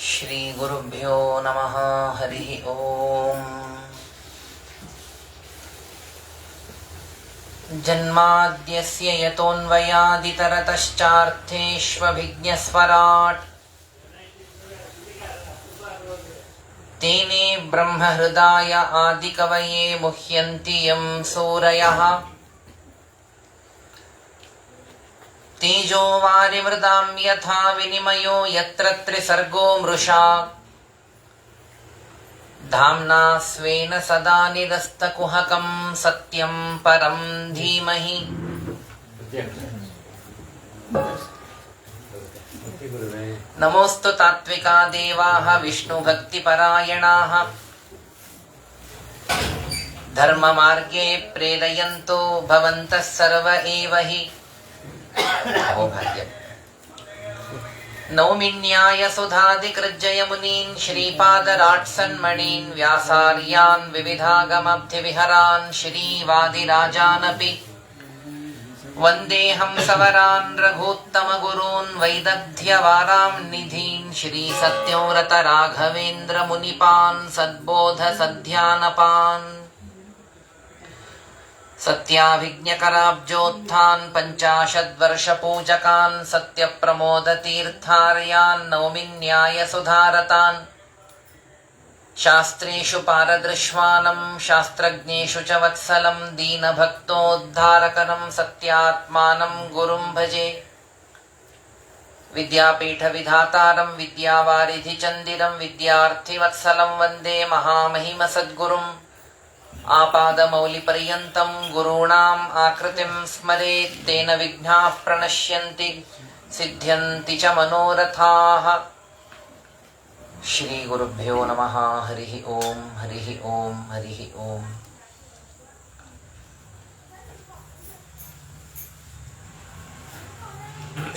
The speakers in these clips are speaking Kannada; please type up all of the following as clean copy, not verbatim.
ಶ್ರೀ ಗುರುಭ್ಯೋ ನಮಃ. ಹರಿ ಓಂ. ಜನ್ಮಾದ್ಯಸ್ಯ ಯತೋನ್ವಯಾದಿತರತಶ್ಚಾರ್ಥೇಷ್ವಭಿಜ್ಞಸ್ವರಾಟ್ ತೇನೇ ಬ್ರಹ್ಮಹೃದಾಯ ಆದಿಕವಯೇ ಮುಹ್ಯಂತಿ ಯಂ ಸೂರಯಃ. ತೇಜೋ ವಾರಿಮೃದಾಂ ಯಥಾ ವಿನಿಮಯೋ ಯತ್ರ ತ್ರಿಸರ್ಗೋ ಮೃಷಾ. ಧಾಮ್ನಾ ಸ್ವೇನ ಸದಾ ನಿರಸ್ತಕುಹಕಂ ಸತ್ಯಂ ಪರಂ ಧೀಮಹಿ. ನಮೋಸ್ತು ತಾತ್ವಿಕಾ ದೇವಾಃ ವಿಷ್ಣುಭಕ್ತಿಪರಾಯಣಾಃ. ಧರ್ಮಮಾರ್ಗೇ ಪ್ರೇರಯಂತೋ ಭವಂತಃ ಸರ್ವ ಏವ ಹಿ. ನೌಮಿನ್ಯಾಯ ಸುಧಾದಿಕೃಜ್ಜಯ ಮುನೀನ್ ಶ್ರೀಪಾದರಾಟ್ಸನ್ಮಣೀನ್ ವ್ಯಾಸಾರ್ಯಾನ್ ವಿವಿಧಾಗಮಬ್ಧಿವಿಹರಾನ್ ಶ್ರೀವಾದಿರಾಜಾನಪಿ ವಂದೇಹಂ ಸವರಾನ್ ರಘೂತ್ತಮ ಗುರೂನ್ ವೈದಗ್ಧ್ಯವಾರಾಂ ನಿಧೀನ್ ಶ್ರೀ ಸತ್ಯವ್ರತ ರಾಘವೇಂದ್ರ ಮುನಿಪಾನ್ ಸದ್ಬೋಧ ಸಧ್ಯಾನಪಾನ್. ಸತ್ಯಾಭಿಜ್ಞಕರಾಬ್ಜೋತ್ಥಾನ್ ಪಂಚಾಶದ್ವರ್ಷ ಪೂಜಕಾನ್ ಸತ್ಯ ಪ್ರಮೋದ ತೀರ್ಥಾರ್ಯಾನ್ ನೌಮಿನ್ಯಾಯ ಸುಧಾರತಾನ್. ಶಾಸ್ತ್ರೇಷು ಪಾರದೃಶ್ವಾನಂ ಶಾಸ್ತ್ರಜ್ಞೇಷು ಚ ವತ್ಸಲಂ ದೀನಭಕ್ತೋದ್ಧಾರಕರಂ ಸತ್ಯಾತ್ಮಾನಂ ಗುರುಂ ಭಜೆ. ವಿದ್ಯಾಪೀಠ ವಿಧಾತಾರಂ ವಿದ್ಯಾವಾರಿಧಿ ಚಂದಿರಂ ವಿದ್ಯಾರ್ಥಿವತ್ಸಲಂ ವಂದೇ ಮಹಾಮಹಿಮ ಸದ್ಗುರುಂ. ಆಪಾದಮೌಲಿಪರ್ಯಂತಂ ಗುರುಣಾಂ ಆಕೃತಿಂ ಸ್ಮರೇತ್ ತೇನ ವಿಘ್ನಾಃ ಪ್ರಣಶ್ಯಂತಿ ಸಿದ್ಧ್ಯಂತಿ ಚ ಮನೋರಥಾಃ. ಶ್ರೀ ಗುರುಭ್ಯೋ ನಮಃ. ಹರಿ ಓಂ. ಹರಿ ಓಂ. ಹರಿ ಓಂ.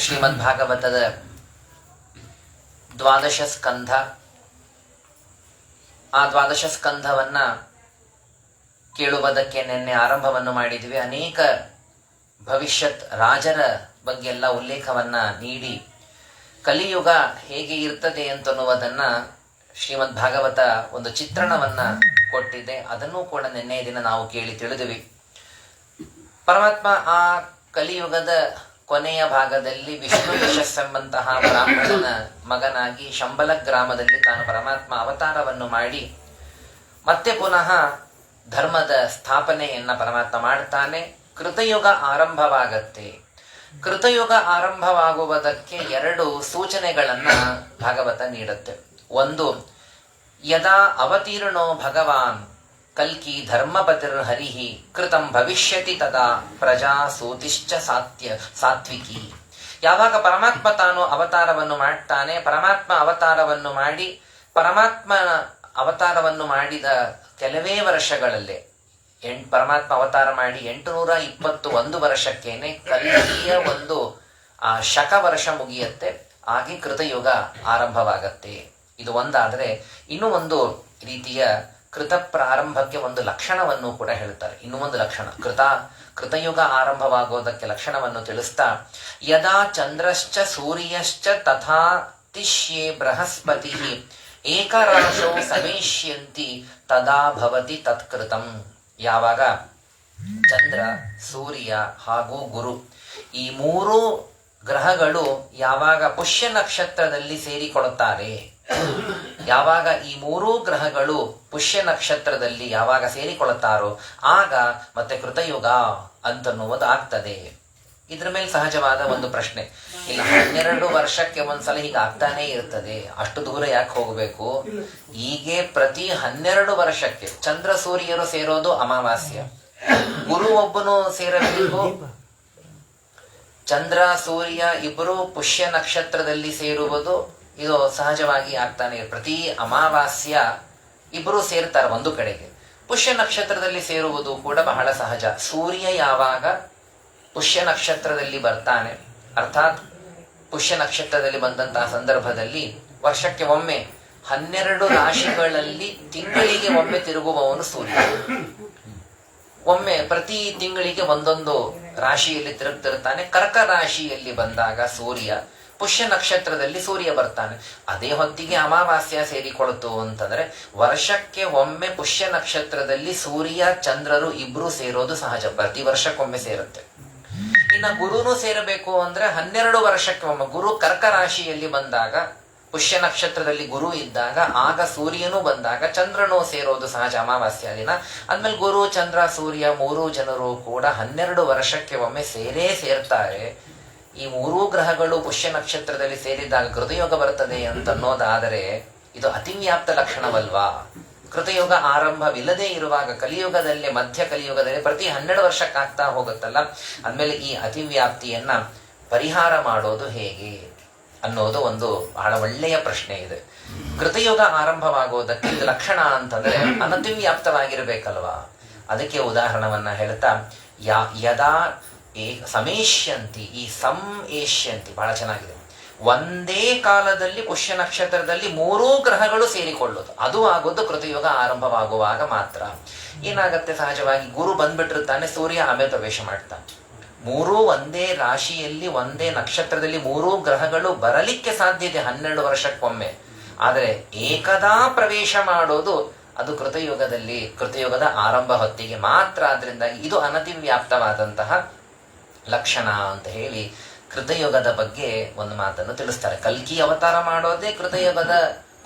ಶ್ರೀಮದ್ ಭಾಗವತದ ದ್ವಾದಶ ಸ್ಕಂಧ. ಆ ದ್ವಾದಶ ಸ್ಕಂಧವನ್ನ ಕೇಳುವುದಕ್ಕೆ ನಿನ್ನೆ ಆರಂಭವನ್ನು ಮಾಡಿದ್ವಿ. ಅನೇಕ ಭವಿಷ್ಯತ್ ರಾಜರ ಬಗ್ಗೆ ಎಲ್ಲ ಉಲ್ಲೇಖವನ್ನ ನೀಡಿ ಕಲಿಯುಗ ಹೇಗೆ ಇರ್ತದೆ ಅಂತನ್ನುವುದನ್ನ ಶ್ರೀಮದ್ ಭಾಗವತ ಒಂದು ಚಿತ್ರಣವನ್ನ ಕೊಟ್ಟಿದೆ. ಅದನ್ನೂ ಕೂಡ ನಿನ್ನೆ ದಿನ ನಾವು ಕೇಳಿ ತಿಳಿದ್ವಿ. ಪರಮಾತ್ಮ ಆ ಕಲಿಯುಗದ ಕೊನೆಯ ಭಾಗದಲ್ಲಿ ವಿಷ್ಣು ಯಶಸ್ಸೆಂಬಂತಹ ಬ್ರಾಹ್ಮಣನ ಮಗನಾಗಿ ಶಂಬಲ ಗ್ರಾಮದಲ್ಲಿ ತಾನು ಪರಮಾತ್ಮ ಅವತಾರವನ್ನು ಮಾಡಿ ಮತ್ತೆ ಪುನಃ ಧರ್ಮದ ಸ್ಥಾಪನೆಯನ್ನ ಪರಮಾತ್ಮ ಮಾಡ್ತಾನೆ. ಕೃತಯುಗ ಆರಂಭವಾಗತ್ತೆ. ಕೃತಯುಗ ಆರಂಭವಾಗುವುದಕ್ಕೆ ಎರಡು ಸೂಚನೆಗಳನ್ನ ಭಾಗವತ ನೀಡುತ್ತೆ. ಒಂದು, ಯದಾ ಅವತೀರ್ಣೋ ಭಗವಾನ್ ಕಲ್ಕಿ ಧರ್ಮಪತಿರ್ ಹರಿಹಿ ಕೃತಂ ಭವಿಷ್ಯತಿ ತದಾ ಪ್ರಜಾ ಸೂತಿಶ್ಚ ಸಾತ್ವಿಕಿ. ಯಾವಾಗ ಪರಮಾತ್ಮ ತಾನು ಅವತಾರವನ್ನು ಮಾಡ್ತಾನೆ, ಪರಮಾತ್ಮ ಅವತಾರವನ್ನು ಮಾಡಿ ಪರಮಾತ್ಮನ ಅವತಾರವನ್ನು ಮಾಡಿದ ಕೆಲವೇ ವರ್ಷಗಳಲ್ಲೇ ಪರಮಾತ್ಮ ಅವತಾರ ಮಾಡಿ 821 ವರ್ಷಕ್ಕೇನೆ ಕಲ್ಕಿಯ ಒಂದು ಆ ಶಕ ವರ್ಷ ಮುಗಿಯತ್ತೆ. ಹಾಗೆ ಕೃತಯುಗ ಆರಂಭವಾಗತ್ತೆ. ಇದು ಒಂದಾದ್ರೆ, ಇನ್ನೂ ಒಂದು ರೀತಿಯ ಕೃತ ಪ್ರಾರಂಭಕ್ಕೆ ಒಂದು ಲಕ್ಷಣವನ್ನು ಕೂಡ ಹೇಳ್ತಾರೆ. ಇನ್ನೂ ಒಂದು ಲಕ್ಷಣ, ಕೃತಯುಗ ಆರಂಭವಾಗೋದಕ್ಕೆ ಲಕ್ಷಣವನ್ನು ತಿಳಿಸ್ತಾ, ಯದಾ ಚಂದ್ರಶ್ಚ ಸೂರ್ಯಶ್ಚ ತಥಾ ತಿಶ್ಯೇ ಬೃಹಸ್ಪತಿ ಏಕರಾಶೋ ಸಮೇಷ್ಯಂತಿ ತದಾ ಭವತಿ ತತ್ಕೃತಂ. ಯಾವಾಗ ಚಂದ್ರ, ಸೂರ್ಯ ಹಾಗೂ ಗುರು ಈ ಮೂರೂ ಗ್ರಹಗಳು ಯಾವಾಗ ಪುಷ್ಯ ನಕ್ಷತ್ರದಲ್ಲಿ ಸೇರಿಕೊಳ್ಳುತ್ತಾರೆ, ಯಾವಾಗ ಈ ಮೂರೂ ಗ್ರಹಗಳು ಪುಷ್ಯ ನಕ್ಷತ್ರದಲ್ಲಿ ಯಾವಾಗ ಸೇರಿಕೊಳ್ಳುತ್ತಾರೋ ಆಗ ಮತ್ತೆ ಕೃತಯುಗ ಅಂತನ್ನುವುದು ಆಗ್ತದೆ. ಇದ್ರ ಮೇಲೆ ಸಹಜವಾದ ಒಂದು ಪ್ರಶ್ನೆ, ಇಲ್ಲ 12 ವರ್ಷಕ್ಕೆ ಒಂದ್ಸಲ ಹೀಗೆ ಆಗ್ತಾನೆ ಇರ್ತದೆ, ಅಷ್ಟು ದೂರ ಯಾಕೆ ಹೋಗಬೇಕು? ಹೀಗೆ ಪ್ರತಿ 12 ವರ್ಷಕ್ಕೆ ಚಂದ್ರ ಸೂರ್ಯರು ಸೇರೋದು ಅಮಾವಾಸ್ಯ, ಗುರು ಒಬ್ಬನು ಸೇರಬೇಕು. ಚಂದ್ರ ಸೂರ್ಯ ಇಬ್ಬರು ಪುಷ್ಯ ನಕ್ಷತ್ರದಲ್ಲಿ ಸೇರುವುದು ಇದು ಸಹಜವಾಗಿ ಆಗ್ತಾನೆ. ಪ್ರತಿ ಅಮಾವಾಸ್ಯ ಇಬ್ಬರು ಸೇರ್ತಾರೆ ಒಂದು ಕಡೆಗೆ. ಪುಷ್ಯ ನಕ್ಷತ್ರದಲ್ಲಿ ಸೇರುವುದು ಕೂಡ ಬಹಳ ಸಹಜ. ಸೂರ್ಯ ಯಾವಾಗ ಪುಷ್ಯ ನಕ್ಷತ್ರದಲ್ಲಿ ಬರ್ತಾನೆ, ಅರ್ಥಾತ್ ಪುಷ್ಯ ನಕ್ಷತ್ರದಲ್ಲಿ ಬಂದಂತಹ ಸಂದರ್ಭದಲ್ಲಿ ವರ್ಷಕ್ಕೆ ಒಮ್ಮೆ 12 ರಾಶಿಗಳಲ್ಲಿ ತಿಂಗಳಿಗೆ ಒಮ್ಮೆ ತಿರುಗುವವನು ಸೂರ್ಯ. ಒಮ್ಮೆ ಪ್ರತಿ ತಿಂಗಳಿಗೆ ಒಂದೊಂದು ರಾಶಿಯಲ್ಲಿ ತಿರುಗ್ತಿರ್ತಾನೆ. ಕರ್ಕ ರಾಶಿಯಲ್ಲಿ ಬಂದಾಗ ಸೂರ್ಯ ಪುಷ್ಯ ನಕ್ಷತ್ರದಲ್ಲಿ ಸೂರ್ಯ ಬರ್ತಾನೆ. ಅದೇ ಹೊತ್ತಿಗೆ ಅಮಾವಾಸ್ಯ ಸೇರಿಕೊಳ್ತು ಅಂತಂದ್ರೆ ವರ್ಷಕ್ಕೆ ಒಮ್ಮೆ ಪುಷ್ಯ ನಕ್ಷತ್ರದಲ್ಲಿ ಸೂರ್ಯ ಚಂದ್ರರು ಇಬ್ರು ಸೇರೋದು ಸಹಜ, ಪ್ರತಿ ವರ್ಷಕ್ಕೊಮ್ಮೆ ಸೇರುತ್ತೆ. ಇನ್ನು ಗುರುನು ಸೇರಬೇಕು ಅಂದ್ರೆ 12 ವರ್ಷಕ್ಕೆ ಒಮ್ಮೆ. ಗುರು ಕರ್ಕ ರಾಶಿಯಲ್ಲಿ ಬಂದಾಗ, ಪುಷ್ಯ ನಕ್ಷತ್ರದಲ್ಲಿ ಗುರು ಇದ್ದಾಗ, ಆಗ ಸೂರ್ಯನೂ ಬಂದಾಗ ಚಂದ್ರನೂ ಸೇರೋದು ಸಹಜ ಅಮಾವಾಸ್ಯ ದಿನ. ಆದ್ಮೇಲೆ ಗುರು ಚಂದ್ರ ಸೂರ್ಯ 3 ಜನರು ಕೂಡ 12 ವರ್ಷಕ್ಕೆ ಒಮ್ಮೆ ಸೇರ್ತಾರೆ. ಈ 3 ಗ್ರಹಗಳು ಪುಷ್ಯ ನಕ್ಷತ್ರದಲ್ಲಿ ಸೇರಿದಾಗ ಕೃತಯೋಗ ಬರ್ತದೆ ಅಂತ ಅನ್ನೋದಾದರೆ ಇದು ಅತಿವ್ಯಾಪ್ತ ಲಕ್ಷಣವಲ್ವಾ? ಕೃತಯೋಗ ಆರಂಭವಿಲ್ಲದೆ ಇರುವಾಗ ಕಲಿಯುಗದಲ್ಲಿ, ಮಧ್ಯ ಕಲಿಯುಗದಲ್ಲಿ ಪ್ರತಿ 12 ವರ್ಷಕ್ಕಾಗ್ತಾ ಹೋಗುತ್ತಲ್ಲ, ಅಂದಮೇಲೆ ಈ ಅತಿವ್ಯಾಪ್ತಿಯನ್ನ ಪರಿಹಾರ ಮಾಡೋದು ಹೇಗೆ ಅನ್ನೋದು ಒಂದು ಬಹಳ ಒಳ್ಳೆಯ ಪ್ರಶ್ನೆ ಇದೆ. ಕೃತಯುಗ ಆರಂಭವಾಗುವುದಕ್ಕೆ ಲಕ್ಷಣ ಅಂತಂದ್ರೆ ಅನತಿವ್ಯಾಪ್ತವಾಗಿರ್ಬೇಕಲ್ವಾ? ಅದಕ್ಕೆ ಉದಾಹರಣವನ್ನ ಹೇಳ್ತಾ, ಯದಾ ಸಮೇಷ್ಯಂತಿ, ಈ ಏಷ್ಯಂತಿ ಬಹಳ ಚೆನ್ನಾಗಿದೆ. ಒಂದೇ ಕಾಲದಲ್ಲಿ ಪುಷ್ಯ ನಕ್ಷತ್ರದಲ್ಲಿ 3 ಗ್ರಹಗಳು ಸೇರಿಕೊಳ್ಳೋದು, ಅದು ಆಗೋದು ಕೃತಯುಗ ಆರಂಭವಾಗುವಾಗ ಮಾತ್ರ. ಏನಾಗತ್ತೆ, ಸಹಜವಾಗಿ ಗುರು ಬಂದ್ಬಿಟ್ಟಿರ್ತಾನೆ, ಸೂರ್ಯ ಆಮೇಲೆ ಪ್ರವೇಶ ಮಾಡ್ತಾನೆ. 3 ಒಂದೇ ರಾಶಿಯಲ್ಲಿ ಒಂದೇ ನಕ್ಷತ್ರದಲ್ಲಿ 3 ಗ್ರಹಗಳು ಬರಲಿಕ್ಕೆ ಸಾಧ್ಯತೆ 12 ವರ್ಷಕ್ಕೊಮ್ಮೆ. ಆದರೆ ಏಕದಾ ಪ್ರವೇಶ ಮಾಡೋದು ಅದು ಕೃತಯುಗದಲ್ಲಿ, ಕೃತಯುಗದ ಆರಂಭ ಹೊತ್ತಿಗೆ ಮಾತ್ರ. ಆದ್ರಿಂದಾಗಿ ಇದು ಅನತಿವ್ಯಾಪ್ತವಾದಂತಹ ಲಕ್ಷಣ ಅಂತ ಹೇಳಿ ಕೃತಯುಗದ ಬಗ್ಗೆ ಒಂದು ಮಾತನ್ನು ತಿಳಿಸ್ತಾರೆ. ಕಲ್ಕಿ ಅವತಾರ ಮಾಡೋದೇ ಕೃತಯುಗದ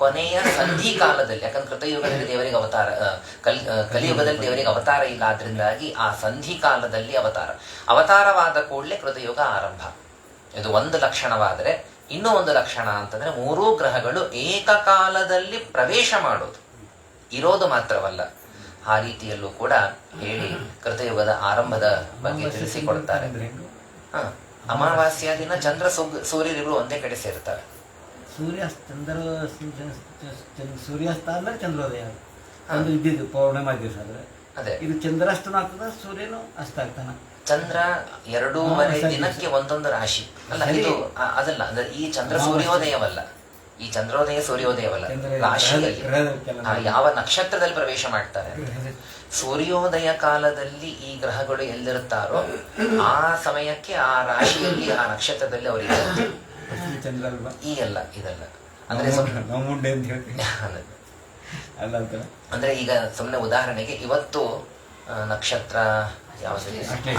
ಕೊನೆಯ ಸಂಧಿ ಕಾಲದಲ್ಲಿ. ಯಾಕಂದ್ರೆ ಕೃತಯುಗದಲ್ಲಿ ದೇವರಿಗೆ ಅವತಾರ, ಕಲಿಯುಗದಲ್ಲಿ ದೇವರಿಗೆ ಅವತಾರ ಇಲ್ಲ. ಆದ್ರಿಂದಾಗಿ ಆ ಸಂಧಿ ಕಾಲದಲ್ಲಿ ಅವತಾರವಾದ ಕೂಡಲೇ ಕೃತಯುಗ ಆರಂಭ. ಇದು ಒಂದು ಲಕ್ಷಣವಾದರೆ, ಇನ್ನೂ ಒಂದು ಲಕ್ಷಣ ಅಂತಂದ್ರೆ 3 ಗ್ರಹಗಳು ಏಕಕಾಲದಲ್ಲಿ ಪ್ರವೇಶ ಮಾಡೋದು, ಇರೋದು ಮಾತ್ರವಲ್ಲ. ಆ ರೀತಿಯಲ್ಲೂ ಕೂಡ ಹೇಳಿ ಕೃತಯುಗದ ಆರಂಭದ ಬಗ್ಗೆ ತಿಳಿಸಿಕೊಡ್ತಾರೆ. ಅಮಾವಾಸ್ಯ ದಿನ ಚಂದ್ರ ಸೂರ್ಯರಿಬ್ರು ಒಂದೇ ಕಡೆ ಸೇರ್ತಾರೆ. ಸೂರ್ಯಾಸ್ತ ಅಂದ್ರೆ ಚಂದ್ರೋದಯ ಇದ್ದಿದ್ದು ಪೌರ್ಣಮಿ ದಿವಸ ಆದ್ರೆ ಅದೇ ಇದು ಚಂದ್ರಾಷ್ಟನ ಆಗ್ತದ, ಸೂರ್ಯನು ಅಸ್ತ ಆಗ್ತಾನ. ಚಂದ್ರ 2.5 ದಿನಕ್ಕೆ ಒಂದೊಂದು ರಾಶಿ ಅಲ್ಲ, ಇದು ಅದಲ್ಲ. ಅಂದ್ರೆ ಈ ಚಂದ್ರ ಸೂರ್ಯೋದಯವಲ್ಲ, ಈ ಚಂದ್ರೋದಯ ಸೂರ್ಯೋದಯವಲ್ಲ, ರಾಶಿಯಲ್ಲಿ ಯಾವ ನಕ್ಷತ್ರದಲ್ಲಿ ಪ್ರವೇಶ ಮಾಡ್ತಾರೆ. ಸೂರ್ಯೋದಯ ಕಾಲದಲ್ಲಿ ಈ ಗ್ರಹಗಳು ಎಲ್ಲಿರುತ್ತಾರೋ ಆ ಸಮಯಕ್ಕೆ ಆ ರಾಶಿಯಲ್ಲಿ ಆ ನಕ್ಷತ್ರದಲ್ಲಿ ಅವರಿದ್ದಾರೆ. ಈ ಎಲ್ಲ ಇದಲ್ಲ ಅಂದ್ರೆ ಅಂದ್ರೆ ಈಗ ಸುಮ್ಮನೆ ಉದಾಹರಣೆಗೆ ಇವತ್ತು ನಕ್ಷತ್ರ ಯಾವುದು,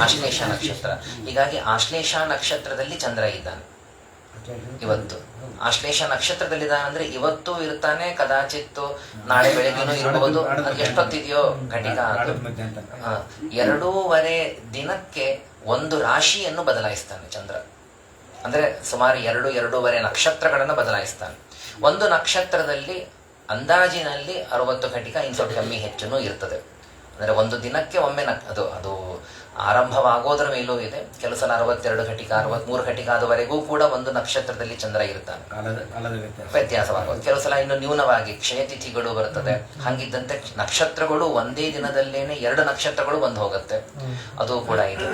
ಆಶ್ಲೇಷ ನಕ್ಷತ್ರ. ಹೀಗಾಗಿ ಆಶ್ಲೇಷ ನಕ್ಷತ್ರದಲ್ಲಿ ಚಂದ್ರ ಇದ್ದಾನೆ ಇವತ್ತು. ಆಶ್ಲೇಷ ನಕ್ಷತ್ರದಲ್ಲಿದ್ದಾನೆ ಅಂದ್ರೆ ಇವತ್ತು ಇರ್ತಾನೆ, ಕದಾಚಿತ್ತು ನಾಳೆ ಬೆಳಗ್ಗೆನೂ ಇರಬಹುದು. ಅದು ಎಷ್ಟೊತ್ತಿದೆಯೋ ಘಟಿಕ. 2.5 ದಿನಕ್ಕೆ ಒಂದು ರಾಶಿಯನ್ನು ಬದಲಾಯಿಸ್ತಾನೆ ಚಂದ್ರ. ಅಂದ್ರೆ ಸುಮಾರು 2.5 ನಕ್ಷತ್ರಗಳನ್ನು ಬದಲಾಯಿಸ್ತಾನೆ. ಒಂದು ನಕ್ಷತ್ರದಲ್ಲಿ ಅಂದಾಜಿನಲ್ಲಿ 60 ಘಟಿಕ, ಇನ್ನು ಸ್ವಲ್ಪ ಕಮ್ಮಿ ಹೆಚ್ಚು ಇರ್ತದೆ. ಅಂದ್ರೆ ಒಂದು ದಿನಕ್ಕೆ ಒಮ್ಮೆ ಅದು ಆರಂಭವಾಗೋದ್ರ ಮೇಲೂ ಇದೆ. ಕೆಲವು ಸಲ 62 ಘಟಿಕ, 63 ಘಟಿಕ ಆದವರೆಗೂ ಕೂಡ ಒಂದು ನಕ್ಷತ್ರದಲ್ಲಿ ಚಂದ್ರ ಇರ್ತಾನೆ. ವ್ಯತ್ಯಾಸವಾಗೋದು. ಕೆಲವು ಸಲ ಇನ್ನು ನ್ಯೂನವಾಗಿ ಕ್ಷಯತಿಥಿಗಳು ಬರ್ತದೆ. ಹಂಗಿದ್ದಂತೆ ನಕ್ಷತ್ರಗಳು ಒಂದೇ ದಿನದಲ್ಲೇನೆ 2 ನಕ್ಷತ್ರಗಳು ಬಂದು ಹೋಗುತ್ತೆ, ಅದು ಕೂಡ ಇದೆ.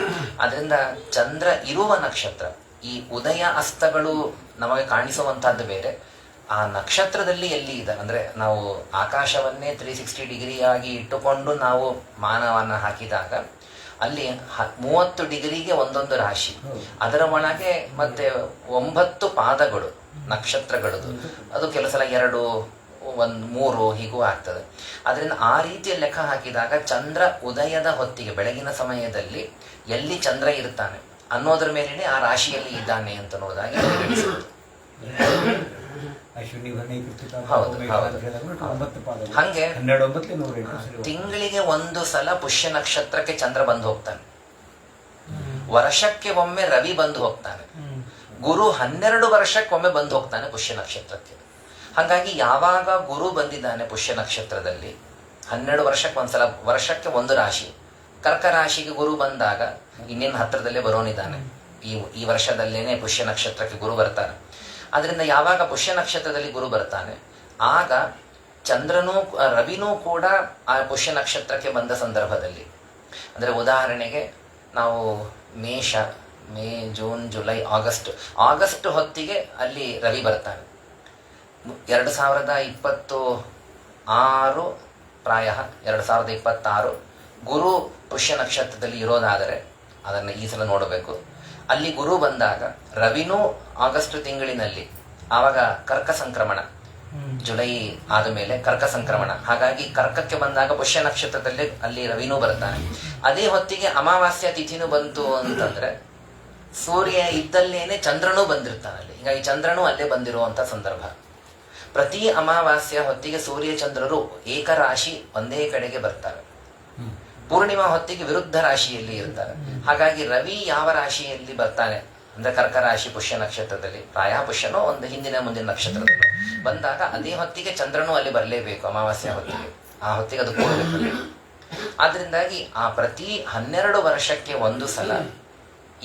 ಅದರಿಂದ ಚಂದ್ರ ಇರುವ ನಕ್ಷತ್ರ, ಈ ಉದಯ ಅಸ್ತಗಳು ನಮಗೆ ಕಾಣಿಸುವಂತಹದ್ದು ಬೇರೆ. ಆ ನಕ್ಷತ್ರದಲ್ಲಿ ಎಲ್ಲಿ ಇದೆ ಅಂದ್ರೆ, ನಾವು ಆಕಾಶವನ್ನೇ 360 ಡಿಗ್ರಿಯಾಗಿ ಇಟ್ಟುಕೊಂಡು ನಾವು ಮಾನವನ್ನ ಹಾಕಿದಾಗ ಅಲ್ಲಿ 30 ಡಿಗ್ರಿಗೆ ಒಂದೊಂದು ರಾಶಿ, ಅದರ ಒಳಗೆ ಮತ್ತೆ 9 ಪಾದಗಳು ನಕ್ಷತ್ರಗಳದು. ಅದು ಕೆಲವು ಸಲ 2, 1, 3 ಹೀಗೂ ಆಗ್ತದೆ. ಅದರಿಂದ ಆ ರೀತಿಯ ಲೆಕ್ಕ ಹಾಕಿದಾಗ ಚಂದ್ರ ಉದಯದ ಹೊತ್ತಿಗೆ, ಬೆಳಗಿನ ಸಮಯದಲ್ಲಿ ಎಲ್ಲಿ ಚಂದ್ರ ಇರ್ತಾನೆ ಅನ್ನೋದ್ರ ಮೇಲೇನೆ ಆ ರಾಶಿಯಲ್ಲಿ ಇದ್ದಾನೆ ಅಂತ ನೋಡಿದಾಗ ಹಂಗೆ ತಿಂಗಳಿಗೆ 1 ಸಲ ಪುಷ್ಯ ನಕ್ಷತ್ರಕ್ಕೆ ಚಂದ್ರ ಬಂದು ಹೋಗ್ತಾನೆ. ವರ್ಷಕ್ಕೆ ಒಮ್ಮೆ ರವಿ ಬಂದು ಹೋಗ್ತಾನೆ. ಗುರು 12 ವರ್ಷಕ್ಕೊಮ್ಮೆ ಬಂದು ಹೋಗ್ತಾನೆ ಪುಷ್ಯ ನಕ್ಷತ್ರಕ್ಕೆ. ಹಾಗಾಗಿ ಯಾವಾಗ ಗುರು ಬಂದಿದ್ದಾನೆ ಪುಷ್ಯ ನಕ್ಷತ್ರದಲ್ಲಿ 12 ವರ್ಷಕ್ಕೆ ಒಂದ್ಸಲ, ವರ್ಷಕ್ಕೆ ಒಂದು ರಾಶಿ. ಕರ್ಕ ರಾಶಿಗೆ ಗುರು ಬಂದಾಗ ಇನ್ನೇನು ಹತ್ರದಲ್ಲೇ ಬರೋನಿದ್ದಾನೆ. ಈ ವರ್ಷದಲ್ಲೇನೆ ಪುಷ್ಯ ನಕ್ಷತ್ರಕ್ಕೆ ಗುರು ಬರ್ತಾನೆ. ಅದರಿಂದ ಯಾವಾಗ ಪುಷ್ಯ ನಕ್ಷತ್ರದಲ್ಲಿ ಗುರು ಬರ್ತಾನೆ, ಆಗ ಚಂದ್ರನೂ ರವಿನೂ ಕೂಡ ಆ ಪುಷ್ಯ ನಕ್ಷತ್ರಕ್ಕೆ ಬಂದ ಸಂದರ್ಭದಲ್ಲಿ, ಅಂದರೆ ಉದಾಹರಣೆಗೆ ನಾವು ಮೇ, ಜೂನ್, ಜುಲೈ, ಆಗಸ್ಟ್ ಹೊತ್ತಿಗೆ ಅಲ್ಲಿ ರವಿ ಬರ್ತಾನೆ. 2026 ಪ್ರಾಯ 2026 ಗುರು ಪುಷ್ಯ ನಕ್ಷತ್ರದಲ್ಲಿ ಇರೋದಾದರೆ ಅದನ್ನು ಈ ಸಲ ನೋಡಬೇಕು. ಅಲ್ಲಿ ಗುರು ಬಂದಾಗ ರವಿನೂ ಆಗಸ್ಟ್ ತಿಂಗಳಿನಲ್ಲಿ, ಆವಾಗ ಕರ್ಕ ಸಂಕ್ರಮಣ, ಜುಲೈ ಆದ ಮೇಲೆ ಕರ್ಕ ಸಂಕ್ರಮಣ, ಹಾಗಾಗಿ ಕರ್ಕಕ್ಕೆ ಬಂದಾಗ ಪುಷ್ಯ ನಕ್ಷತ್ರದಲ್ಲಿ ಅಲ್ಲಿ ರವಿನೂ ಬರ್ತಾನೆ. ಅದೇ ಹೊತ್ತಿಗೆ ಅಮಾವಾಸ್ಯ ತಿಥಿನೂ ಬಂತು ಅಂತಂದ್ರೆ ಸೂರ್ಯ ಇದ್ದಲ್ಲೇನೆ ಚಂದ್ರನೂ ಬಂದಿರ್ತಾನಲ್ಲಿ. ಹೀಗಾಗಿ ಚಂದ್ರನೂ ಅಲ್ಲೇ ಬಂದಿರುವಂತ ಸಂದರ್ಭ. ಪ್ರತಿ ಅಮಾವಾಸ್ಯ ಹೊತ್ತಿಗೆ ಸೂರ್ಯ ಚಂದ್ರರು ಏಕರಾಶಿ ಒಂದೇ ಕಡೆಗೆ ಬರ್ತಾರೆ. ಪೂರ್ಣಿಮಾ ಹೊತ್ತಿಗೆ ವಿರುದ್ಧ ರಾಶಿಯಲ್ಲಿ ಇರ್ತಾರೆ. ಹಾಗಾಗಿ ರವಿ ಯಾವ ರಾಶಿಯಲ್ಲಿ ಬರ್ತಾನೆ ಅಂದ್ರೆ ಕರ್ಕ ರಾಶಿ ಪುಷ್ಯ ನಕ್ಷತ್ರದಲ್ಲಿ, ಪ್ರಾಯ ಪುಷ್ಯನೋ ಒಂದು ಹಿಂದಿನ ಮುಂದಿನ ನಕ್ಷತ್ರದಲ್ಲಿ ಬಂದಾಗ ಅದೇ ಹೊತ್ತಿಗೆ ಚಂದ್ರನೂ ಅಲ್ಲಿ ಬರಲೇಬೇಕು. ಅಮಾವಾಸ್ಯ ಹೊತ್ತಿಗೆ, ಆ ಹೊತ್ತಿಗೆ ಅದು ಕೂಡಬೇಕು. ಆದ್ರಿಂದಾಗಿ ಆ ಪ್ರತಿ 12 ವರ್ಷಕ್ಕೆ ಒಂದು ಸಲ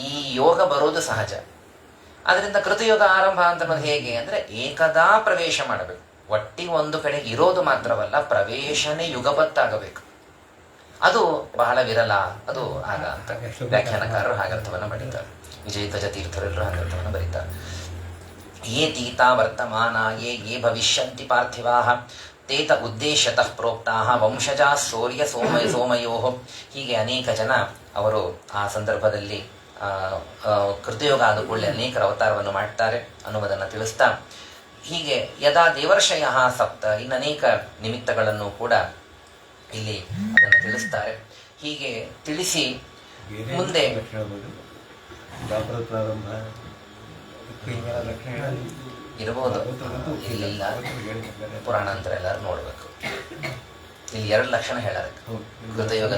ಈ ಯೋಗ ಬರೋದು ಸಹಜ. ಅದರಿಂದ ಕೃತಯೋಗ ಆರಂಭ ಅಂತ ಹೇಗೆ ಅಂದ್ರೆ ಏಕದಾ ಪ್ರವೇಶ ಮಾಡಬೇಕು. ಒಟ್ಟಿಗೆ ಒಂದು ಕಡೆಗೆ ಇರೋದು ಮಾತ್ರವಲ್ಲ, ಪ್ರವೇಶನೇ ಯುಗಪತ್ತಾಗಬೇಕು. ಅದು ಬಹಳ ವಿರಲ. ಅದು ಆಗ ಅಂತ ವ್ಯಾಖ್ಯಾನಕಾರರು ಹಾಗರ್ಥವನ್ನು ಬರೀತಾರೆ. ವಿಜಯಧ್ವಜ ತೀರ್ಥರೆಲ್ಲರೂ ಹಾಗರ್ಥವನ್ನು ಬರೀತಾರೆ. ಯೇ ತೀತಾ ವರ್ತಮಾನ ಯೇ ಭವಿಷ್ಯಂತಿ ಪಾರ್ಥಿವಾಹ ತೇತ ಉದ್ದೇಶತಃ ಪ್ರೋಕ್ತಾಹ ವಂಶಜಾ ಸೂರ್ಯ ಸೋಮಯೋ. ಹೀಗೆ ಅನೇಕ ಜನ ಅವರು ಆ ಸಂದರ್ಭದಲ್ಲಿ ಕೃತಯೋಗ ಆದ ಕೂಡಲೇ ಅನೇಕರ ಅವತಾರವನ್ನು ಮಾಡ್ತಾರೆ ಅನ್ನುವುದನ್ನು ತಿಳಿಸ್ತಾ, ಹೀಗೆ ಯದಾ ದೇವರ್ಷಯ ಸಪ್ತ, ಇನ್ನು ಅನೇಕ ನಿಮಿತ್ತಗಳನ್ನು ಕೂಡ ಇಲ್ಲಿ ಅದನ್ನು ತಿಳಿಸ್ತಾರೆ. ಹೀಗೆ ತಿಳಿಸಿ ಮುಂದೆ ಇರಬಹುದು, ಇಲ್ಲಿಲ್ಲ, ಪುರಾಣಾಂತರ ಎಲ್ಲರೂ ನೋಡ್ಬೇಕು. ಇಲ್ಲಿ 2 ಲಕ್ಷಣ ಹೇಳಾರೆ ಕೃತಯೋಗ.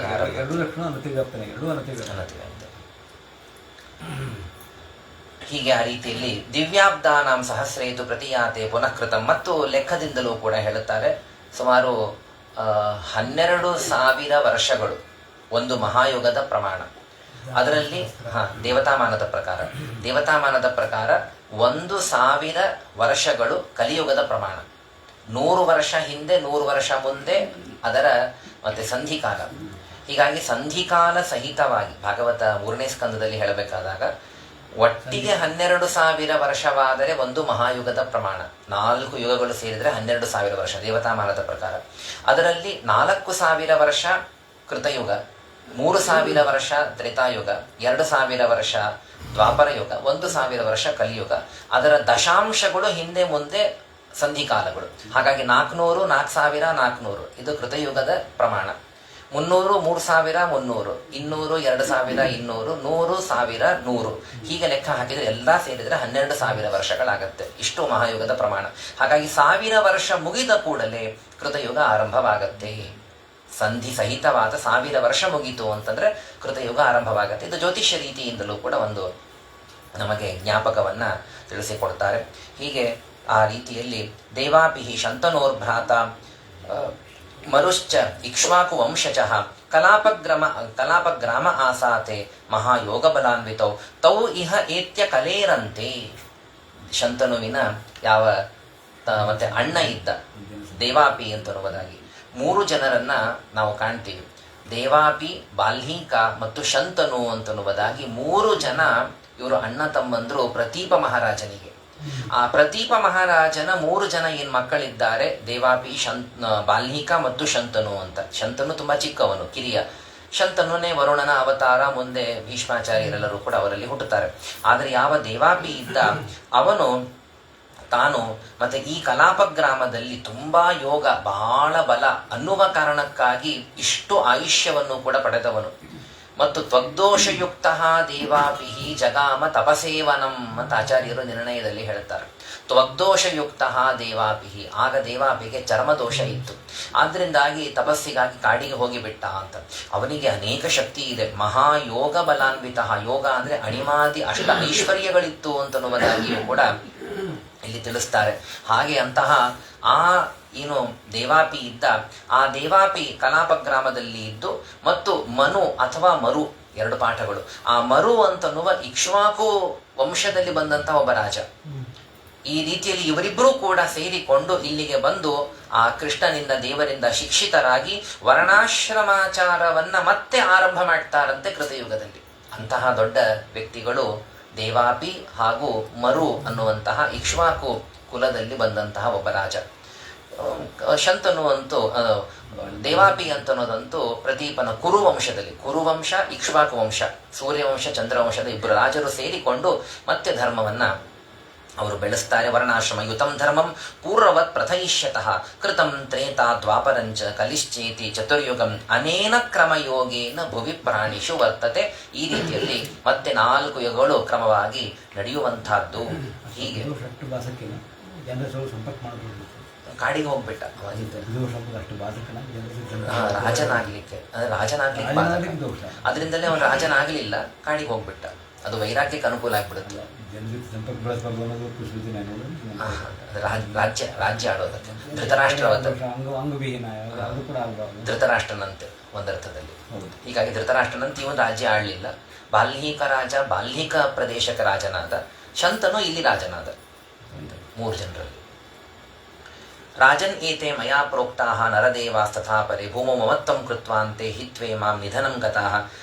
ಹೀಗೆ ಆ ರೀತಿಯಲ್ಲಿ ದಿವ್ಯಾಬ್ದಾನಾಂ ಸಹಸ್ರೇತು ಪ್ರತಿಯಾತೆ ಪುನಃಕೃತಂ, ಮತ್ತು ಲೆಕ್ಕದಿಂದಲೂ ಕೂಡ ಹೇಳುತ್ತಾರೆ. ಸುಮಾರು 12,000 ವರ್ಷಗಳು ಒಂದು ಮಹಾಯುಗದ ಪ್ರಮಾಣ. ಅದರಲ್ಲಿ ದೇವತಾಮಾನದ ಪ್ರಕಾರ 1,000 ವರ್ಷಗಳು ಕಲಿಯುಗದ ಪ್ರಮಾಣ. 100 ವರ್ಷ ಹಿಂದೆ 100 ವರ್ಷ ಮುಂದೆ ಅದರ ಮತ್ತೆ ಸಂಧಿಕಾಲ. ಹೀಗಾಗಿ ಸಂಧಿಕಾಲ ಸಹಿತವಾಗಿ ಭಾಗವತ 3ನೇ ಸ್ಕಂದದಲ್ಲಿ ಹೇಳಬೇಕಾದಾಗ ಒಟ್ಟಿಗೆ 12,000 ವರ್ಷವಾದರೆ ಒಂದು ಮಹಾಯುಗದ ಪ್ರಮಾಣ. 4 ಯುಗಗಳು ಸೇರಿದರೆ 12,000 ವರ್ಷ ದೇವತಾಮಾನದ ಪ್ರಕಾರ. ಅದರಲ್ಲಿ 4,000 ವರ್ಷ ಕೃತಯುಗ, 3,000 ವರ್ಷ ತ್ರೇತಾಯುಗ, 2,000 ವರ್ಷ ದ್ವಾಪರ ಯುಗ, 1,000 ವರ್ಷ ಕಲಿಯುಗ. ಅದರ ದಶಾಂಶಗಳು ಹಿಂದೆ ಮುಂದೆ ಸಂಧಿಕಾಲಗಳು. ಹಾಗಾಗಿ 400, 4,000, 400 ಇದು ಕೃತಯುಗದ ಪ್ರಮಾಣ. 300, 3,300, 200, 2,200, 100, 1,000, 100 ಹೀಗೆ ಲೆಕ್ಕ ಹಾಕಿದರೆ ಎಲ್ಲ ಸೇರಿದರೆ 12,000 ವರ್ಷಗಳಾಗತ್ತೆ. ಇಷ್ಟು ಮಹಾಯುಗದ ಪ್ರಮಾಣ. ಹಾಗಾಗಿ 1,000 ವರ್ಷ ಮುಗಿದ ಕೂಡಲೇ ಕೃತಯುಗ ಆರಂಭವಾಗತ್ತೆ. ಸಂಧಿ ಸಹಿತವಾದ 1,000 ವರ್ಷ ಮುಗೀತು ಅಂತಂದ್ರೆ ಕೃತಯುಗ ಆರಂಭವಾಗತ್ತೆ. ಇದು ಜ್ಯೋತಿಷ್ಯ ರೀತಿಯಿಂದಲೂ ಕೂಡ ಒಂದು ನಮಗೆ ಜ್ಞಾಪಕವನ್ನ ತಿಳಿಸಿಕೊಡ್ತಾರೆ. ಹೀಗೆ ಆ ರೀತಿಯಲ್ಲಿ ದೇವಾಪಿಹಿ ಶಂತನೋರ್ಭ್ರಾತ ಮರುಶ್ಚ ಇಕ್ಷ್ವಾಕು ವಂಶಜಃ ಕಲಾಪಗ್ರಾಮ ಆಸಾತೆ ಮಹಾಯೋಗ ಬಲಾನ್ವಿತೌ ತೌ ಇಹ ಏತ್ಯ ಕಲೇರಂತೆ. ಶಂತನುವಿನ ಯಾವ ಮತ್ತೆ ಅಣ್ಣ ಇದ್ದ ದೇವಾಪಿ ಅಂತನ್ನುವುದಾಗಿ 3 ಜನರನ್ನ ನಾವು ಕಾಣ್ತೀವಿ. ದೇವಾಪಿ, ಬಾಲ್ಹೀಕ ಮತ್ತು ಶಂತನು ಅಂತನ್ನುವುದಾಗಿ 3 ಜನ ಇವರು ಅಣ್ಣ ತಮ್ಮಂದ್ರು ಪ್ರತೀಪ ಮಹಾರಾಜನಿಗೆ. ಆ ಪ್ರತೀಪ ಮಹಾರಾಜನ 3 ಜನ ಏನ್ ಮಕ್ಕಳಿದ್ದಾರೆ, ದೇವಾಪಿ, ಬಾಲ್ಹೀಕ ಮತ್ತು ಶಂತನು ಅಂತ. ಶಂತನು ತುಂಬಾ ಚಿಕ್ಕವನು, ಕಿರಿಯ. ಶಂತನುನೇ ವರುಣನ ಅವತಾರ. ಮುಂದೆ ಭೀಷ್ಮಾಚಾರ್ಯರೆಲ್ಲರೂ ಕೂಡ ಅವರಲ್ಲಿ ಹುಟ್ಟುತ್ತಾರೆ. ಆದರೆ ಯಾವ ದೇವಾಪಿ ಇದ್ದ ಅವನು ತಾನು ಮತ್ತೆ ಈ ಕಲಾಪ ಗ್ರಾಮದಲ್ಲಿ ತುಂಬಾ ಯೋಗ, ಬಹಳ ಬಲ ಅನ್ನುವ ಕಾರಣಕ್ಕಾಗಿ ಇಷ್ಟು ಆಯುಷ್ಯವನ್ನು ಕೂಡ ಪಡೆದವನು. ಮತ್ತು ತ್ವಗ್ದೋಷಯುಕ್ತ ದೇವಾಪಿಹಿ ಜಗಾಮ ತಪಸೇವನಂ ಅಂತ ಆಚಾರ್ಯರು ನಿರ್ಣಯದಲ್ಲಿ ಹೇಳ್ತಾರೆ. ತ್ವಗ್ದೋಷಯುಕ್ತ ದೇವಾಪಿಹಿ, ಆಗ ದೇವಾಪಿಗೆ ಚರ್ಮದೋಷ ಇತ್ತು. ಆದ್ರಿಂದಾಗಿ ತಪಸ್ಸಿಗಾಗಿ ಕಾಡಿಗೆ ಹೋಗಿಬಿಟ್ಟ ಅಂತ. ಅವನಿಗೆ ಅನೇಕ ಶಕ್ತಿ ಇದೆ. ಮಹಾಯೋಗ ಬಲಾನ್ವಿತ, ಯೋಗ ಅಂದ್ರೆ ಅಣಿಮಾದಿ ಅಷ್ಟ ಐಶ್ವರ್ಯಗಳಿತ್ತು ಅಂತನ್ನುವುದಾಗಿಯೂ ಕೂಡ ಇಲ್ಲಿ ತಿಳಿಸ್ತಾರೆ. ಹಾಗೆ ಅಂತಹ ಆ ಏನು ದೇವಾಪಿ ಇದ್ದ, ಆ ದೇವಾಪಿ ಕಲಾಪ ಗ್ರಾಮದಲ್ಲಿ ಇದ್ದು, ಮತ್ತು ಮನು ಅಥವಾ ಮರು 2 ಪಾಠಗಳು. ಆ ಮರು ಅಂತನ್ನುವ ಇಕ್ಷ್ವಾಕು ವಂಶದಲ್ಲಿ ಬಂದಂತಹ ಒಬ್ಬ ರಾಜ. ಈ ರೀತಿಯಲ್ಲಿ ಇವರಿಬ್ಬರೂ ಕೂಡ ಸೇರಿಕೊಂಡು ಇಲ್ಲಿಗೆ ಬಂದು ಆ ಕೃಷ್ಣನಿಂದ ದೇವರಿಂದ ಶಿಕ್ಷಿತರಾಗಿ ವರ್ಣಾಶ್ರಮಾಚಾರವನ್ನ ಮತ್ತೆ ಆರಂಭ ಮಾಡ್ತಾರಂತೆ ಕೃತಯುಗದಲ್ಲಿ. ಅಂತಹ ದೊಡ್ಡ ವ್ಯಕ್ತಿಗಳು ದೇವಾಪಿ ಹಾಗೂ ಮರು ಅನ್ನುವಂತಹ ಇಕ್ಷ್ವಾಕು ಕುಲದಲ್ಲಿ ಬಂದಂತಹ ಒಬ್ಬ ರಾಜ. ಶಂತನು ಅಂತೂ ದೇವಾಪಿ ಅಂತನ್ನೋದಂತೂ ಪ್ರದೀಪನ ಕುರುವಂಶದಲ್ಲಿ, ಕುರುವಂಶ ಇಕ್ಷ್ವಾಕು ವಂಶ, ಸೂರ್ಯವಂಶ ಚಂದ್ರವಂಶದ ಇಬ್ಬರು ರಾಜರು ಸೇರಿಕೊಂಡು ಮತ್ತೆ ಧರ್ಮವನ್ನ ಅವರು ಬೆಳೆಸ್ತಾರೆ. ವರ್ಣಾಶ್ರಮ ಯುತಂ ಧರ್ಮಂ ಪೂರ್ವವತ್ ಪ್ರಥಯಿಷ್ಯತಃ ಕೃತಂ ತ್ರೇತಾ ದ್ವಾಪರಂಚ ಕಲಿಶ್ಚೇತಿ ಚತುರ್ಯುಗಂ ಅನೇನ ಕ್ರಮಯೋಗೇನ ಭುವಿ ಪ್ರಾಣಿಷು ವರ್ತತೆ. ಈ ರೀತಿಯಲ್ಲಿ ಮತ್ತೆ 4 ಯುಗಗಳು ಕ್ರಮವಾಗಿ ನಡೆಯುವಂತಹದ್ದು. ಹೀಗೆ ಕಾಡಿಗೆ ಹೋಗ್ಬಿಟ್ಟ ರಾಜನಾಗ್ಲಿಕ್ಕೆ, ಅದರಿಂದಲೇ ಅವನು ರಾಜನಾಗ್ಲಿಲ್ಲ, ಕಾಡಿಗೆ ಹೋಗ್ಬಿಟ್ಟ. ಅದು ವೈರಾಗ್ಯಕ್ಕೆ ಅನುಕೂಲ ಆಗ್ಬಿಡುತ್ತೆ. ರಾಜ್ಯ ಆಡೋದಕ್ಕೆ ಧೃತರಾಷ್ಟ್ರನಂತೆ ಒಂದರ್ಥದಲ್ಲಿ. ಹೀಗಾಗಿ ಧೃತರಾಷ್ಟ್ರನಂತೆ ಇವನು ರಾಜ್ಯ ಆಡಲಿಲ್ಲ. ಬಾಲ್ಮೀಕ ರಾಜ, ಬಾಲ್ಮೀಕ ಪ್ರದೇಶಕ ರಾಜನಾದ. ಶಂತನು ಇಲ್ಲಿ ರಾಜನಾದ. 3 ಜನರಲ್ಲಿ ರಾಜನ್ ಏತೆ ಮಯಾ ಪ್ರೋಕ್ತಾಹ ನರದೇವಾಸ್ತಥಾ ಪರೆ ಭೂಮೋ ಮಮತ್ವಂ ಕೃತ್ವಾಂತೆ ಹಿತ್ವೇ ಮಾಂ ನಿಧನಂ ಗತಾಃ.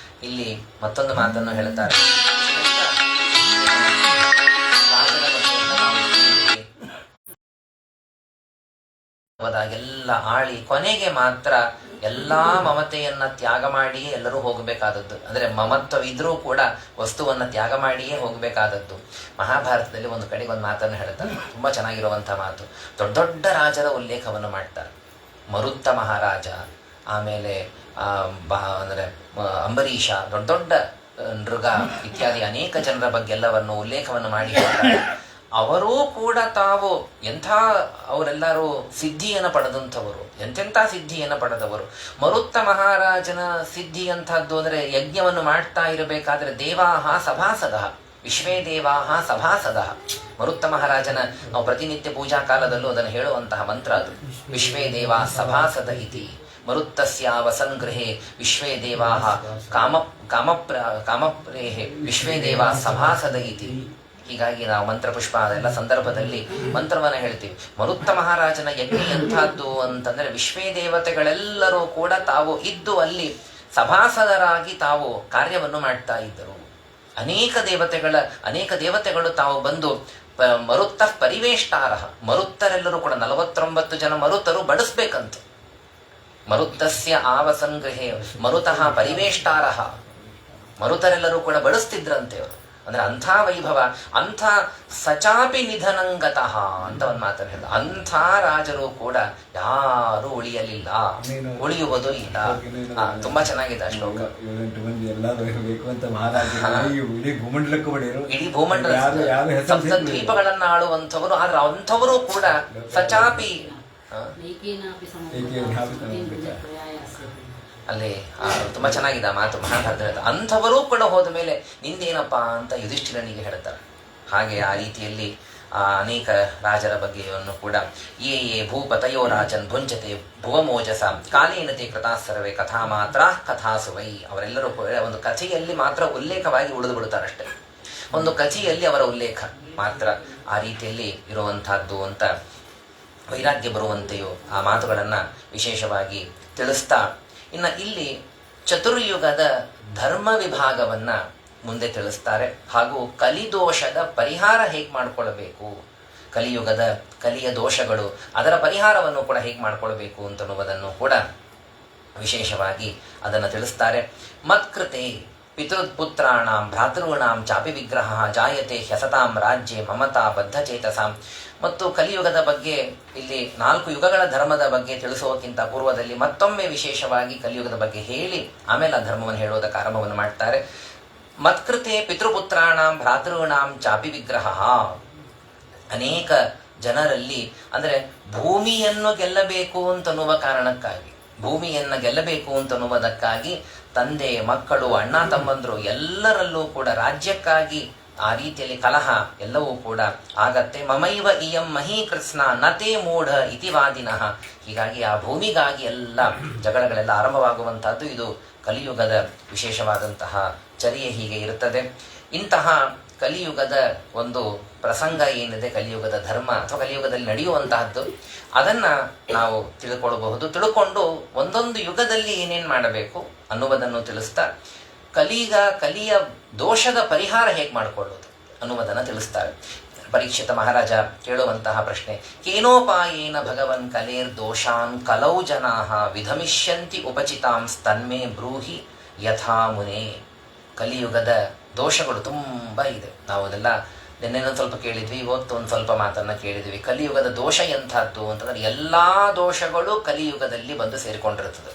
ಇಲ್ಲಿ ಮತ್ತೊಂದು ಮಾತನ್ನು ಹೇಳ್ತಾರೆ. ಎಲ್ಲ ಆಳಿ ಕೊನೆಗೆ ಮಾತ್ರ ಎಲ್ಲಾ ಮಮತೆಯನ್ನ ತ್ಯಾಗ ಮಾಡಿಯೇ ಎಲ್ಲರೂ ಹೋಗಬೇಕಾದದ್ದು. ಅಂದ್ರೆ ಮಮತ್ವವಿದ್ರೂ ಕೂಡ ವಸ್ತುವನ್ನ ತ್ಯಾಗ ಮಾಡಿಯೇ ಹೋಗಬೇಕಾದದ್ದು. ಮಹಾಭಾರತದಲ್ಲಿ ಒಂದು ಕಡೆಗೆ ಒಂದು ಮಾತನ್ನು ಹೇಳ್ತಾರೆ, ತುಂಬಾ ಚೆನ್ನಾಗಿರುವಂತಹ ಮಾತು. ದೊಡ್ಡ ದೊಡ್ಡ ರಾಜರ ಉಲ್ಲೇಖವನ್ನು ಮಾಡ್ತಾರೆ. ಮರುತ್ತ ಮಹಾರಾಜ, ಆಮೇಲೆ ಅಂದ್ರೆ ಅಂಬರೀಷ, ದೊಡ್ಡ ದೊಡ್ಡ ನೃಗ ಇತ್ಯಾದಿ ಅನೇಕ ಜನರ ಬಗ್ಗೆ ಎಲ್ಲವನ್ನು ಉಲ್ಲೇಖವನ್ನು ಮಾಡಿ ಹೇಳ್ತಾರೆ. ಅವರೂ ಕೂಡ ತಾವು ಅವರೆಲ್ಲರೂ ಸಿದ್ಧಿಯನ್ನು ಪಡೆದಂಥವರು, ಎಂತೆಂಥ ಸಿದ್ಧಿಯನ್ನು ಪಡೆದವರು. ಮರುತ್ತ ಮಹಾರಾಜನ ಸಿದ್ಧಿ ಅಂತಹದ್ದು ಅಂದರೆ ಯಜ್ಞವನ್ನು ಮಾಡ್ತಾ ಇರಬೇಕಾದ್ರೆ ದೇವಾಹ ಸಭಾಸದಃ ವಿಶ್ವೇ ದೇವಾಹ ಸಭಾಸದಃ. ಮರುತ್ತ ಮಹಾರಾಜನ ನಾವು ಪ್ರತಿನಿತ್ಯ ಪೂಜಾ ಕಾಲದಲ್ಲೂ ಅದನ್ನು ಹೇಳುವಂತಹ ಮಂತ್ರ ಅದು. ವಿಶ್ವೇ ದೇವಾ ಸಭಾಸದ ಇತಿ ಮರುತ್ತಸ್ಯ ವಸನ್ಗೃಹೇ ವಿಶ್ವೇ ದೇವಾಹ ಕಾಮಪ್ರೇಹೆ ವಿಶ್ವೇ ದೇವಾ ಸಭಾಸದ ಇತಿ. ಹೀಗಾಗಿ ನಾವು ಮಂತ್ರಪುಷ್ಪ ಅದೆಲ್ಲ ಸಂದರ್ಭದಲ್ಲಿ ಮಂತ್ರವನ್ನ ಹೇಳ್ತೀವಿ. ಮರುತ್ತ ಮಹಾರಾಜನ ಯಜ್ಞ ಎಂಥದ್ದು ಅಂತಂದ್ರೆ ವಿಶ್ವೇ ದೇವತೆಗಳೆಲ್ಲರೂ ಕೂಡ ತಾವು ಇದ್ದು ಅಲ್ಲಿ ಸಭಾಸದರಾಗಿ ತಾವು ಕಾರ್ಯವನ್ನು ಮಾಡ್ತಾ ಇದ್ದರು. ಅನೇಕ ದೇವತೆಗಳು ತಾವು ಬಂದು ಮರುತ್ತ ಪರಿವೇಷ್ಟಾರ, ಮರುತ್ತರೆಲ್ಲರೂ ಕೂಡ 49 ಜನ ಮರುತರು ಬಡಿಸ್ಬೇಕಂತ. ಮರುತ್ತಸ್ಯ ಆವಸಂಗ್ರಹೇ ಮರುತಃ ಪರಿವೇಷ್ಟಾರ, ಮರುತರೆಲ್ಲರೂ ಕೂಡ ಬಡಿಸ್ತಿದ್ರಂತೆ ಅವರು. ಅಂದ್ರೆ ಅಂಥ ವೈಭವ, ಅಂಥ ಸಚಾಪಿ ನಿಧನಂಗತಃ ಅಂತ ಒಂದು ಮಾತನ್ನು ಹೇಳಿದ. ಅಂಥ ರಾಜರು ಕೂಡ ಯಾರು ಉಳಿಯಲಿಲ್ಲ, ಉಳಿಯುವುದು ಇಲ್ಲ. ತುಂಬಾ ಚೆನ್ನಾಗಿದೆ ಆ ಶ್ಲೋಕ. ಇಡೀ ಭೂಮಂಡಲ ಸಪ್ತ ದ್ವೀಪಗಳನ್ನ ಆಳುವಂಥವರು, ಆದ್ರೆ ಅಂಥವರು ಕೂಡ ಸಚಾಪಿ ಅಲ್ಲಿ ತುಂಬಾ ಚೆನ್ನಾಗಿದೆ ಆ ಮಾತು. ಮಹಾಭಾರತ ಅಂಥವರೂ ಕೂಡ ಹೋದ ಮೇಲೆ ನಿಂದೇನಪ್ಪ ಅಂತ ಯುಧಿಷ್ಠಿರನಿಗೆ ಹೇಳ್ತಾರೆ. ಹಾಗೆ ಆ ರೀತಿಯಲ್ಲಿ ಅನೇಕ ರಾಜರ ಬಗ್ಗೆಯನ್ನು ಕೂಡ ಯೇ ಭೂಪತಯೋ ರಾಜನ್ ಭುಂಜತೆ ಭುವಮೋಜಸ ಕಾಲೇನತೆ ಕೃತಾಸರ್ವೇ ಕಥಾ ಮಾತ್ರ ಕಥಾಸುವೈ. ಅವರೆಲ್ಲರೂ ಒಂದು ಕಥೆಯಲ್ಲಿ ಮಾತ್ರ ಉಲ್ಲೇಖವಾಗಿ ಉಳಿದು ಬಿಡುತ್ತಾರಷ್ಟೇ. ಒಂದು ಕಥೆಯಲ್ಲಿ ಅವರ ಉಲ್ಲೇಖ ಮಾತ್ರ ಆ ರೀತಿಯಲ್ಲಿ ಇರುವಂತಹದ್ದು ಅಂತ ವೈರಾಗ್ಯ ಬರುವಂತೆಯೋ ಆ ಮಾತುಗಳನ್ನು ವಿಶೇಷವಾಗಿ ತಿಳಿಸ್ತಾ, ಇನ್ನು ಇಲ್ಲಿ ಚತುರ್ಯುಗದ ಧರ್ಮ ವಿಭಾಗವನ್ನ ಮುಂದೆ ತಿಳಿಸ್ತಾರೆ. ಹಾಗೂ ಕಲಿದೋಷದ ಪರಿಹಾರ ಹೇಗೆ ಮಾಡಿಕೊಳ್ಬೇಕು, ಕಲಿಯ ದೋಷಗಳು ಅದರ ಪರಿಹಾರವನ್ನು ಕೂಡ ಹೇಗೆ ಮಾಡಿಕೊಳ್ಬೇಕು ಅಂತನ್ನುವುದನ್ನು ಕೂಡ ವಿಶೇಷವಾಗಿ ಅದನ್ನು ತಿಳಿಸ್ತಾರೆ. ಮತ್ಕೃತೆ ಪಿತೃಪುತ್ರಾಣಾಂ ಭ್ರಾತೃಣಾಂ ಚಾಪಿ ವಿಗ್ರಹ ಜಾಯತೆ ಹ್ಯಸತಾಂ ರಾಜ್ಯೆ ಮಮತಾ ಬದ್ಧಚೇತಸಾಂ. ಮತ್ತು ಕಲಿಯುಗದ ಬಗ್ಗೆ ಇಲ್ಲಿ 4 ಯುಗಗಳ ಧರ್ಮದ ಬಗ್ಗೆ ತಿಳಿಸುವಕ್ಕಿಂತ ಪೂರ್ವದಲ್ಲಿ ಮತ್ತೊಮ್ಮೆ ವಿಶೇಷವಾಗಿ ಕಲಿಯುಗದ ಬಗ್ಗೆ ಹೇಳಿ ಆಮೇಲೆ ಆ ಧರ್ಮವನ್ನು ಹೇಳುವುದಕ್ಕೆ ಆರಂಭವನ್ನು ಮಾಡ್ತಾರೆ. ಮತ್ಕೃತೆ ಪಿತೃಪುತ್ರಾಣಾಂ ಭ್ರಾತೃಣಾಂ ಚಾಪಿ ವಿಗ್ರಹ. ಅನೇಕ ಜನರಲ್ಲಿ ಅಂದರೆ ಭೂಮಿಯನ್ನು ಗೆಲ್ಲಬೇಕು ಅಂತನ್ನುವ ಕಾರಣಕ್ಕಾಗಿ, ಭೂಮಿಯನ್ನು ಗೆಲ್ಲಬೇಕು ಅಂತನ್ನುವುದಕ್ಕಾಗಿ ತಂದೆ ಮಕ್ಕಳು ಅಣ್ಣ ತಮ್ಮಂದರು ಎಲ್ಲರಲ್ಲೂ ಕೂಡ ರಾಜ್ಯಕ್ಕಾಗಿ ಆ ರೀತಿಯಲ್ಲಿ ಕಲಹ ಎಲ್ಲವೂ ಕೂಡ ಆಗತ್ತೆ. ಮಮೈವ ಇಯಂ ಮಹೀಕೃತ್ಸ್ನ ನತೇ ಮೂಢ ಇತಿವಾದಿನಃ. ಹೀಗಾಗಿ ಆ ಭೂಮಿಗಾಗಿ ಎಲ್ಲ ಜಗಳಗಳೆಲ್ಲ ಆರಂಭವಾಗುವಂತಹದ್ದು ಇದು ಕಲಿಯುಗದ ವಿಶೇಷವಾದಂತಹ ಚರ್ಯೆ ಹೀಗೆ ಇರುತ್ತದೆ. ಇಂತಹ ಕಲಿಯುಗದ ಒಂದು ಪ್ರಸಂಗ ಏನಿದೆ, ಕಲಿಯುಗದ ಧರ್ಮ ಅಥವಾ ಕಲಿಯುಗದಲ್ಲಿ ನಡೆಯುವಂತಹದ್ದು, ಅದನ್ನ ನಾವು ತಿಳ್ಕೊಳ್ಬಹುದು. ತಿಳ್ಕೊಂಡು ಒಂದೊಂದು ಯುಗದಲ್ಲಿ ಏನೇನು ಮಾಡಬೇಕು ಅನ್ನುವುದನ್ನು ತಿಳಿಸ್ತಾ ಕಲಿಯ ದೋಷದ ಪರಿಹಾರ ಹೇಗೆ ಮಾಡಿಕೊಳ್ಳೋದು ಅನ್ನುವುದನ್ನು ತಿಳಿಸ್ತಾರೆ. ಪರೀಕ್ಷಿತ ಮಹಾರಾಜ ಕೇಳುವಂತಹ ಪ್ರಶ್ನೆ, ಕೇನೋಪಾಯೇನ ಭಗವನ್ ಕಲೇರ್ ದೋಷಾನ್ ಕಲೌ ಜನಾಃ ವಿಧಮಿಷ್ಯಂತಿ ಉಪಚಿತಾಂಸ್ತನ್ಮೇ ಬ್ರೂಹಿ ಯಥಾ ಮುನೇ. ಕಲಿಯುಗದ ದೋಷಗಳು ತುಂಬ ಇದೆ. ನಾವು ಅದೆಲ್ಲ ನಿನ್ನೆನೊಂದು ಸ್ವಲ್ಪ ಕೇಳಿದ್ವಿ, ಇವತ್ತು ಒಂದು ಸ್ವಲ್ಪ ಮಾತನ್ನು ಕೇಳಿದ್ವಿ. ಕಲಿಯುಗದ ದೋಷ ಎಂಥದ್ದು ಅಂತಂದರೆ ಎಲ್ಲ ದೋಷಗಳು ಕಲಿಯುಗದಲ್ಲಿ ಬಂದು ಸೇರಿಕೊಂಡಿರುತ್ತದೆ,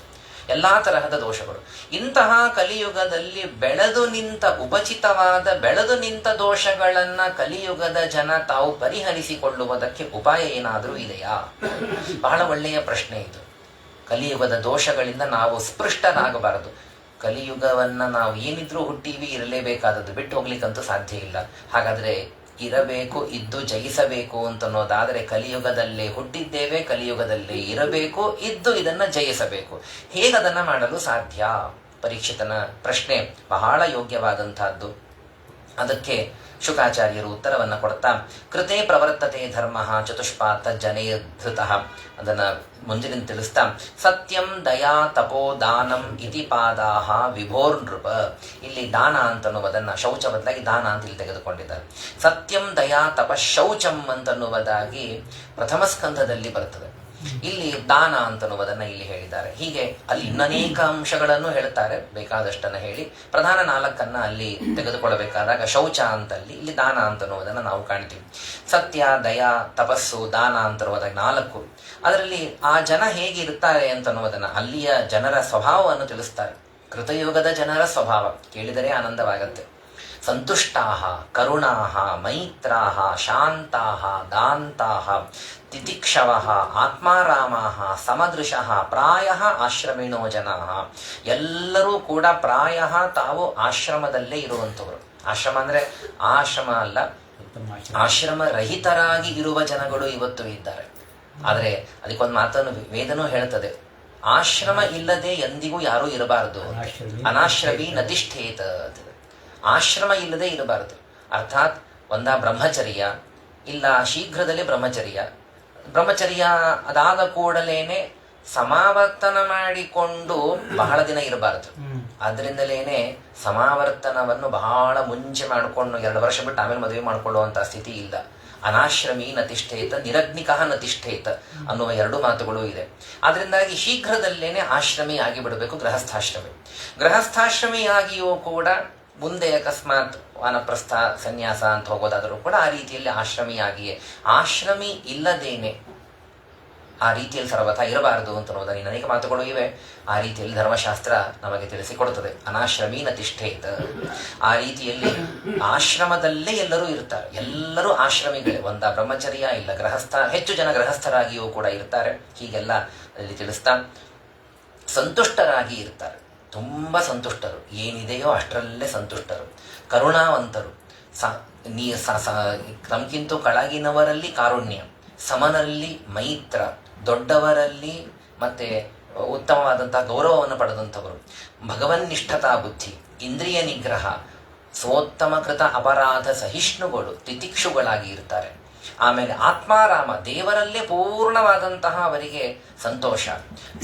ಎಲ್ಲ ತರಹದ ದೋಷಗಳು. ಇಂತಹ ಕಲಿಯುಗದಲ್ಲಿ ಬೆಳೆದು ನಿಂತ ದೋಷಗಳನ್ನು ಕಲಿಯುಗದ ಜನ ತಾವು ಪರಿಹರಿಸಿಕೊಳ್ಳುವುದಕ್ಕೆ ಉಪಾಯ ಏನಾದರೂ ಇದೆಯಾ? ಬಹಳ ಒಳ್ಳೆಯ ಪ್ರಶ್ನೆ ಇದು. ಕಲಿಯುಗದ ದೋಷಗಳಿಂದ ನಾವು ಸ್ಪೃಷ್ಟರಾಗಬಾರದು. ಕಲಿಯುಗವನ್ನು ನಾವು ಏನಿದ್ರೂ ಹುಟ್ಟಿವಿ, ಇರಲೇಬೇಕಾದದ್ದು, ಬಿಟ್ಟು ಹೋಗ್ಲಿಕ್ಕಂತೂ ಸಾಧ್ಯ ಇಲ್ಲ. ಹಾಗಾದರೆ ಇರಬೇಕು, ಇದ್ದು ಜಯಿಸಬೇಕು ಅಂತನ್ನೋದಾದರೆ ಕಲಿಯುಗದಲ್ಲೇ ಹುಟ್ಟಿದ್ದೇವೆ, ಕಲಿಯುಗದಲ್ಲೇ ಇರಬೇಕು, ಇದ್ದು ಇದನ್ನು ಜಯಿಸಬೇಕು. ಹೇಗದನ್ನು ಮಾಡಲು ಸಾಧ್ಯ? ಪರೀಕ್ಷಿತನ ಪ್ರಶ್ನೆ ಬಹಳ ಯೋಗ್ಯವಾದಂತಹದ್ದು. ಅದಕ್ಕೆ ಶುಕಾಚಾರ್ಯರು ಉತ್ತರವನ್ನು ಕೊಡ್ತಾ, ಕೃತೆ ಪ್ರವರ್ತತೆ ಧರ್ಮ ಚತುಷ್ಪಾತ್ ತಜ್ಜನೇಧೃತಃ, ಅದನ್ನು ಮುಂಜಿನ ತಿಳಿಸ್ತಾ, ಸತ್ಯಂ ದಯಾ ತಪೋ ದಾನಂ ಇತಿ ಪಾದಾಹ ವಿಭೋರ್ನೃಪ. ಇಲ್ಲಿ ದಾನ ಅಂತನ್ನುವುದನ್ನು ಶೌಚ ಬದಲಾಗಿ ದಾನ ಅಂತ ಇಲ್ಲಿ ತೆಗೆದುಕೊಂಡಿದ್ದಾರೆ. ಸತ್ಯಂ ದಯಾ ತಪ ಶೌಚಂ ಅಂತನ್ನುವುದಾಗಿ ಪ್ರಥಮ ಸ್ಕಂಧದಲ್ಲಿ ಬರುತ್ತದೆ. ಇಲ್ಲಿ ದಾನ ಅಂತನ್ನುವುದನ್ನು ಇಲ್ಲಿ ಹೇಳಿದ್ದಾರೆ. ಹೀಗೆ ಅಲ್ಲಿ ಇನ್ನನೇಕ ಅಂಶಗಳನ್ನು ಹೇಳ್ತಾರೆ, ಬೇಕಾದಷ್ಟನ್ನು ಹೇಳಿ ಪ್ರಧಾನ 4 ಅಲ್ಲಿ ತೆಗೆದುಕೊಳ್ಳಬೇಕಾದಾಗ ಶೌಚ ಅಂತಲ್ಲಿ, ಇಲ್ಲಿ ದಾನ ಅಂತನ್ನುವುದನ್ನು ನಾವು ಕಾಣ್ತೀವಿ. ಸತ್ಯ, ದಯಾ, ತಪಸ್ಸು, ದಾನ ಅಂತನ್ನುವುದಾಗ 4. ಅದರಲ್ಲಿ ಆ ಜನ ಹೇಗಿರ್ತಾರೆ ಅಂತನ್ನುವುದನ್ನು, ಅಲ್ಲಿಯ ಜನರ ಸ್ವಭಾವವನ್ನು ತಿಳಿಸ್ತಾರೆ. ಕೃತಯುಗದ ಜನರ ಸ್ವಭಾವ ಕೇಳಿದರೆ ಆನಂದವಾಗತ್ತೆ. ಸಂತುಷ್ಟಾಹ, ಕರುಣಾಹ, ಮೈತ್ರಾಹ, ಶಾಂತಾಹ, ದಾಂತಾಹ, ತಿತಿಕ್ಷವಃ, ಆತ್ಮಾರಾಮಾಹ, ಸಮದೃಶಃ, ಪ್ರಾಯಃ ಆಶ್ರಮಿಣೋ ಜನಾಃ. ಎಲ್ಲರೂ ಕೂಡ ಪ್ರಾಯಃ ತಾವು ಆಶ್ರಮದಲ್ಲೇ ಇರುವಂಥವರು. ಆಶ್ರಮ ಅಂದರೆ ಆಶ್ರಮ ಅಲ್ಲ, ಆಶ್ರಮ ರಹಿತರಾಗಿ ಇರುವ ಜನಗಳು ಇವತ್ತು ಇದ್ದಾರೆ. ಆದರೆ ಅದಕ್ಕೊಂದು ಮಾತನ್ನು ವೇದನೂ ಹೇಳ್ತದೆ, ಆಶ್ರಮ ಇಲ್ಲದೆ ಎಂದಿಗೂ ಯಾರೂ ಇರಬಾರದು. ಅನಾಶ್ರಮಿ ನತಿಷ್ಠೇತ. ಆಶ್ರಮ ಇಲ್ಲದೆ ಇರಬಾರದು. ಅರ್ಥಾತ್ ಒಂದ ಬ್ರಹ್ಮಚರ್ಯ, ಇಲ್ಲ ಶೀಘ್ರದಲ್ಲೇ ಬ್ರಹ್ಮಚರ್ಯ ಅದಾದ ಕೂಡಲೇನೆ ಸಮಾವರ್ತನ ಮಾಡಿಕೊಂಡು ಬಹಳ ದಿನ ಇರಬಾರದು. ಆದ್ರಿಂದಲೇನೆ ಸಮಾವರ್ತನವನ್ನು ಬಹಳ ಮುಂಚೆ ಮಾಡಿಕೊಂಡು 2 ವರ್ಷ ಬಿಟ್ಟು ಆಮೇಲೆ ಮದುವೆ ಮಾಡಿಕೊಳ್ಳುವಂತಹ ಸ್ಥಿತಿ ಇಲ್ಲ. ಅನಾಶ್ರಮಿ ನತಿಷ್ಠೇತ, ನಿರಗ್ನಿಕಃ ನತಿಷ್ಠೇತ ಅನ್ನುವ 2 ಮಾತುಗಳು ಇದೆ. ಆದ್ರಿಂದಾಗಿ ಶೀಘ್ರದಲ್ಲೇನೆ ಆಶ್ರಮಿ ಆಗಿ ಬಿಡಬೇಕು. ಗೃಹಸ್ಥಾಶ್ರಮಿಯಾಗಿಯೂ ಕೂಡ ಮುಂದೆ ಅಕಸ್ಮಾತ್ ವಾನಪ್ರಸ್ಥ ಸನ್ಯಾಸ ಅಂತ ಹೋಗೋದಾದರೂ ಕೂಡ ಆ ರೀತಿಯಲ್ಲಿ ಆಶ್ರಮಿಯಾಗಿಯೇ, ಆಶ್ರಮಿ ಇಲ್ಲದೇನೆ ಆ ರೀತಿಯಲ್ಲಿ ಸರ್ವಥ ಇರಬಾರದು ಅಂತ ಅನ್ನೋದನ್ನು ಅನೇಕ ಮಾತುಗಳು ಇವೆ. ಆ ರೀತಿಯಲ್ಲಿ ಧರ್ಮಶಾಸ್ತ್ರ ನಮಗೆ ತಿಳಿಸಿಕೊಡುತ್ತದೆ. ಅನಾಶ್ರಮಿ ನತಿಷ್ಠೇತ. ಆ ರೀತಿಯಲ್ಲಿ ಆಶ್ರಮದಲ್ಲೇ ಎಲ್ಲರೂ ಇರ್ತಾರೆ, ಎಲ್ಲರೂ ಆಶ್ರಮಿಗಳೇ. ಒಂದ ಬ್ರಹ್ಮಚರ್ಯ ಇಲ್ಲ ಗೃಹಸ್ಥ, ಹೆಚ್ಚು ಜನ ಗೃಹಸ್ಥರಾಗಿಯೂ ಕೂಡ ಇರ್ತಾರೆ. ಹೀಗೆಲ್ಲ ಅಲ್ಲಿ ತಿಳಿಸ್ತಾ ಸಂತುಷ್ಟರಾಗಿ ಇರ್ತಾರೆ, ತುಂಬ ಸಂತುಷ್ಟರು, ಏನಿದೆಯೋ ಅಷ್ಟರಲ್ಲೇ ಸಂತುಷ್ಟರು, ಕರುಣಾವಂತರು, ನಮ್ಗಿಂತ ಕೆಳಗಿನವರಲ್ಲಿ ಕಾರುಣ್ಯ, ಸಮನಲ್ಲಿ ಮೈತ್ರ, ದೊಡ್ಡವರಲ್ಲಿ ಮತ್ತೆ ಉತ್ತಮವಾದಂತಹ ಗೌರವವನ್ನು ಪಡೆದಂಥವರು, ಭಗವನ್ನಿಷ್ಠತಾ ಬುದ್ಧಿ, ಇಂದ್ರಿಯ ನಿಗ್ರಹ, ಸ್ವೋತ್ತಮಕೃತ ಅಪರಾಧ ಸಹಿಷ್ಣುಗಳು, ತಿತಿಕ್ಷುಗಳಾಗಿ ಇರ್ತಾರೆ. ಆಮೇಲೆ ಆತ್ಮಾರಾಮ, ದೇವರಲ್ಲೇ ಪೂರ್ಣವಾದಂತಹ ಅವರಿಗೆ ಸಂತೋಷ,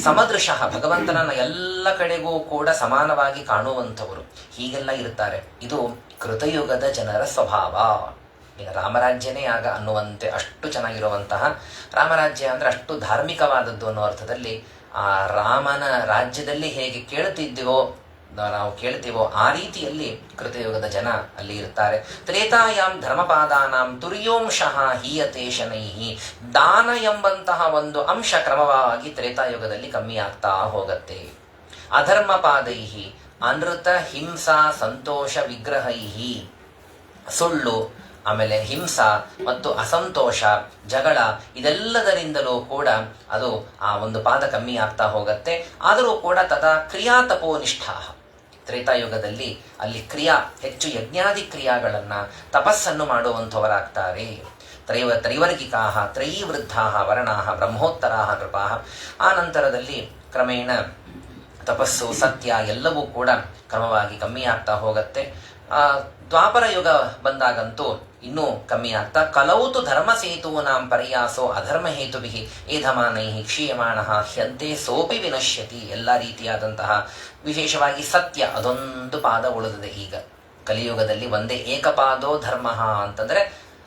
ಸಮದೃಶಃ, ಭಗವಂತನನ್ನ ಎಲ್ಲ ಕಡೆಗೂ ಕೂಡ ಸಮಾನವಾಗಿ ಕಾಣುವಂಥವರು. ಹೀಗೆಲ್ಲ ಇರ್ತಾರೆ. ಇದು ಕೃತಯುಗದ ಜನರ ಸ್ವಭಾವ. ಈಗ ರಾಮರಾಜ್ಯನೇ ಆಗ ಅನ್ನುವಂತೆ ಅಷ್ಟು ಚೆನ್ನಾಗಿರುವಂತಹ ರಾಮರಾಜ್ಯ ಅಂದರೆ ಅಷ್ಟು ಧಾರ್ಮಿಕವಾದದ್ದು ಅನ್ನೋ ಅರ್ಥದಲ್ಲಿ ಆ ರಾಮನ ರಾಜ್ಯದಲ್ಲಿ ಹೇಗೆ ನಾವು ಕೇಳ್ತೀವೋ ಆ ರೀತಿಯಲ್ಲಿ ಕೃತಯುಗದ ಜನ ಅಲ್ಲಿ ಇರ್ತಾರೆ. ತ್ರೇತಾಯಾಮ್ ಧರ್ಮಪಾದಾನಾಂ ತುರ್ಯೋಂಶಃ ಹೀಯತೆ ಶನೈಹಿ. ದಾನ ಎಂಬಂತಹ ಒಂದು ಅಂಶ ಕ್ರಮವಾಗಿ ತ್ರೇತಾಯುಗದಲ್ಲಿ ಕಮ್ಮಿ ಆಗ್ತಾ ಹೋಗತ್ತೆ. ಅಧರ್ಮಪಾದೈಹಿ ಅನೃತ ಹಿಂಸಾ ಸಂತೋಷ ವಿಗ್ರಹೈಹಿ. ಸುಳ್ಳು, ಆಮೇಲೆ ಹಿಂಸಾ ಮತ್ತು ಅಸಂತೋಷ, ಜಗಳ, ಇದೆಲ್ಲದರಿಂದಲೂ ಕೂಡ ಅದು ಆ ಒಂದು ಪಾದ ಕಮ್ಮಿ ಆಗ್ತಾ ಹೋಗತ್ತೆ. ಆದರೂ ಕೂಡ ತದಾ ಕ್ರಿಯಾತಪೋನಿಷ್ಠಾ. ತ್ರೇತಾಯುಗದಲ್ಲಿ ಅಲ್ಲಿ ಹೆಚ್ಚು ಯಜ್ಞಾದಿ ಕ್ರಿಯಾಗಳನ್ನು, ತಪಸ್ಸನ್ನು ಮಾಡುವಂಥವರಾಗ್ತಾರೆ. ತ್ರೈವರ್ಗಿಕಾಹ, ತ್ರೈವೃದ್ಧಾಹ, ವರ್ಣಾಹ, ಬ್ರಹ್ಮೋತ್ತರಾಹ, ನೃಪಾಹ. ಆ ನಂತರದಲ್ಲಿ ಕ್ರಮೇಣ ತಪಸ್ಸು, ಸತ್ಯ ಎಲ್ಲವೂ ಕೂಡ ಕ್ರಮವಾಗಿ ಕಮ್ಮಿ ಆಗ್ತಾ ಹೋಗತ್ತೆ. ದ್ವಾಪರ ಯುಗ ಬಂದಾಗಂತೂ ಇನ್ನೂ ಕಮ್ಮಿ ಆಗ್ತಾ, ಕಲೌತು ಧರ್ಮ ಸೇತೂನಾಂ ಪರ್ಯಾಸೋ ಅಧರ್ಮ ಹೇತುಭಿಃ ಏಧಮಾನೈಃ ಕ್ಷೀಯಮಾಣಃ ಹ್ಯಂತೆ ಸೋಪಿ ವಿನಶ್ಯತಿ. ಎಲ್ಲ ರೀತಿಯಾದಂತಹ ವಿಶೇಷವಾಗಿ ಸತ್ಯ ಅದೊಂದು ಪಾದ ಉಳಿದಿದೆ. ಈಗ ಕಲಿಯುಗದಲ್ಲಿ ಒಂದೇ ಏಕಪಾದೋ ಧರ್ಮ ಅಂತಂದರೆ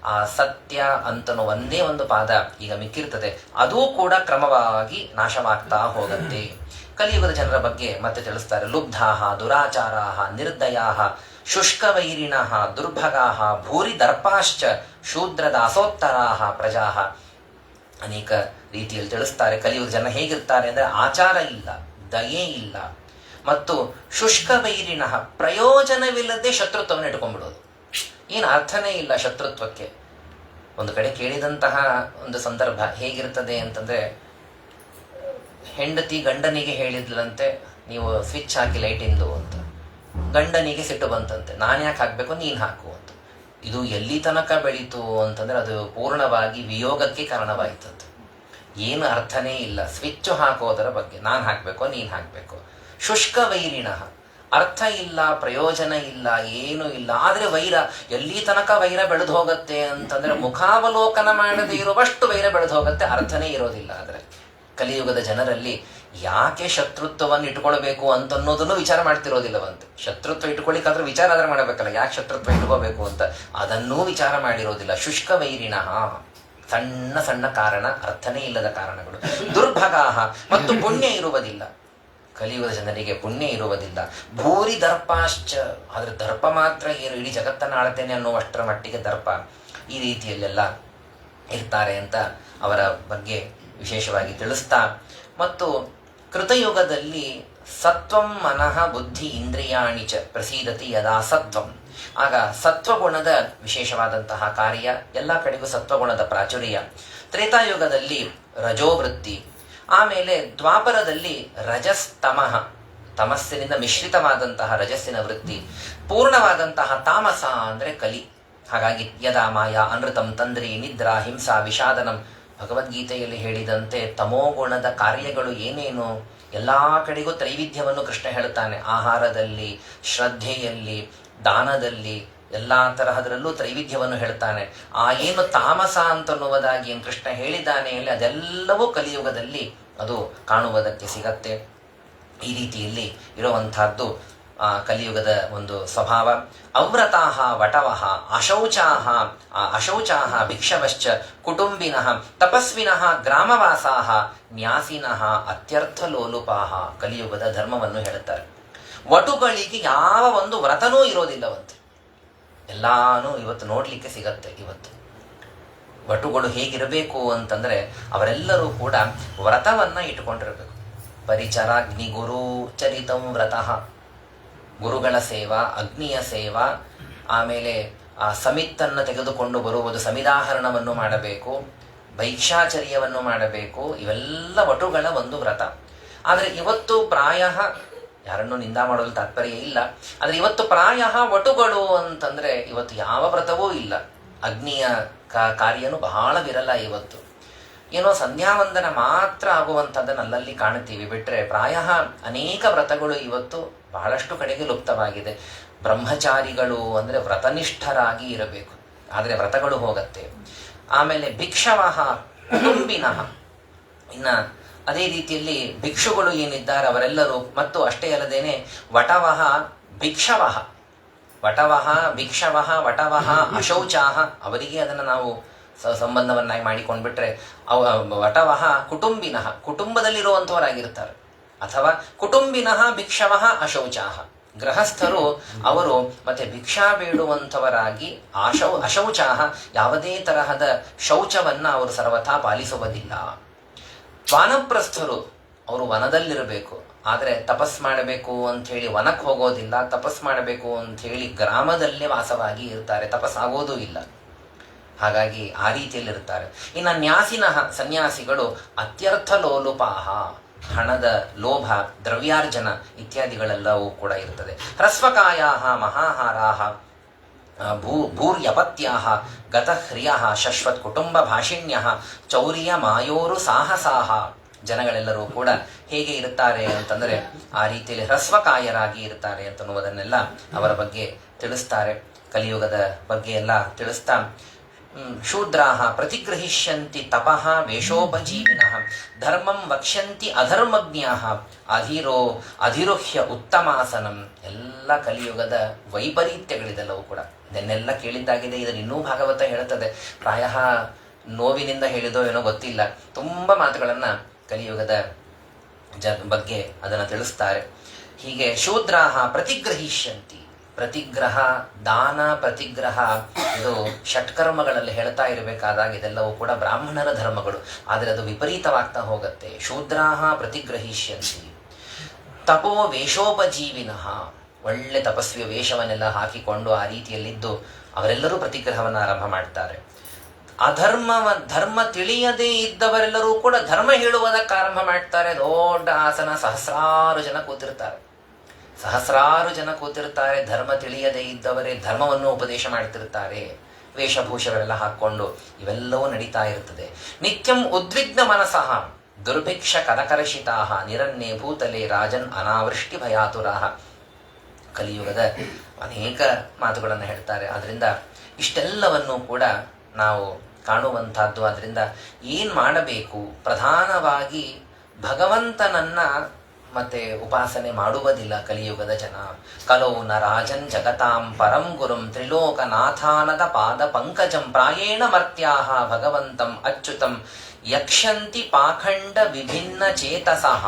ಆ ಸತ್ಯ ಅಂತನೋ ಒಂದೇ ಒಂದು ಪಾದ ಈಗ ಮಿಕ್ಕಿರ್ತದೆ, ಅದೂ ಕೂಡ ಕ್ರಮವಾಗಿ ನಾಶವಾಗ್ತಾ ಹೋಗುತ್ತೆ. ಕಲಿಯುಗದ ಜನರ ಬಗ್ಗೆ ಮತ್ತೆ ತಿಳಿಸ್ತಾರೆ. ಲುಬ್ಧಾಹ ದುರಾಚಾರಾಹ ನಿರ್ದಯಾಹ ಶುಷ್ಕವೈರಿಣಃ ದುರ್ಭಗಾಹ ಭೂರಿ ದರ್ಪಾಶ್ಚ ಶೂದ್ರದಾಸೋತ್ತರಾಹ ಪ್ರಜಾಹ. ಅನೇಕ ರೀತಿಯಲ್ಲಿ ತಿಳಿಸ್ತಾರೆ ಕಲಿಯುಗದ ಜನ ಹೇಗಿರ್ತಾರೆ ಅಂದರೆ ಆಚಾರ ಇಲ್ಲ, ದಯೆ ಇಲ್ಲ, ಮತ್ತು ಶುಷ್ಕ ವೈರಿಣಃ ಪ್ರಯೋಜನವಿಲ್ಲದೆ ಶತ್ರುತ್ವವನ್ನು ಇಟ್ಕೊಂಡ್ಬಿಡೋದು. ಏನು ಅರ್ಥನೇ ಇಲ್ಲ ಶತ್ರುತ್ವಕ್ಕೆ. ಒಂದು ಕಡೆ ಕೇಳಿದಂತಹ ಒಂದು ಸಂದರ್ಭ ಹೇಗಿರ್ತದೆ ಅಂತಂದ್ರೆ, ಹೆಂಡತಿ ಗಂಡನಿಗೆ ಹೇಳಿದ್ಲಂತೆ ನೀವು ಸ್ವಿಚ್ ಹಾಕಿ ಲೈಟಿಂದು ಅಂತ. ಗಂಡನಿಗೆ ಸಿಟ್ಟು ಬಂತಂತೆ, ನಾನು ಯಾಕೆ ಹಾಕಬೇಕು, ನೀನು ಹಾಕು ಅಂತ. ಇದು ಎಲ್ಲಿ ತನಕ ಬೆಳೀತು ಅಂತಂದ್ರೆ ಅದು ಪೂರ್ಣವಾಗಿ ವಿಯೋಗಕ್ಕೆ ಕಾರಣವಾಯಿತಂತೆ. ಏನು ಅರ್ಥನೇ ಇಲ್ಲ. ಸ್ವಿಚ್ ಹಾಕೋದರ ಬಗ್ಗೆ ನಾನು ಹಾಕಬೇಕು, ನೀನು ಹಾಕಬೇಕು. ಶುಷ್ಕ ವೈರಿಣಃ, ಅರ್ಥ ಇಲ್ಲ, ಪ್ರಯೋಜನ ಇಲ್ಲ, ಏನೂ ಇಲ್ಲ. ಆದರೆ ವೈರ, ಎಲ್ಲಿ ತನಕ ವೈರ ಬೆಳೆದು ಹೋಗುತ್ತೆ ಅಂತಂದ್ರೆ ಮುಖಾವಲೋಕನ ಮಾಡದೇ ಇರುವಷ್ಟು ವೈರ ಬೆಳೆದು ಹೋಗುತ್ತೆ, ಅರ್ಥನೇ ಇರೋದಿಲ್ಲ. ಆದರೆ ಕಲಿಯುಗದ ಜನರಲ್ಲಿ ಯಾಕೆ ಶತ್ರುತ್ವವನ್ನು ಇಟ್ಕೊಳ್ಬೇಕು ಅಂತನ್ನೋದನ್ನು ವಿಚಾರ ಮಾಡ್ತಿರೋದಿಲ್ಲವಂತೆ. ಶತ್ರುತ್ವ ಇಟ್ಕೊಳ್ಳಿಕ್ಕಾದ್ರೂ ವಿಚಾರ ಆದ್ರೆ ಮಾಡಬೇಕಲ್ಲ, ಯಾಕೆ ಶತ್ರುತ್ವ ಇಟ್ಕೋಬೇಕು ಅಂತ, ಅದನ್ನೂ ವಿಚಾರ ಮಾಡಿರೋದಿಲ್ಲ. ಶುಷ್ಕ ವೈರಿಣಃ, ಸಣ್ಣ ಸಣ್ಣ ಕಾರಣ, ಅರ್ಥನೇ ಇಲ್ಲದ ಕಾರಣಗಳು. ದುರ್ಭಗಾಹ, ಮತ್ತು ಪುಣ್ಯ ಇರುವುದಿಲ್ಲ. ಕಲಿಯುಗದ ಜನರಿಗೆ ಪುಣ್ಯ ಇರುವುದಿಲ್ಲ. ಭೂರಿ ದರ್ಪಾಶ್ಚ, ಆದ್ರೆ ದರ್ಪ ಮಾತ್ರ ಏನು, ಇಡೀ ಜಗತ್ತನ್ನು ಆಳ್ತೇನೆ ಅನ್ನುವಷ್ಟರ ಮಟ್ಟಿಗೆ ದರ್ಪ. ಈ ರೀತಿಯಲ್ಲೆಲ್ಲ ಇರ್ತಾರೆ ಅಂತ ಅವರ ಬಗ್ಗೆ ವಿಶೇಷವಾಗಿ ತಿಳಿಸ್ತಾ, ಮತ್ತು ಕೃತಯುಗದಲ್ಲಿ ಸತ್ವಂ ಮನಃ ಬುದ್ಧಿ ಇಂದ್ರಿಯಾಣಿ ಚ ಪ್ರಸೀದತಿ ಯದಾ ಸತ್ವಂ. ಆಗ ಸತ್ವಗುಣದ ವಿಶೇಷವಾದಂತಹ ಕಾರ್ಯ, ಎಲ್ಲ ಕಡೆಗೂ ಸತ್ವಗುಣದ ಪ್ರಾಚುರ್ಯ. ತ್ರೇತಾಯುಗದಲ್ಲಿ ರಜೋವೃತ್ತಿ, ಆಮೇಲೆ ದ್ವಾಪರದಲ್ಲಿ ರಜಸ್ತಮಃ, ತಮಸ್ಸಿನಿಂದ ಮಿಶ್ರಿತವಾದಂತಹ ರಜಸ್ಸಿನ ವೃತ್ತಿ. ಪೂರ್ಣವಾದಂತಹ ತಾಮಸ ಅಂದರೆ ಕಲಿ. ಹಾಗಾಗಿ ಯದಾ ಮಾಯಾ ಅನೃತಂ ತಂದ್ರಿ ನಿದ್ರಾ ಹಿಂಸಾ ವಿಷಾದನಂ. ಭಗವದ್ಗೀತೆಯಲ್ಲಿ ಹೇಳಿದಂತೆ ತಮೋಗುಣದ ಕಾರ್ಯಗಳು ಏನೇನು, ಎಲ್ಲ ಕಡೆಗೂ ತ್ರೈವಿಧ್ಯವನ್ನು ಕೃಷ್ಣ ಹೇಳುತ್ತಾನೆ. ಆಹಾರದಲ್ಲಿ, ಶ್ರದ್ಧೆಯಲ್ಲಿ, ದಾನದಲ್ಲಿ, ಎಲ್ಲ ತರಹದರಲ್ಲೂ ತ್ರೈವಿಧ್ಯವನ್ನು ಹೇಳ್ತಾನೆ. ಆ ಏನು ತಾಮಸ ಅಂತನ್ನುವುದಾಗಿ ಏನು ಕೃಷ್ಣ ಹೇಳಿದ್ದಾನೆ ಅಲ್ಲಿ, ಅದೆಲ್ಲವೂ ಕಲಿಯುಗದಲ್ಲಿ ಅದು ಕಾಣುವುದಕ್ಕೆ ಸಿಗತ್ತೆ. ಈ ರೀತಿಯಲ್ಲಿ ಇರುವಂತಹದ್ದು ಕಲಿಯುಗದ ಒಂದು ಸ್ವಭಾವ. ಅವ್ರತಾಹ ವಟವಃ ಅಶೌಚಾಹ ಭಿಕ್ಷವಶ್ಚ ಕುಟುಂಬಿನಃ ತಪಸ್ವಿನಃ ಗ್ರಾಮವಾಸಾಹ ನ್ಯಾಸಿನಃ ಅತ್ಯರ್ಥ ಲೋಲುಪಾಹ. ಕಲಿಯುಗದ ಧರ್ಮವನ್ನು ಹೇಳುತ್ತಾರೆ. ವಟುಗಳಿಗೆ ಯಾವ ಒಂದು ವ್ರತನೂ ಇರೋದಿಲ್ಲವಂತೆ. ಎಲ್ಲಾನು ಇವತ್ತು ನೋಡ್ಲಿಕ್ಕೆ ಸಿಗತ್ತೆ. ಇವತ್ತು ವಟುಗಳು ಹೇಗಿರಬೇಕು ಅಂತಂದ್ರೆ ಅವರೆಲ್ಲರೂ ಕೂಡ ವ್ರತವನ್ನ ಇಟ್ಟುಕೊಂಡಿರಬೇಕು. ಪರಿಚರಾಗ್ನಿ ಗುರು ಚರಿತಂ ವ್ರತಃ, ಗುರುಗಳ ಸೇವಾ, ಅಗ್ನಿಯ ಸೇವಾ, ಆಮೇಲೆ ಆ ಸಮಿತ್ತನ್ನು ತೆಗೆದುಕೊಂಡು ಬರುವುದು, ಸಮಿದಾಹರಣವನ್ನು ಮಾಡಬೇಕು, ಭೈಕ್ಷಾಚರ್ಯವನ್ನು ಮಾಡಬೇಕು. ಇವೆಲ್ಲ ವಟುಗಳ ಒಂದು ವ್ರತ. ಆದರೆ ಇವತ್ತು ಪ್ರಾಯ, ಯಾರನ್ನು ನಿಂದ ಮಾಡೋದು ತಾತ್ಪರ್ಯ ಇಲ್ಲ, ಆದರೆ ಇವತ್ತು ಪ್ರಾಯ ವಟುಗಳು ಅಂತಂದ್ರೆ ಇವತ್ತು ಯಾವ ವ್ರತವೂ ಇಲ್ಲ. ಅಗ್ನಿಯ ಕಾರ್ಯನು ಬಹಳ ವಿರಲ ಇವತ್ತು. ಏನೋ ಸಂಧ್ಯಾವಂದನ ಮಾತ್ರ ಆಗುವಂಥದ್ದನ್ನು ಅಲ್ಲಲ್ಲಿ ಕಾಣುತ್ತೀವಿ, ಬಿಟ್ಟರೆ ಪ್ರಾಯ ಅನೇಕ ವ್ರತಗಳು ಇವತ್ತು ಬಹಳಷ್ಟು ಕಡೆಗೆ ಲುಪ್ತವಾಗಿದೆ. ಬ್ರಹ್ಮಚಾರಿಗಳು ಅಂದರೆ ವ್ರತನಿಷ್ಠರಾಗಿ ಇರಬೇಕು, ಆದರೆ ವ್ರತಗಳು ಹೋಗತ್ತೆ. ಆಮೇಲೆ ಭಿಕ್ಷವಃ ಕುಟುಂಬಿನಃ, ಇನ್ನ ಅದೇ ರೀತಿಯಲ್ಲಿ ಭಿಕ್ಷುಗಳು ಏನಿದ್ದಾರೆ ಅವರೆಲ್ಲರೂ, ಮತ್ತು ಅಷ್ಟೇ ಅಲ್ಲದೇನೆ ವಟವಃ ಭಿಕ್ಷವಃ, ವಟವಃ ಅಶೌಚಾಹ, ಅವರಿಗೆ ಅದನ್ನು ನಾವು ಸಂಬಂಧವನ್ನಾಗಿ ಮಾಡಿಕೊಂಡ್ಬಿಟ್ರೆ ವಟವಃ ಕುಟುಂಬಿನಃ, ಕುಟುಂಬದಲ್ಲಿರುವಂಥವರಾಗಿರ್ತಾರೆ. ಅಥವಾ ಕುಟುಂಬಿನಃ ಭಿಕ್ಷವಃ ಅಶೌಚಾಹ, ಗೃಹಸ್ಥರು ಅವರು ಮತ್ತೆ ಭಿಕ್ಷಾ ಬೇಡುವಂಥವರಾಗಿ ಅಶೌಚಾಹ, ಯಾವುದೇ ತರಹದ ಶೌಚವನ್ನ ಅವರು ಸರ್ವಥಾ ಪಾಲಿಸುವುದಿಲ್ಲ. ವಾನಪ್ರಸ್ಥರು ಅವರು ವನದಲ್ಲಿರಬೇಕು, ಆದರೆ ತಪಸ್ ಮಾಡಬೇಕು ಅಂಥೇಳಿ ವನಕ್ಕೆ ಹೋಗೋದಿಲ್ಲ. ತಪಸ್ ಮಾಡಬೇಕು ಅಂಥೇಳಿ ಗ್ರಾಮದಲ್ಲೇ ವಾಸವಾಗಿ ಇರ್ತಾರೆ, ತಪಸ್ಸಾಗೋದೂ ಇಲ್ಲ. ಹಾಗಾಗಿ ಆ ರೀತಿಯಲ್ಲಿರ್ತಾರೆ. ಇನ್ನು ನ್ಯಾಸಿನಃ, ಸನ್ಯಾಸಿಗಳು ಅತ್ಯರ್ಥ ಲೋಲುಪಾಹ, ಹಣದ ಲೋಭ, ದ್ರವ್ಯಾರ್ಜನ ಇತ್ಯಾದಿಗಳೆಲ್ಲವೂ ಕೂಡ ಇರ್ತದೆ. ಹ್ರಸ್ವಕಾಯಾಹ ಮಹಾಹಾರಾಹ ಭೂರ್ಯಪತ್ಯಾಹ ಗತಹ್ರಿಯಃ ಶಶ್ವತ್ ಕುಟುಂಬ ಭಾಷಿಣ್ಯಃ ಚೌರ್ಯ ಮಾಯೋರು ಸಾಹಸಾಹ. ಜನಗಳೆಲ್ಲರೂ ಕೂಡ ಹೇಗೆ ಇರುತ್ತಾರೆ ಅಂತಂದರೆ ಆ ರೀತಿಯಲ್ಲಿ ಹ್ರಸ್ವಕಾಯರಾಗಿ ಇರ್ತಾರೆ ಅಂತನ್ನುವುದನ್ನೆಲ್ಲ ಅವರ ಬಗ್ಗೆ ತಿಳಿಸ್ತಾರೆ. ಕಲಿಯುಗದ ಬಗ್ಗೆ ಎಲ್ಲ ತಿಳಿಸ್ತಾ, ಶೂದ್ರಾಹ ಪ್ರತಿಗ್ರಹಿಷ್ಯಂತಿ ತಪಃ ವೇಷೋಪಜೀವಿನಃ ಧರ್ಮಂ ವಕ್ಷ್ಯಂತಿ ಅಧರ್ಮಜ್ಞಾಃ ಅಧಿರೋಹ್ಯ ಉತ್ತಮಾಸನಂ. ಎಲ್ಲ ಕಲಿಯುಗದ ವೈಪರೀತ್ಯಗಳಿದೆಲ್ಲವೂ ಕೂಡ. ಇದನ್ನೆಲ್ಲ ಕೇಳಿದ್ದಾಗಿದೆ. ಇದನ್ನು ಇನ್ನೂ ಭಾಗವತ ಹೇಳುತ್ತದೆ. ಪ್ರಾಯ ನೋವಿನಿಂದ ಹೇಳಿದೋ ಏನೋ ಗೊತ್ತಿಲ್ಲ, ತುಂಬ ಮಾತುಗಳನ್ನು ಕಲಿಯುಗದ ಬಗ್ಗೆ ಅದನ್ನು ತಿಳಿಸ್ತಾರೆ. ಹೀಗೆ ಶೂದ್ರಾಹ ಪ್ರತಿಗ್ರಹಿಷ್ಯಂತಿ, ಪ್ರತಿಗ್ರಹ, ದಾನ, ಪ್ರತಿಗ್ರಹ, ಇದು ಷಟ್ಕರ್ಮಗಳಲ್ಲಿ ಹೇಳ್ತಾ ಇರಬೇಕಾದಾಗ ಇದೆಲ್ಲವೂ ಕೂಡ ಬ್ರಾಹ್ಮಣರ ಧರ್ಮಗಳು. ಆದರೆ ಅದು ವಿಪರೀತವಾಗ್ತಾ ಹೋಗುತ್ತೆ. ಶೂದ್ರಾಹ ಪ್ರತಿಗ್ರಹಿಷ್ಯಂತಿ, ತಪೋ ವೇಷೋಪಜೀವಿನಃ, ಒಳ್ಳೆ ತಪಸ್ವಿಯ ವೇಷವನ್ನೆಲ್ಲ ಹಾಕಿಕೊಂಡು ಆ ರೀತಿಯಲ್ಲಿದ್ದು ಅವರೆಲ್ಲರೂ ಪ್ರತಿಗ್ರಹವನ್ನು ಆರಂಭ ಮಾಡ್ತಾರೆ. ಧರ್ಮ ತಿಳಿಯದೇ ಇದ್ದವರೆಲ್ಲರೂ ಕೂಡ ಧರ್ಮ ಹೇಳುವುದಕ್ಕೆ ಆರಂಭ ಮಾಡ್ತಾರೆ. ದೊಡ್ಡ ಆಸನ, ಸಹಸ್ರಾರು ಜನ ಕೂತಿರ್ತಾರೆ. ಧರ್ಮ ತಿಳಿಯದೇ ಇದ್ದವರೇ ಧರ್ಮವನ್ನು ಉಪದೇಶ ಮಾಡ್ತಿರ್ತಾರೆ, ವೇಷಭೂಷಗಳೆಲ್ಲ ಹಾಕ್ಕೊಂಡು. ಇವೆಲ್ಲವೂ ನಡೀತಾ ಇರ್ತದೆ. ನಿತ್ಯಂ ಉದ್ವಿಗ್ನ ಮನಸಃ ದುರ್ಭಿಕ್ಷ ಕನಕರಶಿತಾ ನಿರನ್ನೇ ಭೂತಲೆ ರಾಜನ್ ಅನಾವೃಷ್ಟಿ ಭಯಾತುರಾಹ. ಕಲಿಯುಗದ ಅನೇಕ ಮಾತುಗಳನ್ನು ಹೇಳ್ತಾರೆ. ಅದರಿಂದ ಇಷ್ಟೆಲ್ಲವನ್ನು ಕೂಡ ನಾವು ಕಾಣುವಂಥದ್ದು. ಅದರಿಂದ ಏನು ಮಾಡಬೇಕು? ಪ್ರಧಾನವಾಗಿ ಭಗವಂತನನ್ನ ಮತ್ತೆ ಉಪಾಸನೆ ಮಾಡುವುದಿಲ್ಲ ಕಲಿಯುಗದ ಜನ. ಕಲೋ ನ ರಾಜನ್ ಜಗತಾಂ ಪರಂ ಗುರುಂ ತ್ರಿಲೋಕನಾಥಾನದ ಪಾದ ಪಂಕಜಂ ಪ್ರಾಯೇಣ ಮರ್ತ್ಯಾಹ ಭಗವಂತಂ ಅಚ್ಯುತಂ ಯಕ್ಷಂತಿ ಪಾಖಂಡ ವಿಭಿನ್ನ ಚೇತಸಃ.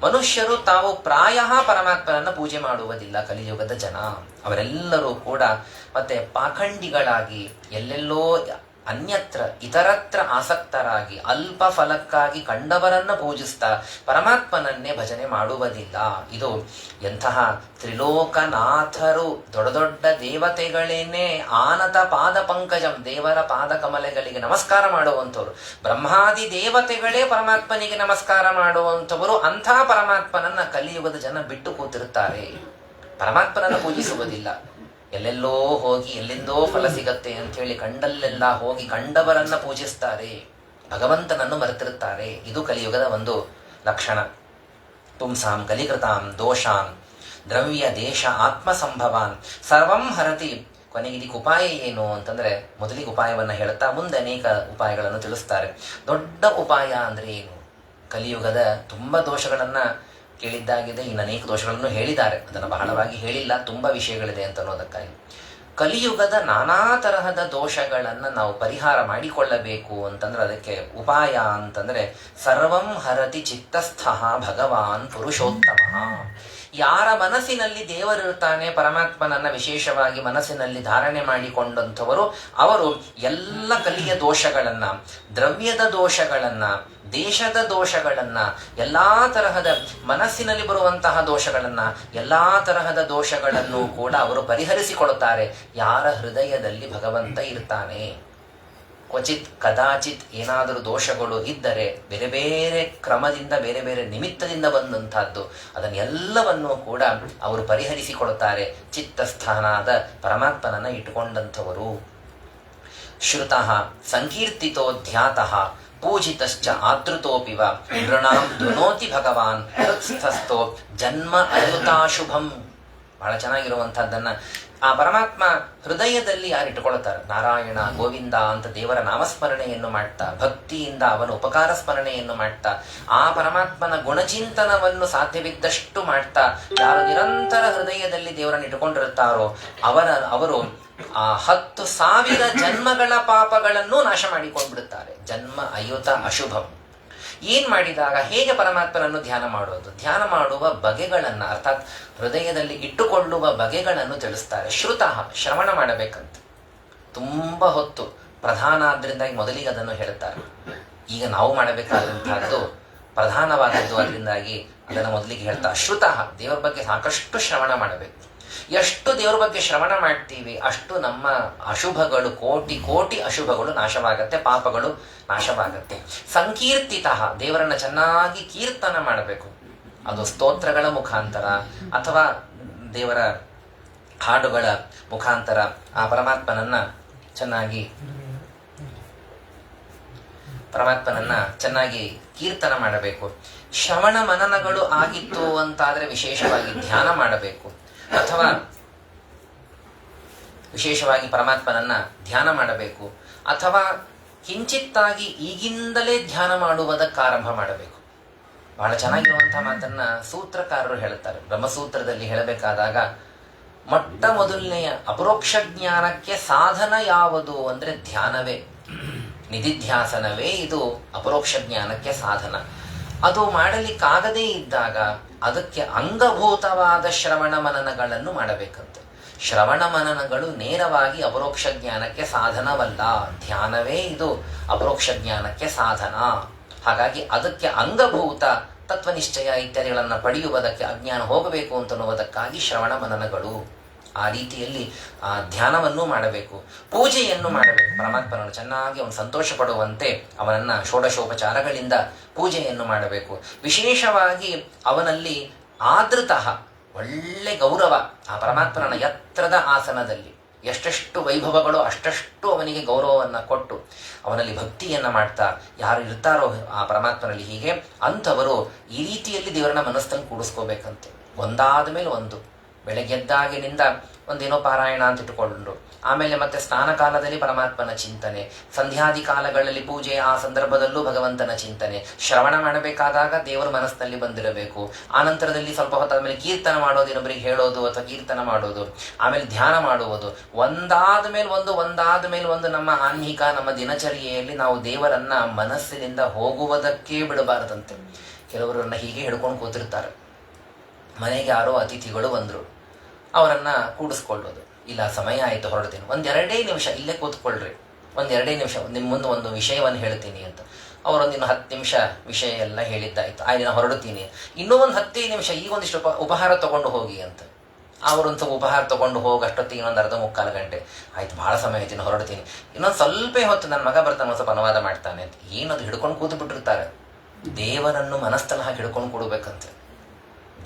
ಮನುಷ್ಯರು ತಾವು ಪ್ರಾಯ ಪರಮಾತ್ಮನನ್ನು ಪೂಜೆ ಮಾಡುವುದಿಲ್ಲ ಕಲಿಯುಗದ ಜನ. ಅವರೆಲ್ಲರೂ ಕೂಡ ಮತ್ತೆ ಪಾಖಂಡಿಗಳಾಗಿ ಎಲ್ಲೆಲ್ಲೋ ಅನ್ಯತ್ರ ಇತರತ್ರ ಆಸಕ್ತರಾಗಿ ಅಲ್ಪ ಫಲಕ್ಕಾಗಿ ಕಂಡವರನ್ನ ಪೂಜಿಸ್ತಾ ಪರಮಾತ್ಮನನ್ನೇ ಭಜನೆ ಮಾಡುವುದಿಲ್ಲ. ಇದು ಎಂತಹ ತ್ರಿಲೋಕನಾಥರು, ದೊಡ್ಡ ದೊಡ್ಡ ದೇವತೆಗಳೇನೆ ಆನತ ಪಾದ ಪಂಕಜಂ, ದೇವರ ಪಾದ ಕಮಲೆಗಳಿಗೆ ನಮಸ್ಕಾರ ಮಾಡುವಂಥವ್ರು. ಬ್ರಹ್ಮಾದಿ ದೇವತೆಗಳೇ ಪರಮಾತ್ಮನಿಗೆ ನಮಸ್ಕಾರ ಮಾಡುವಂಥವರು. ಅಂಥ ಪರಮಾತ್ಮನನ್ನ ಕಲಿಯುಗದ ಜನ ಬಿಟ್ಟು ಕೂತಿರುತ್ತಾರೆ, ಪರಮಾತ್ಮನನ್ನು ಪೂಜಿಸುವುದಿಲ್ಲ. ಎಲ್ಲೆಲ್ಲೋ ಹೋಗಿ ಎಲ್ಲಿಂದೋ ಫಲ ಸಿಗತ್ತೆ ಅಂಥೇಳಿ ಕಂಡಲ್ಲೆಲ್ಲ ಹೋಗಿ ಕಂಡವರನ್ನ ಪೂಜಿಸ್ತಾರೆ, ಭಗವಂತನನ್ನು ಮರೆತಿರುತ್ತಾರೆ. ಇದು ಕಲಿಯುಗದ ಒಂದು ಲಕ್ಷಣ. ಪುಂಸಾಂ ಕಲಿಕೃತಾಂ ದೋಷಾನ್ ದ್ರವ್ಯ ದೇಶ ಆತ್ಮಸಂಭವಾನ್ ಸರ್ವಂ ಹರತಿ. ಕೊನೆಗೆ ಇದಕ್ಕೆ ಉಪಾಯ ಏನು ಅಂತಂದ್ರೆ, ಮೊದಲಿಗೆ ಉಪಾಯವನ್ನು ಹೇಳುತ್ತಾ ಮುಂದೆ ಅನೇಕ ಉಪಾಯಗಳನ್ನು ತಿಳಿಸ್ತಾರೆ. ದೊಡ್ಡ ಉಪಾಯ ಅಂದ್ರೆ ಏನು? ಕಲಿಯುಗದ ತುಂಬ ದೋಷಗಳನ್ನ ಕೇಳಿದ್ದಾಗಿದೆ, ಇನ್ನು ಅನೇಕ ದೋಷಗಳನ್ನು ಹೇಳಿದ್ದಾರೆ. ಅದನ್ನು ಬಹಳವಾಗಿ ಹೇಳಿಲ್ಲ, ತುಂಬ ವಿಷಯಗಳಿದೆ ಅಂತ ಅನ್ನೋದಕ್ಕಾಗಿ. ಕಲಿಯುಗದ ನಾನಾ ತರಹದ ದೋಷಗಳನ್ನು ನಾವು ಪರಿಹಾರ ಮಾಡಿಕೊಳ್ಳಬೇಕು ಅಂತಂದ್ರೆ ಅದಕ್ಕೆ ಉಪಾಯ ಅಂತಂದ್ರೆ ಸರ್ವಂ ಹರತಿ ಚಿತ್ತಸ್ಥಃ ಭಗವಾನ್ ಪುರುಷೋತ್ತಮ. ಯಾರ ಮನಸ್ಸಿನಲ್ಲಿ ದೇವರಿರ್ತಾನೆ, ಪರಮಾತ್ಮನನ್ನ ವಿಶೇಷವಾಗಿ ಮನಸ್ಸಿನಲ್ಲಿ ಧಾರಣೆ ಮಾಡಿಕೊಂಡಂಥವರು, ಅವರು ಎಲ್ಲ ಕಲಿಯ ದೋಷಗಳನ್ನ, ದ್ರವ್ಯದ ದೋಷಗಳನ್ನ, ದೇಶದ ದೋಷಗಳನ್ನ, ಎಲ್ಲಾ ತರಹದ ಮನಸ್ಸಿನಲ್ಲಿ ಬರುವಂತಹ ದೋಷಗಳನ್ನ, ಎಲ್ಲಾ ತರಹದ ದೋಷಗಳನ್ನು ಕೂಡ ಅವರು ಪರಿಹರಿಸಿಕೊಡುತ್ತಾರೆ ಯಾರ ಹೃದಯದಲ್ಲಿ ಭಗವಂತ ಇರ್ತಾನೆ. ಕ್ವಚಿತ್ ಕದಾಚಿತ್ ಏನಾದರೂ ದೋಷಗಳು ಇದ್ದರೆ ಬೇರೆ ಬೇರೆ ಕ್ರಮದಿಂದ, ಬೇರೆ ಬೇರೆ ನಿಮಿತ್ತದಿಂದ ಬಂದಂತಹದ್ದು, ಅದನ್ನೆಲ್ಲವನ್ನೂ ಕೂಡ ಅವರು ಪರಿಹರಿಸಿಕೊಡುತ್ತಾರೆ ಚಿತ್ತಸ್ಥಾನಾದ ಪರಮಾತ್ಮನನ್ನ ಇಟ್ಟುಕೊಂಡಂಥವರು. ಶ್ರುತಃ ಸಂಕೀರ್ತಿತೋ ಧ್ಯಾತಃ ಪೂಜಿತಶ್ಚ ಆದೃತೋಪಿವ ನೃಣಾಂ ಧ್ವನೋತಿ ಭಗವಾನ್ ಹೃತ್ಸ್ಥಸ್ಥೋ ಜನ್ಮ ಅಯುತಾಶುಭಂ. ಬಹಳ ಚೆನ್ನಾಗಿರುವಂತಹದ್ದನ್ನ ಆ ಪರಮಾತ್ಮ ಹೃದಯದಲ್ಲಿ ಯಾರು ಇಟ್ಟುಕೊಳ್ತಾರೆ, ನಾರಾಯಣ ಗೋವಿಂದ ಅಂತ ದೇವರ ನಾಮಸ್ಮರಣೆಯನ್ನು ಮಾಡ್ತಾ, ಭಕ್ತಿಯಿಂದ ಅವನ ಉಪಕಾರ ಸ್ಮರಣೆಯನ್ನು ಮಾಡ್ತಾ, ಆ ಪರಮಾತ್ಮನ ಗುಣಚಿಂತನವನ್ನು ಸಾಧ್ಯವಿದ್ದಷ್ಟು ಮಾಡ್ತಾ ಯಾರು ನಿರಂತರ ಹೃದಯದಲ್ಲಿ ದೇವರನ್ನು ಇಟ್ಟುಕೊಂಡಿರುತ್ತಾರೋ ಅವರು ಆ 10,000 ಜನ್ಮಗಳ ಪಾಪಗಳನ್ನು ನಾಶ ಮಾಡಿಕೊಂಡ್ಬಿಡುತ್ತಾರೆ. ಜನ್ಮ ಅಯುತ ಅಶುಭಂ. ಏನ್ ಮಾಡಿದಾಗ ಹೇಗೆ ಪರಮಾತ್ಮನನ್ನು ಧ್ಯಾನ ಮಾಡೋದು, ಧ್ಯಾನ ಮಾಡುವ ಬಗೆಗಳನ್ನ, ಅರ್ಥಾತ್ ಹೃದಯದಲ್ಲಿ ಇಟ್ಟುಕೊಳ್ಳುವ ಬಗೆಗಳನ್ನು ತಿಳಿಸ್ತಾರೆ. ಶ್ರುತಃ ಶ್ರವಣ ಮಾಡಬೇಕಂತ ತುಂಬಾ ಹೊತ್ತು ಪ್ರಧಾನ, ಆದ್ರಿಂದಾಗಿ ಮೊದಲಿಗೆ ಅದನ್ನು ಹೇಳ್ತಾರೆ. ಈಗ ನಾವು ಮಾಡಬೇಕಾದಂತಹದ್ದು ಪ್ರಧಾನವಾದದ್ದು, ಅದರಿಂದಾಗಿ ಅದನ್ನು ಮೊದಲಿಗೆ ಹೇಳ್ತಾರೆ. ಶ್ರುತಃ ದೇವರ ಬಗ್ಗೆ ಸಾಕಷ್ಟು ಶ್ರವಣ ಮಾಡಬೇಕು. ಎಷ್ಟು ದೇವರ ಬಗ್ಗೆ ಶ್ರವಣ ಮಾಡ್ತೀವಿ ಅಷ್ಟು ನಮ್ಮ ಅಶುಭಗಳು, ಕೋಟಿ ಕೋಟಿ ಅಶುಭಗಳು ನಾಶವಾಗತ್ತೆ, ಪಾಪಗಳು ನಾಶವಾಗತ್ತೆ. ಸಂಕೀರ್ತಿತ ದೇವರನ್ನ ಚೆನ್ನಾಗಿ ಕೀರ್ತನ ಮಾಡಬೇಕು. ಅದು ಸ್ತೋತ್ರಗಳ ಮುಖಾಂತರ ಅಥವಾ ದೇವರ ಹಾಡುಗಳ ಮುಖಾಂತರ ಆ ಪರಮಾತ್ಮನನ್ನ ಚೆನ್ನಾಗಿ ಕೀರ್ತನ ಮಾಡಬೇಕು. ಶ್ರವಣ ಮನನಗಳು ಆಗಿತ್ತು ಅಂತಾದ್ರೆ ವಿಶೇಷವಾಗಿ ಧ್ಯಾನ ಮಾಡಬೇಕು, ಅಥವಾ ವಿಶೇಷವಾಗಿ ಪರಮಾತ್ಮನನ್ನ ಧ್ಯಾನ ಮಾಡಬೇಕು, ಅಥವಾ ಕಿಂಚಿತ್ತಾಗಿ ಈಗಿಂದಲೇ ಧ್ಯಾನ ಮಾಡುವುದಕ್ಕೆ ಆರಂಭ ಮಾಡಬೇಕು. ಬಹಳ ಚೆನ್ನಾಗಿರುವಂತಹ ಮಾತನ್ನ ಸೂತ್ರಕಾರರು ಹೇಳುತ್ತಾರೆ. ಬ್ರಹ್ಮಸೂತ್ರದಲ್ಲಿ ಹೇಳಬೇಕಾದಾಗ ಮೊಟ್ಟ ಮೊದಲನೆಯ ಅಪರೋಕ್ಷ ಜ್ಞಾನಕ್ಕೆ ಸಾಧನ ಯಾವುದು ಅಂದರೆ ಧ್ಯಾನವೇ, ನಿಧಿಧ್ಯಾಸನವೇ ಇದು ಅಪರೋಕ್ಷ ಜ್ಞಾನಕ್ಕೆ ಸಾಧನ. ಅದು ಮಾಡಲಿಕ್ಕಾಗದೇ ಇದ್ದಾಗ ಅದಕ್ಕೆ ಅಂಗಭೂತವಾದ ಶ್ರವಣ ಮನನಗಳನ್ನು ಮಾಡಬೇಕಂತೆ. ಶ್ರವಣ ಮನನಗಳು ನೇರವಾಗಿ ಅಪರೋಕ್ಷ ಜ್ಞಾನಕ್ಕೆ ಸಾಧನವಲ್ಲ, ಧ್ಯಾನವೇ ಇದು ಅಪರೋಕ್ಷ ಜ್ಞಾನಕ್ಕೆ ಸಾಧನ. ಹಾಗಾಗಿ ಅದಕ್ಕೆ ಅಂಗಭೂತ ತತ್ವನಿಶ್ಚಯ ಇತ್ಯಾದಿಗಳನ್ನು ಪಡೆಯುವುದಕ್ಕೆ ಅಜ್ಞಾನ ಹೋಗಬೇಕು ಅಂತನ್ನುವುದಕ್ಕಾಗಿ ಶ್ರವಣ ಮನನಗಳು. ಆ ರೀತಿಯಲ್ಲಿ ಧ್ಯಾನವನ್ನು ಮಾಡಬೇಕು, ಪೂಜೆಯನ್ನು ಮಾಡಬೇಕು. ಪರಮಾತ್ಮನನ್ನು ಚೆನ್ನಾಗಿ ಅವನು ಸಂತೋಷ ಪಡುವಂತೆ ಅವನನ್ನು ಷೋಡಶೋಪಚಾರಗಳಿಂದ ಪೂಜೆಯನ್ನು ಮಾಡಬೇಕು. ವಿಶೇಷವಾಗಿ ಅವನಲ್ಲಿ ಆದೃತಃ ಒಳ್ಳೆ ಗೌರವ, ಆ ಪರಮಾತ್ಮನ ಎತ್ತರದ ಆಸನದಲ್ಲಿ ಎಷ್ಟೆಷ್ಟು ವೈಭವಗಳು ಅಷ್ಟಷ್ಟು ಅವನಿಗೆ ಗೌರವವನ್ನು ಕೊಟ್ಟು ಅವನಲ್ಲಿ ಭಕ್ತಿಯನ್ನು ಮಾಡ್ತಾ ಯಾರು ಇರ್ತಾರೋ ಆ ಪರಮಾತ್ಮನಲ್ಲಿ ಹೀಗೆ ಅಂಥವರು ಈ ರೀತಿಯಲ್ಲಿ ದೇವರನ್ನ ಮನಸ್ಸನ್ನು ಕೂಡಿಸ್ಕೋಬೇಕಂತೆ. ಒಂದಾದ ಮೇಲೆ ಒಂದು, ಬೆಳಗ್ಗೆದ್ದಾಗಿನಿಂದ ಒಂದೇನೋ ಪಾರಾಯಣ ಅಂತ ಇಟ್ಟುಕೊಂಡು, ಆಮೇಲೆ ಮತ್ತೆ ಸ್ನಾನ ಕಾಲದಲ್ಲಿ ಪರಮಾತ್ಮನ ಚಿಂತನೆ, ಸಂಧ್ಯಾದಿ ಕಾಲಗಳಲ್ಲಿ ಪೂಜೆ, ಆ ಸಂದರ್ಭದಲ್ಲೂ ಭಗವಂತನ ಚಿಂತನೆ, ಶ್ರವಣ ಮಾಡಬೇಕಾದಾಗ ದೇವರ ಮನಸ್ಸಿನಲ್ಲಿ ಬಂದಿರಬೇಕು. ಆನಂತರದಲ್ಲಿ ಸ್ವಲ್ಪ ಹೊತ್ತಾದ್ಮೇಲೆ ಕೀರ್ತನ ಮಾಡೋದು, ಇನ್ನೊಬ್ಬರಿಗೆ ಹೇಳೋದು ಅಥವಾ ಕೀರ್ತನ ಮಾಡೋದು, ಆಮೇಲೆ ಧ್ಯಾನ ಮಾಡುವುದು. ಒಂದಾದ ಮೇಲೆ ಒಂದು ನಮ್ಮ ಆನ್ಮೀಕ, ನಮ್ಮ ದಿನಚರಿಯಲ್ಲಿ ನಾವು ದೇವರನ್ನ ಮನಸ್ಸಿನಿಂದ ಹೋಗುವುದಕ್ಕೆ ಬಿಡಬಾರದಂತೆ. ಕೆಲವರನ್ನ ಹೀಗೆ ಹಿಡ್ಕೊಂಡು ಕೂತಿರ್ತಾರೆ. ಮನೆಗೆ ಯಾರೋ ಅತಿಥಿಗಳು ಬಂದರು, ಅವರನ್ನ ಕೂಡಿಸ್ಕೊಳ್ಳೋದು. ಇಲ್ಲ, ಸಮಯ ಆಯಿತು, ಹೊರಡ್ತೀನಿ, ಒಂದೆರಡೇ ನಿಮಿಷ ಇಲ್ಲೇ ಕೂತ್ಕೊಳ್ರಿ, ಒಂದೆರಡೇ ನಿಮಿಷ ನಿಮ್ಮ ಮುಂದೆ ಒಂದು ವಿಷಯವನ್ನು ಹೇಳ್ತೀನಿ ಅಂತ. ಅವರೊಂದಿನ್ನು 10 ನಿಮಿಷ ವಿಷಯ ಎಲ್ಲ ಹೇಳಿದ್ದಾಯ್ತು, ಆಯ್ತು ನಾನು ಹೊರಡ್ತೀನಿ, ಇನ್ನೂ ಒಂದು 15 ನಿಮಿಷ ಈಗೊಂದಿಷ್ಟು ಉಪಹಾರ ತಗೊಂಡು ಹೋಗಿ ಅಂತ. ಅವರೊಂದು ಸ್ವಲ್ಪ ಉಪಹಾರ ತಗೊಂಡು ಹೋಗಷ್ಟೊತ್ತಿಗೆ ಇನ್ನೊಂದು ಅರ್ಧ ಮುಕ್ಕಾಲು ಗಂಟೆ ಆಯ್ತು, ಭಾಳ ಸಮಯ ಆಯ್ತು, ನಾನು ಹೊರಡ್ತೀನಿ, ಇನ್ನೊಂದು ಸ್ವಲ್ಪ ಹೊತ್ತು ನನ್ನ ಮಗ ಬರ್ತಾನೆ, ಒಂದು ಸ್ವಲ್ಪ ಅನುವಾದ ಮಾಡ್ತಾನೆ ಅಂತ. ಏನದು ಹಿಡ್ಕೊಂಡು ಕೂತು ಬಿಟ್ಟಿರ್ತಾರೆ. ದೇವರನ್ನು ಮನಸ್ಥಳ ಹಾಕಿ ಹಿಡ್ಕೊಂಡು ಕೊಡಬೇಕಂತೆ.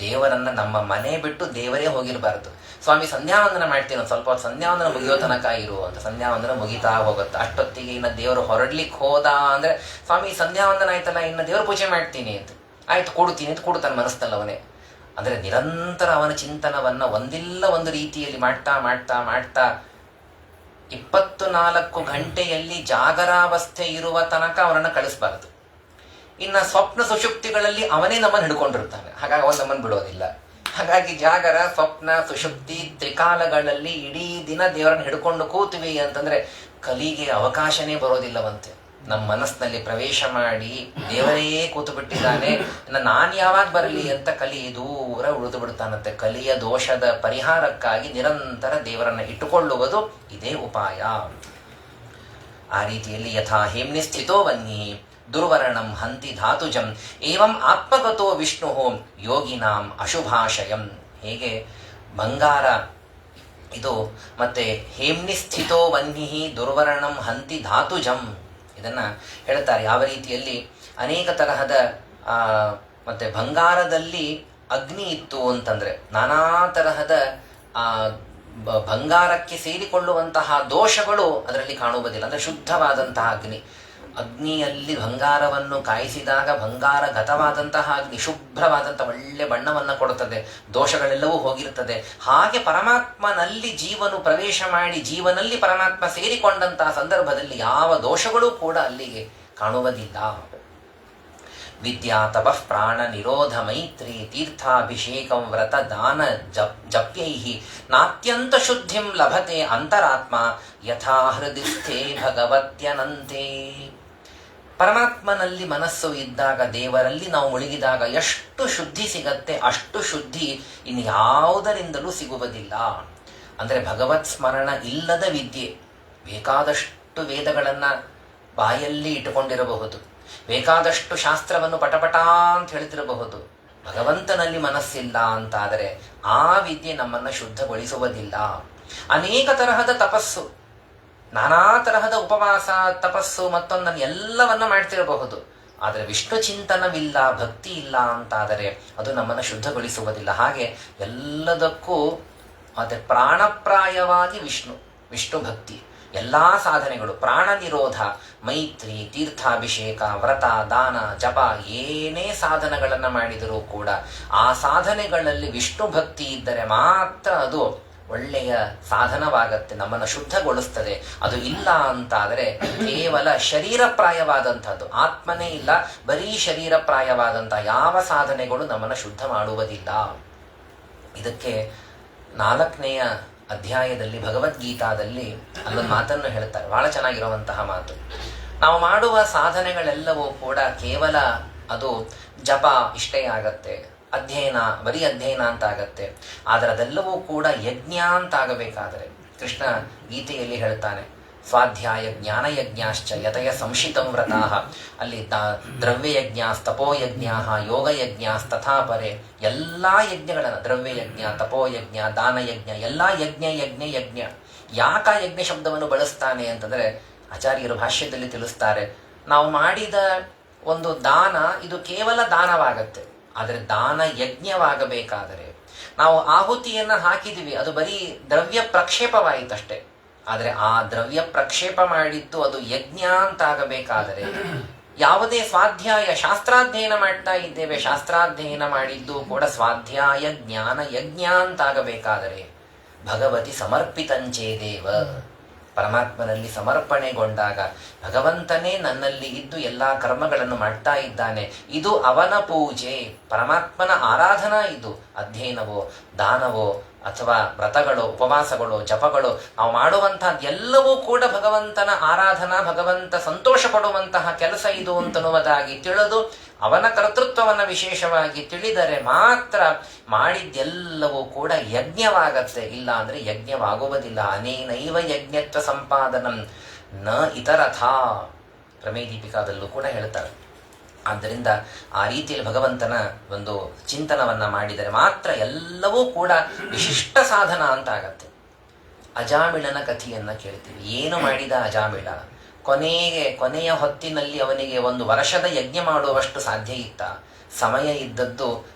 ದೇವರನ್ನ ನಮ್ಮ ಮನೆ ಬಿಟ್ಟು ದೇವರೇ ಹೋಗಿರಬಾರ್ದು. ಸ್ವಾಮಿ ಸಂಧ್ಯಾವಂದನ ಮಾಡ್ತೀನಿ, ಒಂದು ಸ್ವಲ್ಪ ಹೊತ್ತು ಸಂಧ್ಯಾವಂದನ ಮುಗಿಯೋ ತನಕ ಇರು ಅಂತ. ಸಂಧ್ಯಾವಂದನ ಮುಗಿತಾ ಹೋಗುತ್ತೆ. ಅಷ್ಟೊತ್ತಿಗೆ ಇನ್ನು ದೇವರು ಹೊರಡ್ಲಿಕ್ಕೆ ಹೋದ ಅಂದರೆ ಸ್ವಾಮಿ ಸಂಧ್ಯಾವಂದನ ಆಯ್ತಲ್ಲ, ಇನ್ನು ದೇವ್ರ ಪೂಜೆ ಮಾಡ್ತೀನಿ ಅಂತ. ಆಯ್ತು, ಕೊಡ್ತೀನಿ ಅಂತ ಕೊಡ್ತಾನೆ ಮನಸ್ಸಲ್ಲಿ ಅವನೇ. ಅಂದರೆ ನಿರಂತರ ಅವನ ಚಿಂತನವನ್ನ ಒಂದಿಲ್ಲ ಒಂದು ರೀತಿಯಲ್ಲಿ ಮಾಡ್ತಾ ಮಾಡ್ತಾ ಮಾಡ್ತಾ 24 ಗಂಟೆಯಲ್ಲಿ ಜಾಗರಾವಸ್ಥೆ ಇರುವ ತನಕ ಅವನನ್ನು ಕಳಿಸ್ಬಾರದು. ಇನ್ನು ಸ್ವಪ್ನ ಸುಷುಪ್ತಿಗಳಲ್ಲಿ ಅವನೇ ನಮ್ಮನ್ನು ಹಿಡ್ಕೊಂಡಿರ್ತಾನೆ, ಹಾಗಾಗಿ ಅವನು ನಮ್ಮನ್ನು ಬಿಡೋದಿಲ್ಲ. ಹಾಗಾಗಿ ಜಾಗರ, ಸ್ವಪ್ನ, ಸುಷುಪ್ತಿ ತ್ರಿಕಾಲಗಳಲ್ಲಿ ಇಡೀ ದಿನ ದೇವರನ್ನು ಹಿಡ್ಕೊಂಡು ಕೂತೀವಿ ಅಂತಂದ್ರೆ ಕಲಿಗೆ ಅವಕಾಶನೇ ಬರೋದಿಲ್ಲವಂತೆ. ನಮ್ಮ ಮನಸ್ಸಿನಲ್ಲಿ ಪ್ರವೇಶ ಮಾಡಿ ದೇವರೇ ಕೂತು ಬಿಟ್ಟಿದ್ದಾನೆ, ನಾನು ಯಾವಾಗ ಬರಲಿ ಅಂತ ಕಲಿ ದೂರ ಉಳಿದು ಬಿಡ್ತಾನಂತೆ. ಕಲಿಯ ದೋಷದ ಪರಿಹಾರಕ್ಕಾಗಿ ನಿರಂತರ ದೇವರನ್ನ ಇಟ್ಟುಕೊಳ್ಳುವುದು ಇದೇ ಉಪಾಯ. ಆ ರೀತಿಯಲ್ಲಿ ಯಥಾ ಹೇಮ್ನಿ ಸ್ಥಿತೋ ವನ್ನಿ ದುರ್ವರ್ಣಂ ಹಂತಿ ಧಾತುಜಂ ಏವಂ ಆತ್ಮಗತೋ ವಿಷ್ಣು ಯೋಗಿನಾಂ ಅಶುಭಾಶಯಂ. ಹೇಗೆ ಬಂಗಾರ ಇದು ಮತ್ತೆ ಹೇಮ್ನಿ ಸ್ಥಿತೋ ವನ್ಹಿ ದುರ್ವರ್ಣಂ ಹಂತಿ ಧಾತುಜಂ, ಇದನ್ನ ಹೇಳ್ತಾರೆ. ಯಾವ ರೀತಿಯಲ್ಲಿ ಅನೇಕ ತರಹದ ಮತ್ತೆ ಬಂಗಾರದಲ್ಲಿ ಅಗ್ನಿ ಇತ್ತು ಅಂತಂದ್ರೆ ನಾನಾ ತರಹದ ಬಂಗಾರಕ್ಕೆ ಸೇರಿಕೊಳ್ಳುವಂತಹ ದೋಷಗಳು ಅದರಲ್ಲಿ ಕಾಣುವುದಿಲ್ಲ. ಅಂದ್ರೆ ಶುದ್ಧವಾದಂತಹ ಅಗ್ನಿಯಲ್ಲಿ ಬಂಗಾರವನ್ನು ಕಾಯಿಸಿದಾಗ ಬಂಗಾರ ಗತವಾದಂತಹ ಅಗ್ನಿ ಶುಭ್ರವಾದಂತಹ ಒಳ್ಳೆ ಬಣ್ಣವನ್ನು ಕೊಡುತ್ತದೆ, ದೋಷಗಳೆಲ್ಲವೂ ಹೋಗಿರುತ್ತದೆ. ಹಾಗೆ ಪರಮಾತ್ಮನಲ್ಲಿ ಜೀವನು ಪ್ರವೇಶ ಮಾಡಿ ಜೀವನಲ್ಲಿ ಪರಮಾತ್ಮ ಸೇರಿಕೊಂಡಂತಹ ಸಂದರ್ಭದಲ್ಲಿ ಯಾವ ದೋಷಗಳೂ ಕೂಡ ಅಲ್ಲಿಗೆ ಕಾಣುವುದಿಲ್ಲ. ವಿದ್ಯಾ ತಪಃ ಪ್ರಾಣ ನಿರೋಧ ಮೈತ್ರಿ ತೀರ್ಥಾಭಿಷೇಕಂ ವ್ರತ ದಾನ ಜಪ್ಯೈ ನಾತ್ಯಂತ ಶುದ್ಧಿಂ ಲಭತೆ ಅಂತರಾತ್ಮ ಯಥಾ ಹೃದಯಸ್ಥೇ ಭಗವತ್ಯನಂತೆ. ಪರಮಾತ್ಮನಲ್ಲಿ ಮನಸ್ಸು ಇದ್ದಾಗ, ದೇವರಲ್ಲಿ ನಾವು ಮುಳುಗಿದಾಗ ಎಷ್ಟು ಶುದ್ಧಿ ಸಿಗತ್ತೆ, ಅಷ್ಟು ಶುದ್ಧಿ ಇನ್ಯಾವುದರಿಂದಲೂ ಸಿಗುವುದಿಲ್ಲ. ಅಂದರೆ ಭಗವತ್ ಸ್ಮರಣ ಇಲ್ಲದ ವಿದ್ಯೆ. ಬೇಕಾದಷ್ಟು ವೇದಗಳನ್ನು ಬಾಯಲ್ಲಿ ಇಟ್ಟುಕೊಂಡಿರಬಹುದು, ಬೇಕಾದಷ್ಟು ಶಾಸ್ತ್ರವನ್ನು ಪಟಪಟ ಅಂತ ಹೇಳ್ತಿರಬಹುದು. ಭಗವಂತನಲ್ಲಿ ಮನಸ್ಸಿಲ್ಲ ಅಂತಾದರೆ ಆ ವಿದ್ಯೆ ನಮ್ಮನ್ನು ಶುದ್ಧಗೊಳಿಸುವುದಿಲ್ಲ. ಅನೇಕ ತರಹದ ತಪಸ್ಸು, ನಾನಾ ತರಹದ ಉಪವಾಸ, ತಪಸ್ಸು, ಮತ್ತೊಂದನ್ನು ಎಲ್ಲವನ್ನ ಮಾಡ್ತಿರಬಹುದು. ಆದರೆ ವಿಷ್ಣು ಚಿಂತನವಿಲ್ಲ, ಭಕ್ತಿ ಇಲ್ಲ ಅಂತಾದರೆ ಅದು ನಮ್ಮನ್ನು ಶುದ್ಧಗೊಳಿಸುವುದಿಲ್ಲ. ಹಾಗೆ ಎಲ್ಲದಕ್ಕೂ ಮತ್ತೆ ಪ್ರಾಣಪ್ರಾಯವಾಗಿ ವಿಷ್ಣು ಭಕ್ತಿ, ಎಲ್ಲ ಸಾಧನೆಗಳು, ಪ್ರಾಣ ನಿರೋಧ, ಮೈತ್ರಿ, ತೀರ್ಥಾಭಿಷೇಕ, ವ್ರತ, ದಾನ, ಜಪ, ಏನೇ ಸಾಧನೆಗಳನ್ನು ಮಾಡಿದರೂ ಕೂಡ ಆ ಸಾಧನೆಗಳಲ್ಲಿ ವಿಷ್ಣು ಭಕ್ತಿ ಇದ್ದರೆ ಮಾತ್ರ ಅದು ಒಳ್ಳೆಯ ಸಾಧನವಾಗತ್ತೆ, ನಮ್ಮನ್ನು ಶುದ್ಧಗೊಳಿಸ್ತದೆ. ಅದು ಇಲ್ಲ ಅಂತಾದರೆ ಕೇವಲ ಶರೀರಪ್ರಾಯವಾದಂಥದ್ದು, ಆತ್ಮನೇ ಇಲ್ಲ, ಬರೀ ಶರೀರಪ್ರಾಯವಾದಂಥ ಯಾವ ಸಾಧನೆಗಳು ನಮ್ಮನ್ನು ಶುದ್ಧ ಮಾಡುವುದಿಲ್ಲ. ಇದಕ್ಕೆ 4ನೆಯ ಅಧ್ಯಾಯದಲ್ಲಿ ಭಗವದ್ಗೀತಾದಲ್ಲಿ ಅಲ್ಲೊಂದು ಮಾತನ್ನು ಹೇಳ್ತಾರೆ, ಬಹಳ ಚೆನ್ನಾಗಿರುವಂತಹ ಮಾತು. ನಾವು ಮಾಡುವ ಸಾಧನೆಗಳೆಲ್ಲವೂ ಕೂಡ ಕೇವಲ ಅದು ಜಪ ಇಷ್ಟೇ ಆಗತ್ತೆ, ಅಧ್ಯಯನ ಬರೀ ಅಧ್ಯಯನ ಅಂತ ಆಗತ್ತೆ. ಆದರೆ ಅದೆಲ್ಲವೂ ಕೂಡ ಯಜ್ಞ ಅಂತ ಆಗಬೇಕಾದರೆ ಕೃಷ್ಣ ಗೀತೆಯಲ್ಲಿ ಹೇಳ್ತಾನೆ, ಸ್ವಾಧ್ಯಾಯ ಜ್ಞಾನಯಜ್ಞಾಶ್ಚ ಯತಯ ಸಂಶಿತಂ ವ್ರತಾಃ. ಅಲ್ಲಿ ದ್ರವ್ಯಯಜ್ಞ, ತಪೋಯಜ್ಞ, ಯೋಗಯಜ್ಞ ತಥಾಪರೆ ಎಲ್ಲಾ ಯಜ್ಞಗಳನ್ನು, ದ್ರವ್ಯಯಜ್ಞ, ತಪೋಯಜ್ಞ, ದಾನಯಜ್ಞ, ಎಲ್ಲಾ ಯಜ್ಞ. ಯಾಕ ಯಜ್ಞ ಶಬ್ದವನ್ನು ಬಳಸ್ತಾನೆ ಅಂತಂದ್ರೆ ಆಚಾರ್ಯರು ಭಾಷ್ಯದಲ್ಲಿ ತಿಳಿಸ್ತಾರೆ, ನಾವು ಮಾಡಿದ ಒಂದು ದಾನ ಇದು ಕೇವಲ ದಾನವಾಗತ್ತೆ. ಆದರೆ ದಾನ ಯಜ್ಞವಾಗಬೇಕಾದರೆ ನಾವು ಆಹುತಿಯನ್ನ ಹಾಕಿದಿವಿ, ಅದು ಬರೀ ದ್ರವ್ಯ ಪ್ರಕ್ಷೇಪವಾಯಿತಷ್ಟೇ. ಆದರೆ ಆ ದ್ರವ್ಯ ಪ್ರಕ್ಷೇಪ ಮಾಡಿದ್ದು ಅದು ಯಜ್ಞ ಅಂತ ಆಗಬೇಕಾದರೆ, ಯಾವುದೇ ಸ್ವಾಧ್ಯಾಯ ಶಾಸ್ತ್ರಾಧ್ಯಯನ ಮಾಡ್ತಾ ಇದ್ದೇವೆ, ಶಾಸ್ತ್ರಾಧ್ಯಯನ ಮಾಡಿದ್ದು ಕೂಡ ಸ್ವಾಧ್ಯಾಯ ಜ್ಞಾನ ಯಜ್ಞ ಅಂತ ಆಗಬೇಕಾದರೆ ಭಗವತಿ ಸಮರ್ಪಿತಂಚೇದೇವ, ಪರಮಾತ್ಮನಲ್ಲಿ ಸಮರ್ಪಣೆಗೊಂಡಾಗ ಭಗವಂತನೇ ನನ್ನಲ್ಲಿ ಇದ್ದು ಎಲ್ಲಾ ಕರ್ಮಗಳನ್ನು ಮಾಡ್ತಾ ಇದ್ದಾನೆ, ಇದು ಅವನ ಪೂಜೆ, ಪರಮಾತ್ಮನ ಆರಾಧನಾ. ಇದು ಅಧ್ಯಯನವೋ ದಾನವೋ ಅಥವಾ ವ್ರತಗಳು, ಉಪವಾಸಗಳು, ಜಪಗಳು, ನಾವು ಮಾಡುವಂತಹ ಎಲ್ಲವೂ ಕೂಡ ಭಗವಂತನ ಆರಾಧನಾ, ಭಗವಂತ ಸಂತೋಷ ಪಡುವಂತಹ ಕೆಲಸ ಇದು ಅಂತನ್ನುವುದಾಗಿ ತಿಳಿದು ಅವನ ಕರ್ತೃತ್ವವನ್ನು ವಿಶೇಷವಾಗಿ ತಿಳಿದರೆ ಮಾತ್ರ ಮಾಡಿದ್ದೆಲ್ಲವೂ ಕೂಡ ಯಜ್ಞವಾಗತ್ತೆ. ಇಲ್ಲ ಅಂದ್ರೆ ಯಜ್ಞವಾಗುವುದಿಲ್ಲ. ಅನೇನೈವ ಯಜ್ಞತ್ವ ಸಂಪಾದನಂ ನ ಇತರಥ, ಪ್ರಮೇದೀಪಿಕಾದಲ್ಲೂ ಕೂಡ ಹೇಳ್ತಾರೆ. ಆದ್ದರಿಂದ ಆ ರೀತಿಯಲ್ಲಿ ಭಗವಂತನ ಒಂದು ಚಿಂತನವನ್ನ ಮಾಡಿದರೆ ಮಾತ್ರ ಎಲ್ಲವೂ ಕೂಡ ವಿಶಿಷ್ಟ ಸಾಧನ ಅಂತ ಆಗತ್ತೆ. ಅಜಾಮಿಳನ ಕಥೆಯನ್ನ ಕೇಳ್ತೀವಿ. ಏನು ಮಾಡಿದ ಅಜಾಮಿಳ? ಕೊನೆಯ ಹೊತ್ತಿನಲ್ಲಿ ಅವನಿಗೆ 1 ವರ್ಷದ ಯಜ್ಞ ಮಾಡುವಷ್ಟು ಸಾಧ್ಯ ಇತ್ತ? ಸಮಯ ಇದ್ದದ್ದು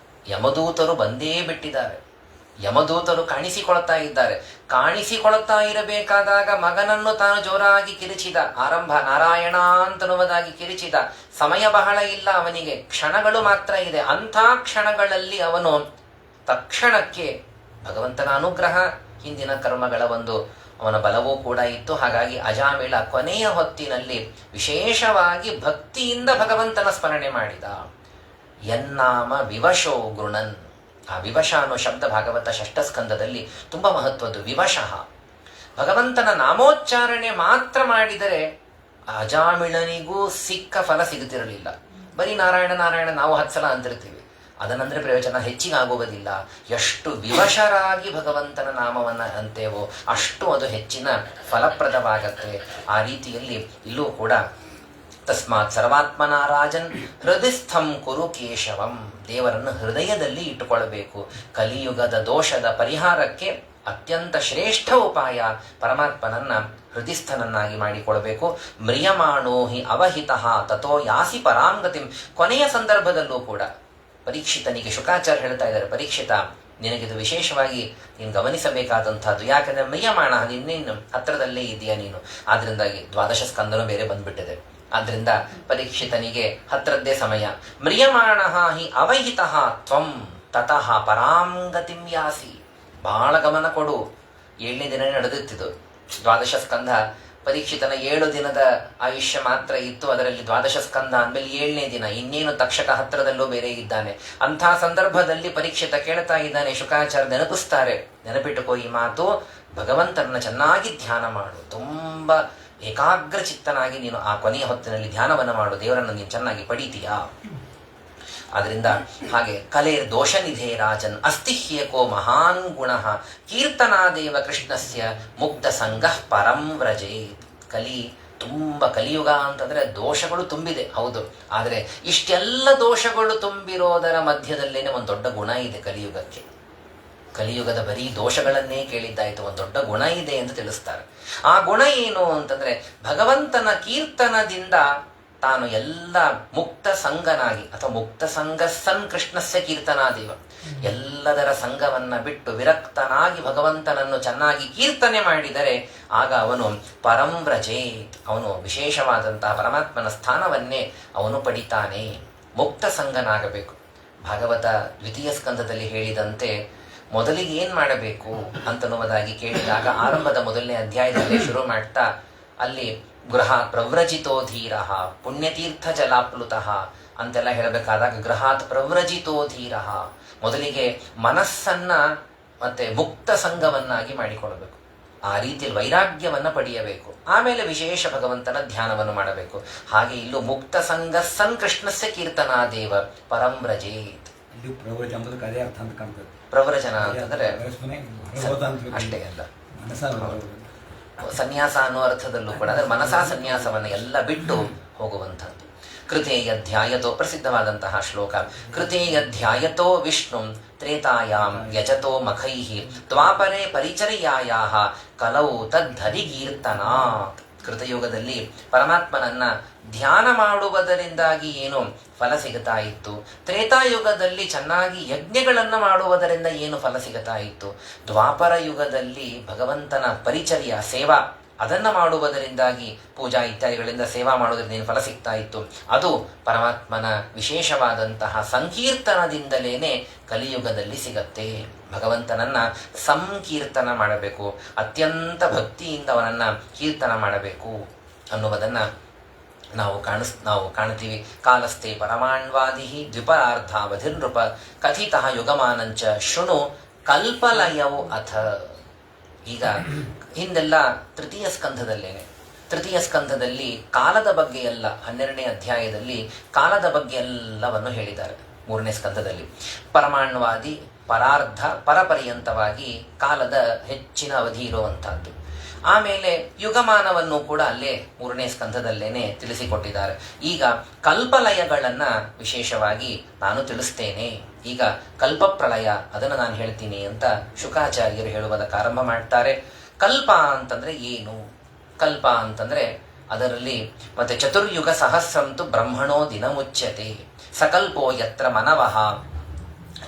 ಯಮದೂತರು ಬಂದೇ ಬಿಟ್ಟಿದ್ದಾರೆ. ಯಮದೂತರು ಕಾಣಿಸಿಕೊಳ್ತಾ ಇದ್ದಾರೆ. ಕಾಣಿಸಿಕೊಳ್ತಾ ಇರಬೇಕಾದಾಗ ಮಗನನ್ನು ತಾನು ಜೋರಾಗಿ ಕಿರಿಚಿದ. ಆರಂಭ ನಾರಾಯಣ ಅಂತನ್ನುವುದಾಗಿ ಕಿರಿಚಿದ. ಸಮಯ ಬಹಳ ಇಲ್ಲ ಅವನಿಗೆ, ಕ್ಷಣಗಳು ಮಾತ್ರ ಇದೆ. ಅಂಥ ಕ್ಷಣಗಳಲ್ಲಿ ಅವನು ತಕ್ಷಣಕ್ಕೆ ಭಗವಂತನ ಅನುಗ್ರಹ, ಹಿಂದಿನ ಕರ್ಮಗಳ ಒಂದು ಅವನ ಬಲವೂ ಕೂಡ ಇತ್ತು. ಹಾಗಾಗಿ ಅಜಾಮಿಳ ಕೊನೆಯ ಹೊತ್ತಿನಲ್ಲಿ ವಿಶೇಷವಾಗಿ ಭಕ್ತಿಯಿಂದ ಭಗವಂತನ ಸ್ಮರಣೆ ಮಾಡಿದ. ಯನ್ನಾಮ ವಿವಶೋ ಗೃಣನ್. ಆ ವಿವಶ ಅನ್ನೋ ಶಬ್ದ ಭಾಗವತ 6ಠ ಸ್ಕಂದದಲ್ಲಿ ತುಂಬಾ ಮಹತ್ವದ್ದು. ವಿವಶಃ, ಭಗವಂತನ ನಾಮೋಚ್ಚಾರಣೆ ಮಾತ್ರ ಮಾಡಿದರೆ ಅಜಾಮಿಳನಿಗೂ ಸಿಕ್ಕ ಫಲ ಸಿಗುತ್ತಿರಲಿಲ್ಲ. ಬರೀ ನಾರಾಯಣ ನಾರಾಯಣ ನಾವು 10 ಸಲ ಅಂತಿರ್ತೀವಿ, ಅದನಂದ್ರೆ ಪ್ರಯೋಜನ ಹೆಚ್ಚಿಗೆ ಆಗುವುದಿಲ್ಲ. ಎಷ್ಟು ವಿವಶರಾಗಿ ಭಗವಂತನ ನಾಮವನ್ನ ಅಂತೇವೋ ಅಷ್ಟು ಅದು ಹೆಚ್ಚಿನ ಫಲಪ್ರದವಾಗತ್ತೆ. ಆ ರೀತಿಯಲ್ಲಿ ಇಲ್ಲೂ ಕೂಡ ತಸ್ಮಾತ್ ಸರ್ವಾತ್ಮನ ರಾಜನ್ ಹೃದಯಸ್ಥಂ ಕುರು ಕೇಶವಂ, ದೇವರನ್ನು ಹೃದಯದಲ್ಲಿ ಇಟ್ಟುಕೊಳ್ಳಬೇಕು. ಕಲಿಯುಗದ ದೋಷದ ಪರಿಹಾರಕ್ಕೆ ಅತ್ಯಂತ ಶ್ರೇಷ್ಠ ಉಪಾಯ ಪರಮಾತ್ಮನನ್ನ ಹೃದಯಸ್ಥನನ್ನಾಗಿ ಮಾಡಿಕೊಳ್ಬೇಕು. ಮ್ರಿಯಮಾಣೋ ಹಿ ಅವಹಿತಃ ತಥೋ ಯಾಸಿ ಪರಾಂಗತಿಂ. ಕೊನೆಯ ಸಂದರ್ಭದಲ್ಲೂ ಕೂಡ ಪರೀಕ್ಷಿತನಿಗೆ ಶುಕಾಚಾರ್ಯ ಹೇಳ್ತಾ ಇದ್ದಾರೆ, ಪರೀಕ್ಷಿತ ನಿನಗಿದು ವಿಶೇಷವಾಗಿ ನೀನು ಗಮನಿಸಬೇಕಾದಂತಹದ್ದು. ಯಾಕಂದ್ರೆ ಮ್ರಿಯಮಾಣ, ನಿನ್ನೇನು ಹತ್ರದಲ್ಲೇ ಇದೆಯಾ ನೀನು, ಆದ್ರಿಂದಾಗಿ 12 ಸ್ಕಂದನೂ ಬೇರೆ ಬಂದ್ಬಿಟ್ಟಿದೆ. ಆದ್ರಿಂದ ಪರೀಕ್ಷಿತನಿಗೆ ಹತ್ರದ್ದೇ ಸಮಯ. ಮ್ರಿಯಮಾಣ ಹಿ ಅವಹಿತಃ ತ್ವಂ ತತಃ ಪರಾಂಗತಿಂ ಯಾಸಿ. ಬಹಳ ಗಮನ ಕೊಡು. 7ನೇ ದಿನ ನಡೆದಿತ್ತಿದು 12 ಸ್ಕಂದ. ಪರೀಕ್ಷಿತನ 7 ದಿನದ ಆಯುಷ್ಯ ಮಾತ್ರ ಇತ್ತು. ಅದರಲ್ಲಿ 12 ಸ್ಕಂದ ಅಂದ್ಮೇಲೆ 7ನೇ ದಿನ, ಇನ್ನೇನು ತಕ್ಷಕ ಹತ್ರದಲ್ಲೂ ಬೇರೆ ಇದ್ದಾನೆ. ಅಂಥ ಸಂದರ್ಭದಲ್ಲಿ ಪರೀಕ್ಷಿತ ಕೇಳ್ತಾ ಇದ್ದಾನೆ. ಶುಕಾಚಾರ್ಯ ನೆನಪಿಸ್ತಾರೆ, ನೆನಪಿಟ್ಟುಕೋ ಈ ಮಾತು, ಭಗವಂತನನ್ನ ಚೆನ್ನಾಗಿ ಧ್ಯಾನ ಮಾಡು, ತುಂಬಾ ಏಕಾಗ್ರ ಚಿತ್ತನಾಗಿ ನೀನು ಆ ಕೊನೆಯ ಹೊತ್ತಿನಲ್ಲಿ ಧ್ಯಾನವನ್ನು ಮಾಡು, ದೇವರನ್ನು ನೀನು ಚೆನ್ನಾಗಿ ಪಡೀತೀಯಾ. ಆದ್ರಿಂದ ಹಾಗೆ ಕಲೇರ್ ದೋಷ ನಿಧೇ ರಾಜನ್ ಅಸ್ತಿ ಹ್ಯಕೋ ಮಹಾನ್ ಗುಣ ಕೀರ್ತನಾದೇವ ಕೃಷ್ಣಸ್ಯ ಮುಕ್ತ ಸಂಘ ಪರಂ ವ್ರಜೇತ್. ಕಲಿಯುಗ ಅಂತಂದ್ರೆ ದೋಷಗಳು ತುಂಬಿದೆ, ಹೌದು. ಆದರೆ ಇಷ್ಟೆಲ್ಲ ದೋಷಗಳು ತುಂಬಿರೋದರ ಮಧ್ಯದಲ್ಲೇನೆ ಒಂದು ದೊಡ್ಡ ಗುಣ ಇದೆ ಕಲಿಯುಗಕ್ಕೆ. ಕಲಿಯುಗದ ಬರೀ ದೋಷಗಳನ್ನೇ ಕೇಳಿದ್ದಾಯ್ತು, ಒಂದು ದೊಡ್ಡ ಗುಣ ಇದೆ ಎಂದು ತಿಳಿಸ್ತಾರೆ. ಆ ಗುಣ ಏನು ಅಂತಂದ್ರೆ ಭಗವಂತನ ಕೀರ್ತನದಿಂದ ತಾನು ಎಲ್ಲ ಮುಕ್ತ ಸಂಗನಾಗಿ, ಅಥವಾ ಮುಕ್ತ ಸಂಘ ಸನ್ ಕೃಷ್ಣಸ್ಯ ಕೀರ್ತನಾದೇವ, ಎಲ್ಲದರ ಸಂಘವನ್ನ ಬಿಟ್ಟು ವಿರಕ್ತನಾಗಿ ಭಗವಂತನನ್ನು ಚೆನ್ನಾಗಿ ಕೀರ್ತನೆ ಮಾಡಿದರೆ ಆಗ ಅವನು ಪರಂ ವ್ರಜೇತ್, ಅವನು ವಿಶೇಷವಾದಂತಹ ಪರಮಾತ್ಮನ ಸ್ಥಾನವನ್ನೇ ಅವನು ಪಡಿತಾನೆ. ಮುಕ್ತ ಸಂಘನಾಗಬೇಕು. ಭಾಗವತ 2ಯ ಸ್ಕಂದದಲ್ಲಿ ಹೇಳಿದಂತೆ ಮೊದಲಿಗೆ ಏನ್ ಮಾಡಬೇಕು ಅಂತನ್ನುವುದಾಗಿ ಕೇಳಿದಾಗ ಆರಂಭದ 1ನೇ ಅಧ್ಯಾಯದಲ್ಲಿ ಶುರು ಮಾಡ್ತಾ ಅಲ್ಲಿ ಗೃಹಾತ್ ಪ್ರವ್ರಜಿತೋ ಧೀರ ಪುಣ್ಯತೀರ್ಥ ಜಲಾಪ್ಲುತಃ ಅಂತೆಲ್ಲ ಹೇಳಬೇಕಾದಾಗ ಗೃಹಾತ್ ಪ್ರವ್ರಜಿತೋ ಧೀರ, ಮೊದಲಿಗೆ ಮನಸ್ಸನ್ನ ಮತ್ತೆ ಮುಕ್ತ ಸಂಘವನ್ನಾಗಿ ಮಾಡಿಕೊಳ್ಳಬೇಕು. ಆ ರೀತಿಯಲ್ಲಿ ವೈರಾಗ್ಯವನ್ನ ಪಡೆಯಬೇಕು. ಆಮೇಲೆ ವಿಶೇಷ ಭಗವಂತನ ಧ್ಯಾನವನ್ನು ಮಾಡಬೇಕು. ಹಾಗೆ ಇಲ್ಲೂ ಮುಕ್ತ ಸಂಘ ಸನ್ ಕೃಷ್ಣಸ್ಯ ಕೀರ್ತನಾದೇವ ಪರಂ ವ್ರಜೇತ್. ಇದು ಪ್ರವಚನ ಎಂಬುದಕ್ಕೆ ಅದೇ ಅರ್ಥ ಅಂತ ಕಾಣ್ತದೆ. ಪ್ರವಚನ ಅಂತಂದ್ರೆ ಅಷ್ಟೇ ಅಲ್ಲ, ಸನ್ಯಾಸ ಅನ್ನೋ ಅರ್ಥದಲ್ಲೂ ಕೂಡ ಅಂದ್ರೆ ಮನಸಾ ಸನ್ಯಾಸವನ್ನು ಎಲ್ಲ ಬಿಟ್ಟು ಹೋಗುವಂಥದ್ದು. ಕೃತೇಯ ಧ್ಯಾಯತೋ, ಪ್ರಸಿದ್ಧವಾದಂತಹ ಶ್ಲೋಕ. ಕೃತೇಯ ಧ್ಯಾಯತೋ ವಿಷ್ಣು ತ್ರೇತಾಯಾಂ ಯಜತೋ ಮಖೈಃ ದ್ವಾಪರೆ ಪರಿಚರ್ಯಾಯಾಃ ಕಲೌ ತದ್ಧರಿಗೀರ್ತನಾತ್. ಕೃತಯುಗದಲ್ಲಿ ಪರಮಾತ್ಮನನ್ನ ಧ್ಯಾನ ಮಾಡುವುದರಿಂದಾಗಿ ಏನು ಫಲ ಸಿಗುತ್ತಾ ಇತ್ತು, ತ್ರೇತಾಯುಗದಲ್ಲಿ ಚೆನ್ನಾಗಿ ಯಜ್ಞಗಳನ್ನು ಮಾಡುವುದರಿಂದ ಏನು ಫಲ ಸಿಗುತ್ತಾ ಇತ್ತು, ದ್ವಾಪರ ಯುಗದಲ್ಲಿ ಭಗವಂತನ ಪರಿಚರ್ಯ ಸೇವಾ ಅದನ್ನು ಮಾಡುವುದರಿಂದಾಗಿ ಪೂಜಾ ಇತ್ಯಾದಿಗಳಿಂದ ಸೇವಾ ಮಾಡೋದ್ರಿಂದ ಏನು ಫಲ ಸಿಗ್ತಾ ಇತ್ತು, ಅದು ಪರಮಾತ್ಮನ ವಿಶೇಷವಾದಂತಹ ಸಂಕೀರ್ತನದಿಂದಲೇನೆ ಕಲಿಯುಗದಲ್ಲಿ ಸಿಗತ್ತೆ. ಭಗವಂತನನ್ನ ಸಂಕೀರ್ತನ ಮಾಡಬೇಕು, ಅತ್ಯಂತ ಭಕ್ತಿಯಿಂದ ಅವನನ್ನ ಕೀರ್ತನ ಮಾಡಬೇಕು ಅನ್ನುವುದನ್ನ ನಾವು ಕಾಣ್ತೀವಿ. ಕಾಲಸ್ಥೆ ಪರಮಾಣ್ವಾದಿ ದ್ವಿಪರಾರ್ಧಾವಧಿರ್ನೃಪ ಕಥಿತಃ ಯುಗಮಾನಂಚ ಶೃಣು ಕಲ್ಪಲಯವು ಅಥ. ಈಗ ಹಿಂದೆಲ್ಲ ತೃತೀಯ ಸ್ಕಂಧದಲ್ಲಿ ಕಾಲದ ಬಗ್ಗೆ ಎಲ್ಲ 12ನೇ ಅಧ್ಯಾಯದಲ್ಲಿ ಕಾಲದ ಬಗ್ಗೆ ಎಲ್ಲವನ್ನು ಹೇಳಿದ್ದಾರೆ. 3ನೇ ಸ್ಕಂಧದಲ್ಲಿ ಪರಮಾಣ್ವಾದಿ ಪರಾರ್ಧ ಪರಪರ್ಯಂತವಾಗಿ ಕಾಲದ ಹೆಚ್ಚಿನ ಅವಧಿ ಇರುವಂತಹದ್ದು. ಆಮೇಲೆ ಯುಗಮಾನವನ್ನು ಕೂಡ ಅಲ್ಲೇ 3ನೇ ಸ್ಕಂಧದಲ್ಲೇನೆ ತಿಳಿಸಿಕೊಟ್ಟಿದ್ದಾರೆ. ಈಗ ಕಲ್ಪಲಯಗಳನ್ನ ವಿಶೇಷವಾಗಿ ನಾನು ತಿಳಿಸ್ತೇನೆ. ಈಗ ಕಲ್ಪಪ್ರಳಯ ಅದನ್ನು ನಾನು ಹೇಳ್ತೀನಿ ಅಂತ ಶುಕಾಚಾರ್ಯರು ಹೇಳುವುದಕ್ಕೆ ಆರಂಭ ಮಾಡ್ತಾರೆ. ಕಲ್ಪ ಅಂತಂದ್ರೆ ಏನು? ಕಲ್ಪ ಅಂತಂದ್ರೆ ಅದರಲ್ಲಿ ಮತ್ತೆ ಚತುರ್ಯುಗ ಸಹಸ್ರಂತು ಬ್ರಹ್ಮಣೋ ದಿನ ಮುಚ್ಯತೆ ಸಕಲ್ಪೋ ಯತ್ರ ಮನವಃ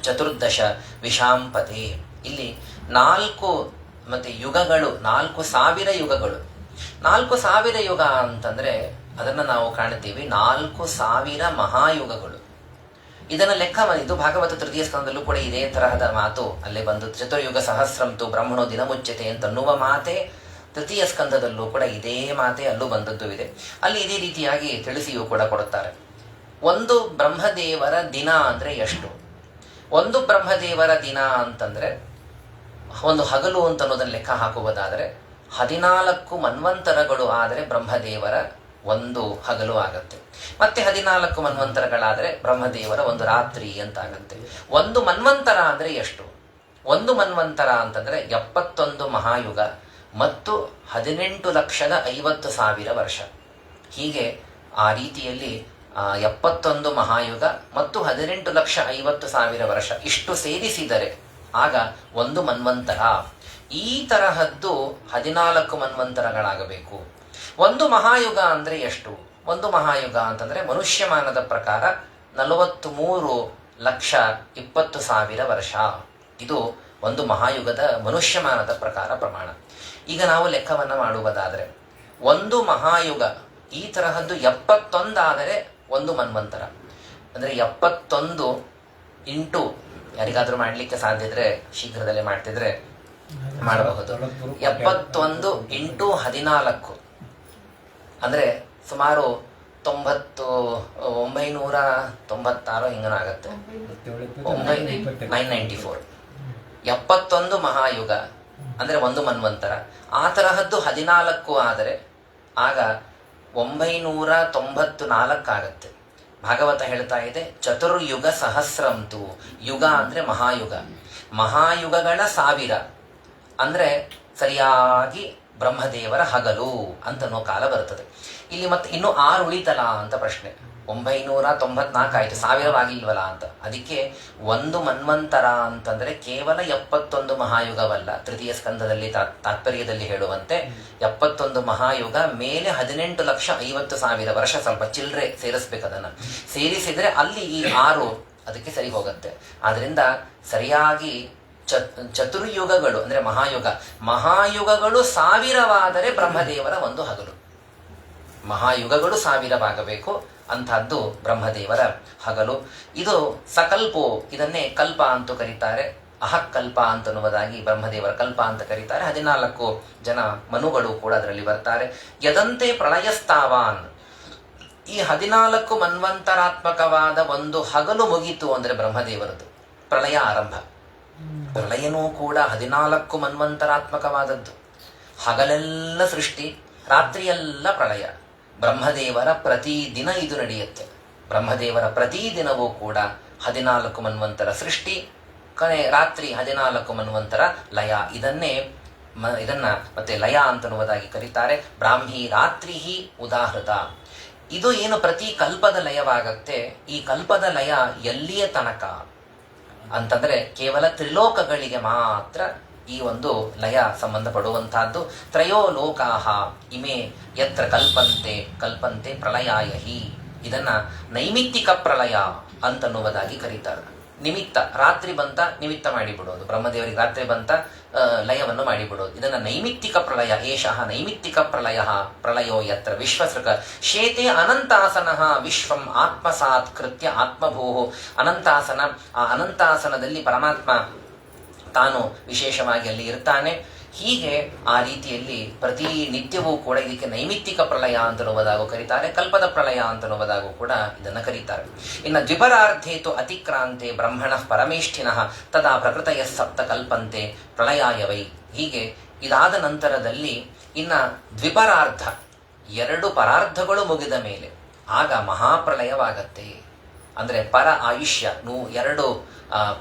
ಚತುರ್ದಶ ವಿಷಾಂಪತೆ. ಇಲ್ಲಿ 4 ಮತ್ತೆ ಯುಗಗಳು, 4,000 ಯುಗಗಳು. 4,000 ಯುಗ ಅಂತಂದ್ರೆ ಅದನ್ನ ನಾವು ಕಾಣ್ತೀವಿ 4,000 ಮಹಾಯುಗಗಳು. ಇದನ್ನ ಲೆಕ್ಕ ಇದು ಭಾಗವತ ತೃತೀಯ ಸ್ಕಂದಲ್ಲೂ ಕೂಡ ಇದೇ ತರಹದ ಮಾತು ಅಲ್ಲೇ ಬಂದು ಚತುರ್ಯುಗ ಸಹಸ್ರಂತು ಬ್ರಹ್ಮಣೋ ದಿನ ಮುಚ್ಚತೆ ಅಂತನ್ನುವ ಮಾತೆ ತೃತೀಯ ಸ್ಕಂದದಲ್ಲೂ ಕೂಡ ಇದೇ ಮಾತೆ ಅಲ್ಲೂ ಬಂದದ್ದು ಇದೆ. ಅಲ್ಲಿ ಇದೇ ರೀತಿಯಾಗಿ ತಿಳಿಸಿಯೂ ಕೂಡ ಕೊಡುತ್ತಾರೆ. ಒಂದು ಬ್ರಹ್ಮದೇವರ ದಿನ ಅಂದ್ರೆ ಎಷ್ಟು? ಒಂದು ಬ್ರಹ್ಮದೇವರ ದಿನ ಅಂತಂದ್ರೆ ಒಂದು ಹಗಲು ಅಂತ ಅನ್ನೋದನ್ನ ಲೆಕ್ಕ ಹಾಕುವುದಾದರೆ 14 ಮನ್ವಂತರಗಳು ಆದರೆ ಬ್ರಹ್ಮದೇವರ ಒಂದು ಹಗಲು ಆಗತ್ತೆ. ಮತ್ತೆ 14 ಮನ್ವಂತರಗಳಾದರೆ ಬ್ರಹ್ಮದೇವರ ಒಂದು ರಾತ್ರಿ ಅಂತ ಆಗತ್ತೆ. ಒಂದು ಮನ್ವಂತರ ಅಂದ್ರೆ ಎಷ್ಟು? ಒಂದು ಮನ್ವಂತರ ಅಂತಂದ್ರೆ 71 ಮಹಾಯುಗ ಮತ್ತು 18,50,000 ವರ್ಷ. ಹೀಗೆ ಆ ರೀತಿಯಲ್ಲಿ 71 ಮಹಾಯುಗ ಮತ್ತು 18,50,000 ವರ್ಷ ಇಷ್ಟು ಸೇರಿಸಿದರೆ ಆಗ ಒಂದು ಮನ್ವಂತರ. ಈ ತರಹದ್ದು 14 ಮನ್ವಂತರಗಳಾಗಬೇಕು. ಒಂದು ಮಹಾಯುಗ ಅಂದ್ರೆ ಎಷ್ಟು? ಒಂದು ಮಹಾಯುಗ ಅಂತಂದ್ರೆ ಮನುಷ್ಯಮಾನದ ಪ್ರಕಾರ 43,20,000 ವರ್ಷ. ಇದು ಒಂದು ಮಹಾಯುಗದ ಮನುಷ್ಯಮಾನದ ಪ್ರಕಾರ ಪ್ರಮಾಣ. ಈಗ ನಾವು ಲೆಕ್ಕವನ್ನ ಮಾಡುವುದಾದರೆ ಒಂದು ಮಹಾಯುಗ ಈ ತರಹದ್ದು 71 ಆದರೆ ಒಂದು ಮನ್ವಂತರ ಅಂದ್ರೆ 71 ಇಂಟು ಯಾರಿಗಾದ್ರೂ ಮಾಡ್ಲಿಕ್ಕೆ ಸಾಧ್ಯ ಇದ್ರೆ ಶೀಘ್ರದಲ್ಲೇ ಮಾಡ್ತಿದ್ರೆ ಮಾಡಬಹುದು. 71 ಇಂಟು 14 ಅಂದ್ರೆ ಸುಮಾರು 996 ಹಿಂಗನ ಆಗತ್ತೆ. 994. 71 ಮಹಾಯುಗ ಅಂದ್ರೆ ಒಂದು ಮನ್ವಂತರ. ಆ ತರಹದ್ದು 14 ಆದರೆ ಆಗ 994 ಆಗತ್ತೆ. ಭಾಗವತ ಹೇಳ್ತಾ ಇದೆ ಚತುರ್ಯುಗ ಸಹಸ್ರಂತು. ಯುಗ ಅಂದ್ರೆ ಮಹಾಯುಗ, ಮಹಾಯುಗಗಳ 1000 ಅಂದ್ರೆ ಸರಿಯಾಗಿ ಬ್ರಹ್ಮದೇವರ ಹಗಲು ಅಂತನೋ ಕಾಲ ಬರುತ್ತದೆ. ಇಲ್ಲಿ ಮತ್ತೆ ಇನ್ನು 6 ಉಳಿತಲ ಅಂತ ಪ್ರಶ್ನೆ. 994 ಆಯ್ತು, 1000 ಆಗಿಲ್ವಲ್ಲ ಅಂತ. ಅದಕ್ಕೆ ಒಂದು ಮನ್ವಂತರ ಅಂತಂದ್ರೆ ಕೇವಲ 71 ಮಹಾಯುಗವಲ್ಲ. ತೃತೀಯ ಸ್ಕಂದದಲ್ಲಿ ತಾತ್ಪರ್ಯದಲ್ಲಿ ಹೇಳುವಂತೆ 71 ಮಹಾಯುಗ ಮೇಲೆ 18,50,000 ವರ್ಷ, ಸ್ವಲ್ಪ ಚಿಲ್ಲರೆ ಸೇರಿಸ್ಬೇಕು. ಅದನ್ನ ಸೇರಿಸಿದ್ರೆ ಅಲ್ಲಿ ಈ 6 ಅದಕ್ಕೆ ಸರಿ ಹೋಗುತ್ತೆ. ಆದ್ರಿಂದ ಸರಿಯಾಗಿ ಚತುರ್ಯುಗಗಳು ಅಂದ್ರೆ ಮಹಾಯುಗಗಳು 1000ವಾದರೆ ಬ್ರಹ್ಮದೇವರ ಒಂದು ಹಗಲು. ಮಹಾಯುಗಗಳು 1000ವಾಗಬೇಕು ಅಂತಹದ್ದು ಬ್ರಹ್ಮದೇವರ ಹಗಲು. ಇದು ಸಕಲ್ಪೋ, ಇದನ್ನೇ ಕಲ್ಪ ಅಂತ ಕರೀತಾರೆ. ಅಹಕಲ್ಪ ಅಂತನ್ನುವುದಾಗಿ ಬ್ರಹ್ಮದೇವರ ಕಲ್ಪ ಅಂತ ಕರೀತಾರೆ. 14 ಜನ ಮನುಗಳು ಕೂಡ ಅದರಲ್ಲಿ ಬರ್ತಾರೆ. ಯದಂತೆ ಪ್ರಳಯಸ್ತಾವಾನ್, ಈ 14 ಮನ್ವಂತರಾತ್ಮಕವಾದ ಒಂದು ಹಗಲು ಮುಗೀತು ಅಂದ್ರೆ ಬ್ರಹ್ಮದೇವರದು ಪ್ರಳಯ ಆರಂಭ. ಪ್ರಳಯನೂ ಕೂಡ 14 ಮನ್ವಂತರಾತ್ಮಕವಾದದ್ದು. ಹಗಲೆಲ್ಲ ಸೃಷ್ಟಿ, ರಾತ್ರಿಯೆಲ್ಲ ಪ್ರಳಯ. ಬ್ರಹ್ಮದೇವರ ಪ್ರತಿದಿನ ಇದು ನಡೆಯುತ್ತೆ. ಬ್ರಹ್ಮದೇವರ ಪ್ರತಿದಿನವೂ ಕೂಡ 14 ಮನ್ವಂತರ ಸೃಷ್ಟಿ, ಕೊನೆ ರಾತ್ರಿ 14 ಮನ್ವಂತರ ಲಯ. ಇದನ್ನ ಮತ್ತೆ ಲಯ ಅಂತನ್ನುವುದಾಗಿ ಕರೀತಾರೆ. ಬ್ರಾಹ್ಮಿ ರಾತ್ರಿ ಉದಾಹೃತ. ಇದು ಏನು ಪ್ರತಿ ಕಲ್ಪದ ಲಯವಾಗತ್ತೆ. ಈ ಕಲ್ಪದ ಲಯ ಎಲ್ಲಿಯ ತನಕ ಅಂತಂದ್ರೆ ಕೇವಲ ತ್ರಿಲೋಕಗಳಿಗೆ ಮಾತ್ರ ಈ ಒಂದು ಲಯ ಸಂಬಂಧಪಡುವಂತಹದ್ದು. ತ್ರಯೋ ಲೋಕಾಹ ಇಮೆ ಯತ್ರ ಕಲ್ಪಂತೆ ಪ್ರಳಯಾಯ ಹಿ. ಇದನ್ನ ನೈಮಿತ್ತಿಕ ಪ್ರಳಯ ಅಂತನ್ನುವುದಾಗಿ ಕರೀತಾರೆ. ನಿಮಿತ್ತ, ರಾತ್ರಿ ಬಂತ ನಿಮಿತ್ತ ಮಾಡಿಬಿಡೋದು, ಬ್ರಹ್ಮದೇವರಿಗೆ ರಾತ್ರಿ ಬಂತ ಲಯವನ್ನು ಮಾಡಿಬಿಡೋದು. ಇದನ್ನ ನೈಮಿತ್ತಿಕ ಪ್ರಳಯ. ಏಷಃ ನೈಮಿತ್ತಿಕ ಪ್ರಳಯೋ ಯತ್ರ ವಿಶ್ವಸೃಗ ಶೇತೆ ಅನಂತಾಸನಃ ವಿಶ್ವಂ ಆತ್ಮಸಾತ್ ಕೃತ್ಯ ಆತ್ಮಭೂ. ಅನಂತಾಸನ, ಆ ಅನಂತಾಸನದಲ್ಲಿ ಪರಮಾತ್ಮ ತಾನು ವಿಶೇಷವಾಗಿ ಅಲ್ಲಿ ಇರ್ತಾನೆ. ಹೀಗೆ ಆ ರೀತಿಯಲ್ಲಿ ಪ್ರತಿ ನಿತ್ಯವೂ ಕೂಡ ಇದಕ್ಕೆ ನೈಮಿತ್ತಿಕ ಪ್ರಳಯ ಅಂತನ್ನುವುದಾಗೂ ಕರೀತಾರೆ, ಕಲ್ಪದ ಪ್ರಳಯ ಅಂತನ್ನುವುದಾಗೂ ಕೂಡ ಇದನ್ನು ಕರೀತಾರೆ. ಇನ್ನು ದ್ವಿಪರಾರ್ಧೇತು ಅತಿಕ್ರಾಂತೆ ಬ್ರಹ್ಮಣಃ ಪರಮೇಷ್ಠಿನಃ ತದಾ ಪ್ರಕೃತಯ ಸಪ್ತ ಕಲ್ಪಂತೆ ಪ್ರಳಯಾಯವೈ. ಹೀಗೆ ಇದಾದ ನಂತರದಲ್ಲಿ ಇನ್ನ ದ್ವಿಪರಾರ್ಧ, 2 ಪರಾರ್ಧಗಳು ಮುಗಿದ ಮೇಲೆ ಆಗ ಮಹಾಪ್ರಳಯವಾಗತ್ತೆ. ಅಂದ್ರೆ ಪರ ಆಯುಷ್ಯ 2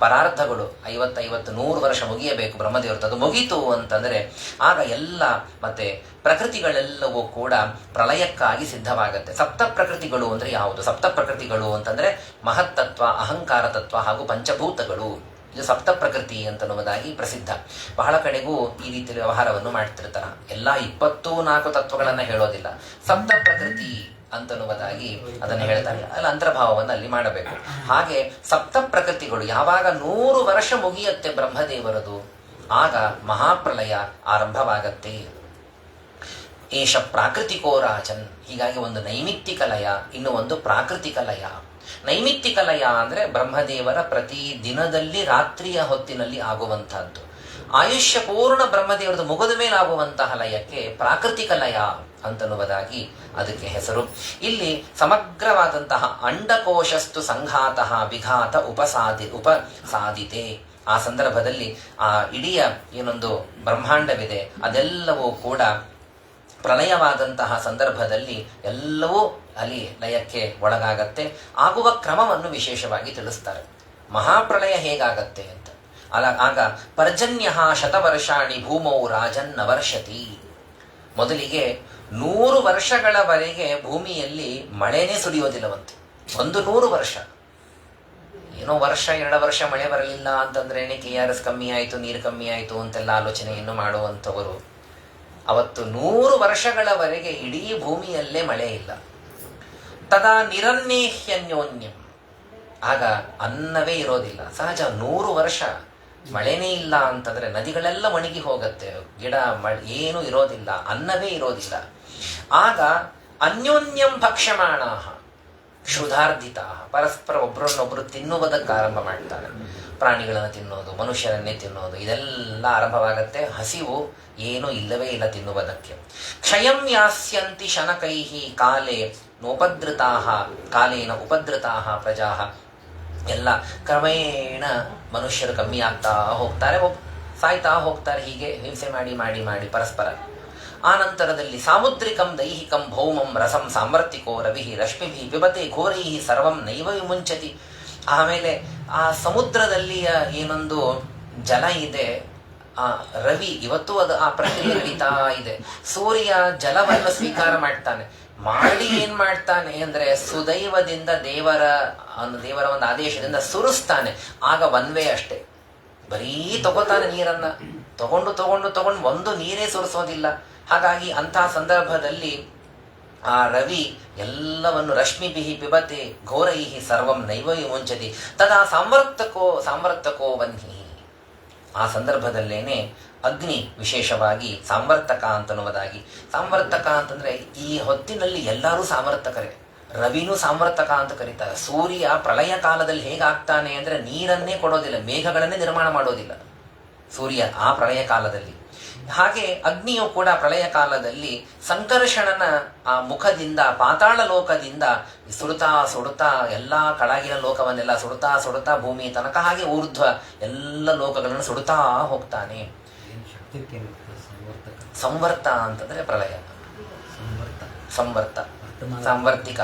ಪರಾರ್ಧಗಳು 50-100 ವರ್ಷ ಮುಗಿಯಬೇಕು ಬ್ರಹ್ಮದೇವರದ್ದು. ಅದು ಮುಗೀತು ಅಂತಂದ್ರೆ ಆಗ ಎಲ್ಲ ಮತ್ತೆ ಪ್ರಕೃತಿಗಳೆಲ್ಲವೂ ಕೂಡ ಪ್ರಳಯಕ್ಕಾಗಿ ಸಿದ್ಧವಾಗತ್ತೆ. ಸಪ್ತ ಪ್ರಕೃತಿಗಳು ಅಂದ್ರೆ ಯಾವುದು? ಸಪ್ತ ಪ್ರಕೃತಿಗಳು ಅಂತಂದ್ರೆ ಮಹತ್ತತ್ವ, ಅಹಂಕಾರ ತತ್ವ ಹಾಗೂ ಪಂಚಭೂತಗಳು. ಇದು ಸಪ್ತ ಪ್ರಕೃತಿ ಅಂತನ್ನುವುದಾಗಿ ಪ್ರಸಿದ್ಧ. ಬಹಳ ಕಡೆಗೂ ಈ ರೀತಿ ವ್ಯವಹಾರವನ್ನು ಮಾಡ್ತಿರ್ತಾರ. ಎಲ್ಲ 24 ತತ್ವಗಳನ್ನ ಹೇಳೋದಿಲ್ಲ, ಸಪ್ತ ಪ್ರಕೃತಿ ಅಂತನ್ನುವುದಾಗಿ ಅದನ್ನು ಹೇಳ್ತಾರೆ. ಅಲ್ಲಿ ಅಂತರ್ಭಾವವನ್ನು ಅಲ್ಲಿ ಮಾಡಬೇಕು. ಹಾಗೆ ಸಪ್ತ ಪ್ರಕೃತಿಗಳು ಯಾವಾಗ 100 ವರ್ಷ ಮುಗಿಯತ್ತೆ ಬ್ರಹ್ಮದೇವರದು, ಆಗ ಮಹಾಪ್ರಳಯ ಆರಂಭವಾಗತ್ತೆ. ಏಷ ಪ್ರಾಕೃತಿಕೋ ರಾಜನ್. ಹೀಗಾಗಿ ಒಂದು ನೈಮಿತ್ತಿಕ ಲಯ, ಇನ್ನು ಒಂದು ಪ್ರಾಕೃತಿಕ ಲಯ. ನೈಮಿತ್ತಿಕ ಲಯ ಅಂದ್ರೆ ಬ್ರಹ್ಮದೇವರ ಪ್ರತಿ ದಿನದಲ್ಲಿ ರಾತ್ರಿಯ ಹೊತ್ತಿನಲ್ಲಿ ಆಗುವಂತಹದ್ದು. ಆಯುಷ್ಯ ಪೂರ್ಣ ಬ್ರಹ್ಮದೇವರದು ಮುಗಿದ ಮೇಲೆ ಆಗುವಂತಹ ಲಯಕ್ಕೆ ಪ್ರಾಕೃತಿಕ ಲಯ ಅಂತನ್ನುವುದಾಗಿ ಅದಕ್ಕೆ ಹೆಸರು. ಇಲ್ಲಿ ಸಮಗ್ರವಾದಂತಹ ಅಂಡಕೋಶಸ್ತು ಸಂಘಾತಃ ವಿಘಾತ ಉಪಸಾದಿತೆ. ಆ ಸಂದರ್ಭದಲ್ಲಿ ಆ ಇಡೀ ಏನೊಂದು ಬ್ರಹ್ಮಾಂಡವಿದೆ ಅದೆಲ್ಲವೂ ಕೂಡ ಪ್ರಳಯವಾದಂತಹ ಸಂದರ್ಭದಲ್ಲಿ ಎಲ್ಲವೂ ಅಲ್ಲಿ ಲಯಕ್ಕೆ ಒಳಗಾಗತ್ತೆ. ಆಗುವ ಕ್ರಮವನ್ನು ವಿಶೇಷವಾಗಿ ತಿಳಿಸ್ತಾರೆ. ಮಹಾಪ್ರಳಯ ಹೇಗಾಗತ್ತೆ ಅಂತ. ಆಗ ಪರ್ಜನ್ಯ ಶತವರ್ಷಾಣಿ ಭೂಮೌ ರಾಜನ್ ನವರ್ಷತಿ. ಮೊದಲಿಗೆ 100 ವರ್ಷಗಳವರೆಗೆ ಭೂಮಿಯಲ್ಲಿ ಮಳೆನೇ ಸುರಿಯೋದಿಲ್ಲವಂತೆ. 100 ವರ್ಷ. ಏನೋ 1-2 ವರ್ಷ ಮಳೆ ಬರಲಿಲ್ಲ ಅಂತಂದ್ರೇನೆ KRS ಕಮ್ಮಿ ಆಯಿತು, ನೀರು ಕಮ್ಮಿ ಆಯಿತು ಅಂತೆಲ್ಲ ಆಲೋಚನೆಯನ್ನು ಮಾಡುವಂಥವರು. ಅವತ್ತು 100 ವರ್ಷಗಳವರೆಗೆ ಇಡೀ ಭೂಮಿಯಲ್ಲೇ ಮಳೆ ಇಲ್ಲ. ತದಾ ನಿರನ್ನೇಹ್ಯನ್ಯೋನ್ಯಂ. ಆಗ ಅನ್ನವೇ ಇರೋದಿಲ್ಲ. ಸಹಜ 100 ವರ್ಷ ಮಳೆನೇ ಇಲ್ಲ ಅಂತಂದ್ರೆ ನದಿಗಳೆಲ್ಲ ಒಣಗಿ ಹೋಗತ್ತೆ, ಗಿಡ ಏನೂ ಇರೋದಿಲ್ಲ, ಅನ್ನವೇ ಇರೋದಿಲ್ಲ. ಆಗ ಅನ್ಯೋನ್ಯಂ ಭಕ್ಷ್ಯಮಾಣ ಕ್ಷುಧಾರ್ಧಿತ. ಪರಸ್ಪರ ಒಬ್ಬರನ್ನೊಬ್ಬರು ತಿನ್ನುವುದಕ್ಕೆ ಆರಂಭ ಮಾಡ್ತಾರೆ. ಪ್ರಾಣಿಗಳನ್ನು ತಿನ್ನೋದು, ಮನುಷ್ಯರನ್ನೇ ತಿನ್ನೋದು, ಇದೆಲ್ಲ ಆರಂಭವಾಗತ್ತೆ. ಹಸಿವು ಏನೂ ಇಲ್ಲವೇ ಇಲ್ಲ ತಿನ್ನುವುದಕ್ಕೆ. ಕ್ಷಯಂ ಯಾಸ್ಯಂತಿ ಶನಕೈಹಿ ಕಾಲೇ ಕಾಲೇನ ಉಪದ್ರತಾಹ ಪ್ರಜಾಹ. ಎಲ್ಲ ಕ್ರಮೇಣ ಮನುಷ್ಯರು ಕಮ್ಮಿ ಆಗ್ತಾ ಹೋಗ್ತಾರೆ, ಸಾಯ್ತಾ ಹೋಗ್ತಾರೆ. ಹೀಗೆ ಹಿಂಸೆ ಮಾಡಿ ಮಾಡಿ ಮಾಡಿ ಪರಸ್ಪರ. ಆ ನಂತರದಲ್ಲಿ ಸಾಮುದ್ರಿಕಂ ದೈಹಿಕಂ ಭೌಮಂ ರಸಂ ಸಾಮರ್ಥಿಕೋ ರವಿ ರಶ್ಮಿಭಿ ಪಿಬತೆ ಘೋರೈ ಸರ್ವಂ ನೈವ ವಿಮುಂಚತಿ. ಆಮೇಲೆ ಆ ಸಮುದ್ರದಲ್ಲಿಯ ಏನೊಂದು ಜಲ ಇದೆ, ಆ ರವಿ ಇವತ್ತು ಅದು ಆ ಪ್ರಕ್ರಿಯೆ ನಡೀತಾ ಇದೆ. ಸೂರ್ಯ ಜಲವನ್ನು ಸ್ವೀಕಾರ ಮಾಡ್ತಾನೆ. ಮಾಡಿ ಏನ್ ಮಾಡ್ತಾನೆ ಅಂದ್ರೆ ಸುದೈವದಿಂದ ದೇವರ ಒಂದು ಆದೇಶದಿಂದ ಸುರಿಸ್ತಾನೆ. ಆಗ ಒನ್ವೇ ಅಷ್ಟೇ, ಬರೀ ತಗೋತಾನೆ ನೀರನ್ನ, ತಗೊಂಡು ಒಂದು ನೀರೇ ಸುರಿಸೋದಿಲ್ಲ. ಹಾಗಾಗಿ ಅಂಥ ಸಂದರ್ಭದಲ್ಲಿ ಆ ರವಿ ಎಲ್ಲವನ್ನು ರಶ್ಮಿಭಿಹಿ ಪಿಬತೆ ಘೋರೈಹಿ ಸರ್ವಂ ನೈವ ವಿಮುಂಚತಿ ತದಾ ಸಾಮರ್ಥಕೋ ವನ್ಹಿ. ಆ ಸಂದರ್ಭದಲ್ಲೇನೆ ಅಗ್ನಿ ವಿಶೇಷವಾಗಿ ಸಾಮರ್ಥಕ ಅಂತನ್ನುವುದಾಗಿ. ಸಾಮರ್ಥಕ ಅಂತಂದ್ರೆ ಈ ಹೊತ್ತಿನಲ್ಲಿ ಎಲ್ಲರೂ ಸಾಮರ್ಥಕರೇ. ರವಿನೂ ಸಾಮರ್ಥಕ ಅಂತ ಕರೀತಾರೆ. ಸೂರ್ಯ ಪ್ರಳಯ ಕಾಲದಲ್ಲಿ ಹೇಗಾಗ್ತಾನೆ ಅಂದ್ರೆ ನೀರನ್ನೇ ಕೊಡೋದಿಲ್ಲ, ಮೇಘಗಳನ್ನೇ ನಿರ್ಮಾಣ ಮಾಡೋದಿಲ್ಲ ಸೂರ್ಯ ಆ ಪ್ರಳಯ ಕಾಲದಲ್ಲಿ. ಹಾಗೆ ಅಗ್ನಿಯು ಕೂಡ ಪ್ರಳಯ ಕಾಲದಲ್ಲಿ ಸಂಕರ್ಷಣನ ಆ ಮುಖದಿಂದ ಪಾತಾಳ ಲೋಕದಿಂದ ಸುಡುತ್ತಾ ಸುಡುತ್ತಾ ಎಲ್ಲ ಕೆಳಗಿನ ಲೋಕವನ್ನೆಲ್ಲ ಸುಡುತ್ತಾ ಸುಡುತ್ತಾ ಭೂಮಿ ತನಕ ಹಾಗೆ ಊರ್ಧ್ವ ಎಲ್ಲ ಲೋಕಗಳನ್ನು ಸುಡುತ್ತಾ ಹೋಗ್ತಾನೆ. ಸಂವರ್ತ ಅಂತಂದ್ರೆ ಪ್ರಳಯ, ಸಂವರ್ತ ಸಾಂವರ್ತಿಕ,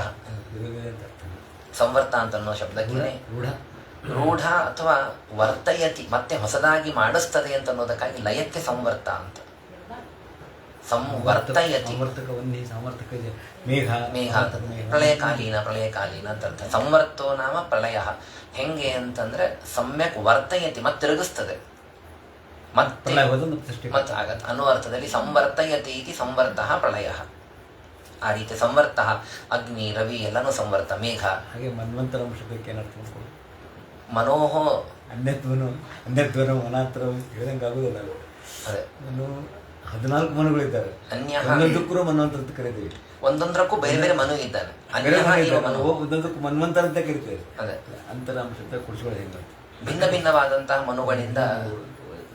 ಸಂವರ್ತ ಅಂತ ಅನ್ನೋ ಶಬ್ದಕ್ಕೆ ರೂಢ ಅಥವಾ ವರ್ತಯತಿ ಮತ್ತೆ ಹೊಸದಾಗಿ ಮಾಡಿಸ್ತದೆ ಅಂತ ಅನ್ನೋದಕ್ಕಾಗಿ ಲಯಕ್ಕೆ ಸಂವರ್ತ ಅಂತ. ಸಂವರ್ತಯತಿ ಮೇಘ ಅಂತ ಪ್ರಳಯಕಾಲೀನ ಅಂತ ಅರ್ಥ. ಸಂವರ್ತೋ ನಾಮ ಪ್ರಳಯ. ಹೆಂಗೆ ಅಂತಂದ್ರೆ ಸಮ್ಯಕ್ ವರ್ತಯತಿ ಮತ್ತೆ ತಿರುಗಿಸ್ತದೆ ಮತ್ತೆ ಆಗತ್ತೆ ಅನ್ನೋ ಅರ್ಥದಲ್ಲಿ ಸಂವರ್ತಯತಿ ಇತಿ ಸಂವರ್ತ ಪ್ರಳಯ. ಆ ರೀತಿ ಸಂವರ್ತ ಅಗ್ನಿ ರವಿ ಎಲ್ಲನೂ ಸಂವರ್ತ. ಮೇಘ ಹಾಗೆ ಮನ್ವಂತರ ಶಬ್ದಕ್ಕೆ ಮನೋಹ ಅನ್ಯತ್ವನು ಮನಾತ್ರ ಹೇಳಂಗಾಗುದಿಲ್ಲ. ಅದೇ 14 ಮನುಗಳಿದ್ದಾರೆ. ಒಂದೊಂದಕ್ಕೂ ಮನ್ವಂತರ ಅಂತ ಕರೀತೀವಿ. ಒಂದೊಂದಕ್ಕೂ ಬೇರೆ ಬೇರೆ ಮನು ಇದ್ದಾನೆ. ಒಂದೊಂದಕ್ಕೂ ಮನ್ವಂತರ ಅಂತ ಕರಿತೇವೆ. ಅದೇ ಅಂತರ ಶಬ್ದ ಕುಡಿಸ್ಕೊಳ್ಳೋದು ಹೆಂಗ ಭಿನ್ನ ಭಿನ್ನವಾದಂತಹ ಮನುಗಳಿಂದ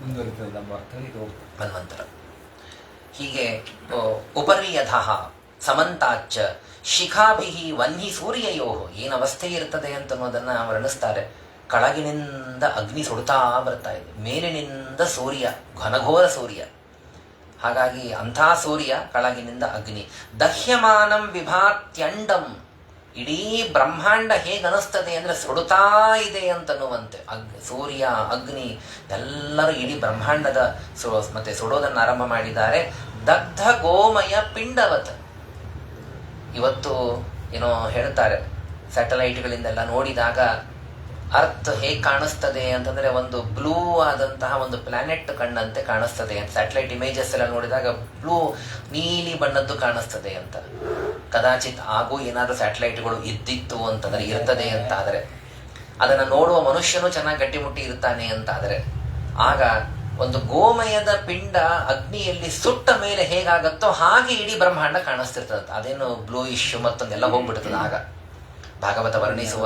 ಮುಂದುವರಿತದೆ ನಮ್ಮ ಅರ್ಥ. ಇದು ಮನ್ವಂತರ. ಹೀಗೆ ಉಪರ್ಯಧಃ ಸಮಂತಾಚ್ಚ ಶಿಖಾಭಿಹಿ ವನ್ಹಿ ಸೂರ್ಯಯೋ ಏನು ಅವಸ್ಥೆ ಇರ್ತದೆ ಅಂತ ಅನ್ನೋದನ್ನ ವರ್ಣಿಸ್ತಾರೆ. ಕೆಳಗಿನಿಂದ ಅಗ್ನಿ ಸುಡುತ್ತಾ ಬರ್ತಾ ಇದೆ, ಮೇಲಿನಿಂದ ಸೂರ್ಯ, ಘನಘೋರ ಸೂರ್ಯ. ಹಾಗಾಗಿ ಅಂಥ ಸೂರ್ಯ, ಕೆಳಗಿನಿಂದ ಅಗ್ನಿ. ದಹ್ಯಮಾನಂ ವಿಭಾತ್ಯಂಡಂ, ಇಡೀ ಬ್ರಹ್ಮಾಂಡ ಹೇಗನಿಸ್ತದೆ ಅಂದ್ರೆ ಸುಡುತ್ತಾ ಇದೆ ಅಂತನ್ನುವಂತೆ. ಸೂರ್ಯ ಅಗ್ನಿ ಎಲ್ಲರೂ ಇಡೀ ಬ್ರಹ್ಮಾಂಡದ ಮತ್ತೆ ಸುಡೋದನ್ನು ಆರಂಭ ಮಾಡಿದ್ದಾರೆ. ದಗ್ಧ ಗೋಮಯ ಪಿಂಡವತ್. ಇವತ್ತು ಏನೋ ಹೇಳ್ತಾರೆ, ಸ್ಯಾಟಲೈಟ್ಗಳಿಂದೆಲ್ಲ ನೋಡಿದಾಗ ಅರ್ತ್ ಹೇಗೆ ಕಾಣಿಸ್ತದೆ ಅಂತಂದ್ರೆ ಒಂದು ಬ್ಲೂ ಆದಂತಹ ಒಂದು ಪ್ಲಾನೆಟ್ ಕಣ್ಣಂತೆ ಕಾಣಿಸ್ತದೆ ಅಂತ. ಸ್ಯಾಟಲೈಟ್ ಇಮೇಜಸ್ ಎಲ್ಲ ನೋಡಿದಾಗ ಬ್ಲೂ ನೀಲಿ ಬಣ್ಣದ್ದು ಕಾಣಿಸ್ತದೆ ಅಂತ. ಕದಾಚಿತ್ ಹಾಗೂ ಏನಾದರೂ ಸ್ಯಾಟಲೈಟ್ಗಳು ಇದ್ದಿತ್ತು ಅಂತಂದ್ರೆ, ಇರ್ತದೆ ಅಂತ ಆದರೆ, ಅದನ್ನು ನೋಡುವ ಮನುಷ್ಯನು ಚೆನ್ನಾಗಿ ಗಟ್ಟಿಮುಟ್ಟಿ ಇರ್ತಾನೆ ಅಂತ ಆದರೆ, ಆಗ ಒಂದು ಗೋಮಯದ ಪಿಂಡ ಅಗ್ನಿಯಲ್ಲಿ ಸುಟ್ಟ ಮೇಲೆ ಹೇಗಾಗತ್ತೋ ಹಾಗೆ ಇಡೀ ಬ್ರಹ್ಮಾಂಡ ಕಾಣಿಸ್ತಿರ್ತದ. ಅದೇನು ಬ್ಲೂ ಇಶ್ಯೂ ಮತ್ತೊಂದೆಲ್ಲ ಹೋಗ್ಬಿಡ್ತದೆ. ಆಗ ಭಾಗವತ ವರ್ಣಿಸುವ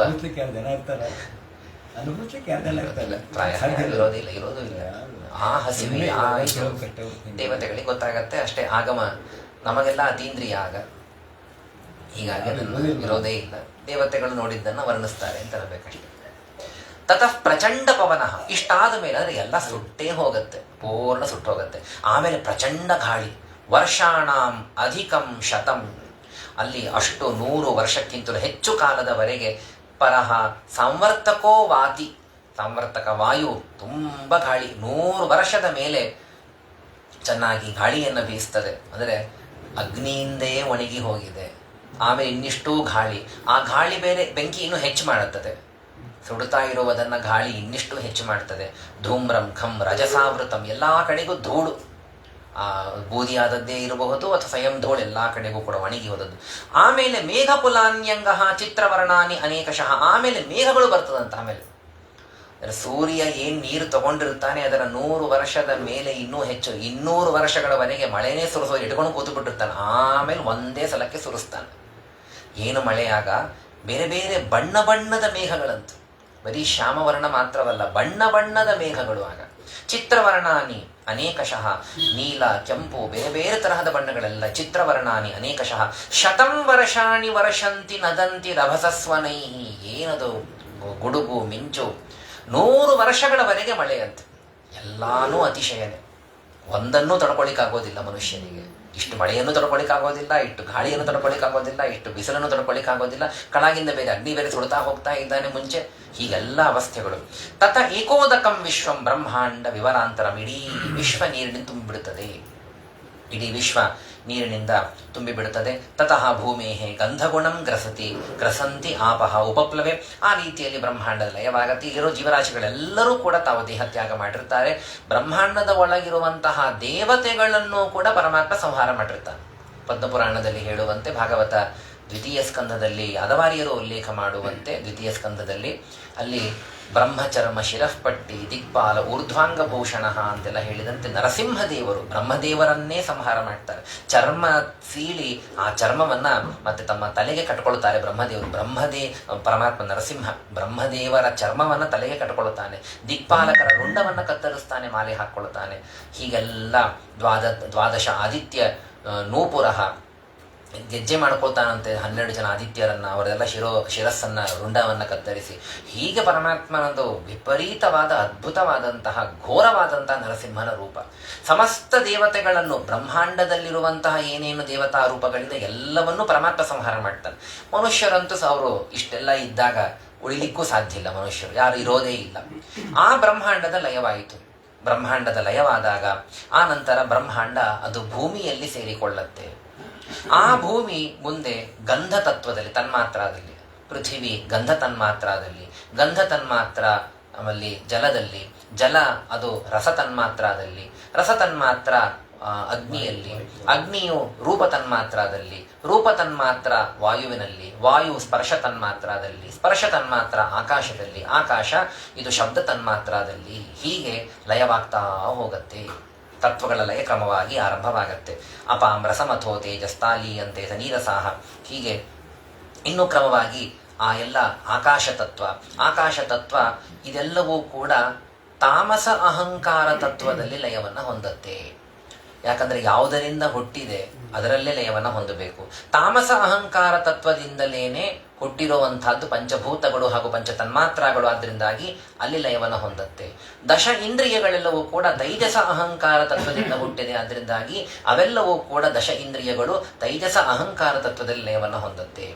ಇರೋದು ಇಲ್ಲ. ಆ ಹಸಿವೆ, ಆ ದೇವತೆಗಳಿಗೆ ಗೊತ್ತಾಗತ್ತೆ ಅಷ್ಟೇ. ಆಗಮ ನಮಗೆಲ್ಲ ಅತೀಂದ್ರಿಯ ಆಗ, ಹೀಗಾಗಿ ಅದನ್ನು ಇರೋದೇ ಇಲ್ಲ. ದೇವತೆಗಳು ನೋಡಿದ್ದನ್ನು ವರ್ಣಿಸ್ತಾರೆ ಅಂತ ಹೇಳಬೇಕಷ್ಟೆ. ತತಃ ಪ್ರಚಂಡ ಪವನ. ಇಷ್ಟಾದ ಮೇಲೆ ಅಂದರೆ ಎಲ್ಲ ಸುಟ್ಟೇ ಹೋಗುತ್ತೆ, ಪೂರ್ಣ ಸುಟ್ಟು ಹೋಗುತ್ತೆ. ಆಮೇಲೆ ಪ್ರಚಂಡ ಗಾಳಿ. ವರ್ಷಾಣಾಂ ಅಧಿಕಂ ಶತಂ. ಅಲ್ಲಿ ಅಷ್ಟು 100 ವರ್ಷಕ್ಕಿಂತಲೂ ಹೆಚ್ಚು ಕಾಲದವರೆಗೆ ಪರಹ ಸಂವರ್ತಕೋ ವಾತಿ. ಸಂವರ್ತಕ ವಾಯು, ತುಂಬ ಗಾಳಿ. 100 ವರ್ಷದ ಮೇಲೆ ಚೆನ್ನಾಗಿ ಗಾಳಿಯನ್ನು ಬೀಸ್ತದೆ. ಅಂದರೆ ಅಗ್ನಿಯಿಂದೇ ಒಣಗಿ ಹೋಗಿದೆ. ಆಮೇಲೆ ಇನ್ನಿಷ್ಟೂ ಗಾಳಿ. ಆ ಗಾಳಿ ಬೇರೆ ಬೆಂಕಿ ಇನ್ನೂ ಹೆಚ್ಚು ಮಾಡುತ್ತದೆ. ಸುಡುತ್ತಾ ಇರುವುದನ್ನು ಗಾಳಿ ಇನ್ನಿಷ್ಟು ಹೆಚ್ಚು ಮಾಡ್ತದೆ. ಧೂಮ್ರಂ ಖಂ ರಜಸಾವೃತಂ. ಎಲ್ಲ ಕಡೆಗೂ ಧೂಳು, ಬೂದಿಯಾದದ್ದೇ ಇರಬಹುದು ಅಥವಾ ಸ್ವಯಂ ಧೂಳು ಎಲ್ಲ ಕಡೆಗೂ ಕೂಡ ಒಣಗಿ ಹೋದದ್ದು. ಆಮೇಲೆ ಮೇಘಪುಲಾನ್ಯಂಗ ಚಿತ್ರವರ್ಣಾನಿ ಅನೇಕಶಃ. ಆಮೇಲೆ ಮೇಘಗಳು ಬರ್ತದಂತ. ಆಮೇಲೆ ಸೂರ್ಯ ಏನು ನೀರು ತಗೊಂಡಿರ್ತಾನೆ ಅದರ 100 ವರ್ಷದ ಮೇಲೆ ಇನ್ನೂ ಹೆಚ್ಚು, 200 ವರ್ಷಗಳವರೆಗೆ ಮಳೆನೇ ಸುರಿಸೋ ಇಟ್ಕೊಂಡು ಕೂತು ಬಿಟ್ಟಿರ್ತಾನೆ. ಆಮೇಲೆ ಒಂದೇ ಸಲಕ್ಕೆ ಸುರಿಸ್ತಾನೆ. ಏನು ಮಳೆಯಾಗ ಬೇರೆ ಬೇರೆ ಬಣ್ಣ ಬಣ್ಣದ ಮೇಘಗಳಂತು. ಬರೀ ಶ್ಯಾಮವರ್ಣ ಮಾತ್ರವಲ್ಲ, ಬಣ್ಣ ಬಣ್ಣದ ಮೇಘಗಳು. ಆಗ ಚಿತ್ರವರ್ಣಾನಿ ಅನೇಕಶಃ. ನೀಲ, ಕೆಂಪು, ಬೇರೆ ಬೇರೆ ತರಹದ ಬಣ್ಣಗಳೆಲ್ಲ. ಚಿತ್ರವರ್ಣಾನಿ ಅನೇಕಶಃ. ಶತಂ ವರ್ಷಾಣಿ ವರ್ಷಂತಿ ನದಂತಿ ರಭಸಸ್ವನೈಹಿ. ಏನದು ಗುಡುಗು ಮಿಂಚು. 100 ವರ್ಷಗಳವರೆಗೆ ಮಳೆಯಂತೆ. ಎಲ್ಲಾನು ಅತಿಶಯನೇ. ಒಂದನ್ನೂ ತಡ್ಕೊಳ್ಳಿಕ್ಕಾಗೋದಿಲ್ಲ ಮನುಷ್ಯನಿಗೆ. ಇಷ್ಟು ಮಳೆಯನ್ನು ತಡ್ಕೊಳ್ಳಿಕ್ಕಾಗೋದಿಲ್ಲ, ಇಷ್ಟು ಗಾಳಿಯನ್ನು ತಡ್ಕೊಳ್ಳಿಕ್ಕಾಗೋದಿಲ್ಲ, ಇಷ್ಟು ಬಿಸಿಲನ್ನು ತಡ್ಕೊಳ್ಳಿಕ್ಕಾಗೋದಿಲ್ಲ. ಕೆಳಗಿಂದ ಬೇರೆ ಅಗ್ನಿ ಬೇರೆ ಸುಡ್ತಾ ಹೋಗ್ತಾ ಇದ್ದಾನೆ ಮುಂಚೆ. ಹೀಗೆಲ್ಲ ಅವಸ್ಥೆಗಳು. ತತ ಏಕೋದಕಂ ವಿಶ್ವಂ ಬ್ರಹ್ಮಾಂಡ ವಿವರಾಂತರಂ. ಇಡೀ ವಿಶ್ವ ನೀರಿನಿಂದ ತುಂಬಿಬಿಡುತ್ತದೆ. ಇಡೀ ವಿಶ್ವ ನೀರಿನಿಂದ ತುಂಬಿಬಿಡುತ್ತದೆ. ತತಃ ಭೂಮೇಹೆ ಗಂಧಗುಣಂ ಗ್ರಸಂತಿ ಆಪಹ ಉಪಪ್ಲವೆ. ಆ ರೀತಿಯಲ್ಲಿ ಬ್ರಹ್ಮಾಂಡದ ಲಯವಾಗತ್ತೆ. ಇಲ್ಲಿರೋ ಜೀವರಾಶಿಗಳೆಲ್ಲರೂ ಕೂಡ ತಾವು ದೇಹತ್ಯಾಗ ಮಾಡಿರ್ತಾರೆ. ಬ್ರಹ್ಮಾಂಡದ ಒಳಗಿರುವಂತಹ ದೇವತೆಗಳನ್ನು ಕೂಡ ಪರಮಾತ್ಮ ಸಂಹಾರ ಮಾಡಿರ್ತಾನೆ. ಪದ್ಮಪುರಾಣದಲ್ಲಿ ಹೇಳುವಂತೆ, ಭಾಗವತ ದ್ವಿತೀಯ ಸ್ಕಂದದಲ್ಲಿ ಯಾದವಾರಿಯರು ಉಲ್ಲೇಖ ಮಾಡುವಂತೆ ದ್ವಿತೀಯ ಸ್ಕಂದದಲ್ಲಿ ಅಲ್ಲಿ ಬ್ರಹ್ಮಚರ್ಮ ಶಿರಃಪಟ್ಟಿ ದಿಕ್ಪಾಲ ಊರ್ಧ್ವಾಂಗ ಭೂಷಣ ಅಂತೆಲ್ಲ ಹೇಳಿದಂತೆ ನರಸಿಂಹದೇವರು ಬ್ರಹ್ಮದೇವರನ್ನೇ ಸಂಹಾರ ಮಾಡ್ತಾರೆ. ಚರ್ಮ ಸೀಳಿ ಆ ಚರ್ಮವನ್ನ ಮತ್ತೆ ತಮ್ಮ ತಲೆಗೆ ಕಟ್ಕೊಳ್ತಾರೆ ಬ್ರಹ್ಮದೇವರು. ಪರಮಾತ್ಮ ನರಸಿಂಹ ಬ್ರಹ್ಮದೇವರ ಚರ್ಮವನ್ನ ತಲೆಗೆ ಕಟ್ಕೊಳ್ತಾನೆ, ದಿಕ್ಪಾಲಕರ ರುಂಡವನ್ನ ಕತ್ತರಿಸ್ತಾನೆ, ಮಾಲೆ ಹಾಕ್ಕೊಳ್ತಾನೆ. ಹೀಗೆಲ್ಲ ದ್ವಾದಶ ಆದಿತ್ಯ ನೂಪುರಃ ಗೆಜ್ಜೆ ಮಾಡ್ಕೊಳ್ತಾನಂತೆ 12 ಜನ ಆದಿತ್ಯರನ್ನ, ಅವರೆಲ್ಲ ಶಿರಸ್ಸನ್ನ ರುಂಡವನ್ನ ಕತ್ತರಿಸಿ. ಹೀಗೆ ಪರಮಾತ್ಮನದು ವಿಪರೀತವಾದ ಅದ್ಭುತವಾದಂತಹ ಘೋರವಾದಂತಹ ನರಸಿಂಹನ ರೂಪ. ಸಮಸ್ತ ದೇವತೆಗಳನ್ನು ಬ್ರಹ್ಮಾಂಡದಲ್ಲಿರುವಂತಹ ಏನೇನು ದೇವತಾ ರೂಪಗಳಿದೆ ಎಲ್ಲವನ್ನೂ ಪರಮಾತ್ಮ ಸಂಹಾರ ಮಾಡ್ತಾನೆ. ಮನುಷ್ಯರಂತೂ ಅವರು ಇಷ್ಟೆಲ್ಲ ಇದ್ದಾಗ ಉಳಿಲಿಕ್ಕೂ ಸಾಧ್ಯ ಇಲ್ಲ, ಮನುಷ್ಯರು ಯಾರು ಇರೋದೇ ಇಲ್ಲ. ಆ ಬ್ರಹ್ಮಾಂಡದ ಲಯವಾಯಿತು. ಬ್ರಹ್ಮಾಂಡದ ಲಯವಾದಾಗ ಆ ನಂತರ ಬ್ರಹ್ಮಾಂಡ ಅದು ಭೂಮಿಯಲ್ಲಿ ಸೇರಿಕೊಳ್ಳುತ್ತೆ. ಆ ಭೂಮಿ ಮುಂದೆ ಗಂಧ ತತ್ವದಲ್ಲಿ ತನ್ಮಾತ್ರದಲ್ಲಿ, ಪೃಥಿವಿ ಗಂಧ ತನ್ಮಾತ್ರದಲ್ಲಿ, ಗಂಧ ತನ್ಮಾತ್ರ ಆಮೇಲೆ ಜಲದಲ್ಲಿ, ಜಲ ಅದು ರಸ ತನ್ಮಾತ್ರದಲ್ಲಿ, ರಸ ತನ್ಮಾತ್ರ ಅಗ್ನಿಯಲ್ಲಿ, ಅಗ್ನಿಯು ರೂಪ ತನ್ಮಾತ್ರದಲ್ಲಿ, ರೂಪ ತನ್ಮಾತ್ರ ವಾಯುವಿನಲ್ಲಿ, ವಾಯು ಸ್ಪರ್ಶ ತನ್ಮಾತ್ರದಲ್ಲಿ, ಸ್ಪರ್ಶ ತನ್ಮಾತ್ರ ಆಕಾಶದಲ್ಲಿ, ಆಕಾಶ ಇದು ಶಬ್ದ ತನ್ಮಾತ್ರದಲ್ಲಿ. ಹೀಗೆ ಲಯವಾಗ್ತಾ ಹೋಗತ್ತೆ. ತತ್ವಗಳ ಲಯ ಕ್ರಮವಾಗಿ ಆರಂಭವಾಗತ್ತೆ. ಅಪಾಂ ರಸಮಥೋ ತೇಜಸ್ತಾಲೀಯಂತೆ ನೀರಸಾಹ. ಹೀಗೆ ಇನ್ನು ಕ್ರಮವಾಗಿ ಆ ಎಲ್ಲ ಆಕಾಶ ತತ್ವ ಇದೆಲ್ಲವೂ ಕೂಡ ತಾಮಸ ಅಹಂಕಾರ ತತ್ವದಲ್ಲಿ ಲಯವನ್ನು ಹೊಂದತ್ತೆ. ಯಾಕಂದ್ರೆ ಯಾವುದರಿಂದ ಹುಟ್ಟಿದೆ ಅದರಲ್ಲೇ ಲಯವನ್ನು ಹೊಂದಬೇಕು. ತಾಮಸ ಅಹಂಕಾರ ತತ್ವದಿಂದಲೇನೆ ಹುಟ್ಟಿರುವಂತಹದ್ದು ಪಂಚಭೂತಗಳು ಹಾಗೂ ಪಂಚ ತನ್ಮಾತ್ರಗಳು. ಆದ್ರಿಂದಾಗಿ ಅಲ್ಲಿ ಲಯವನ್ನು ಹೊಂದತ್ತೆ. ದಶ ಇಂದ್ರಿಯಗಳೆಲ್ಲವೂ ಕೂಡ ತೈಜಸ ಅಹಂಕಾರ ತತ್ವದಿಂದ ಹುಟ್ಟಿದೆ. ಆದ್ರಿಂದಾಗಿ ಅವೆಲ್ಲವೂ ಕೂಡ ದಶ ಇಂದ್ರಿಯಗಳು ತೈಜಸ ಅಹಂಕಾರ ತತ್ವದಲ್ಲಿ ಲಯವನ್ನು ಹೊಂದತ್ತೆ.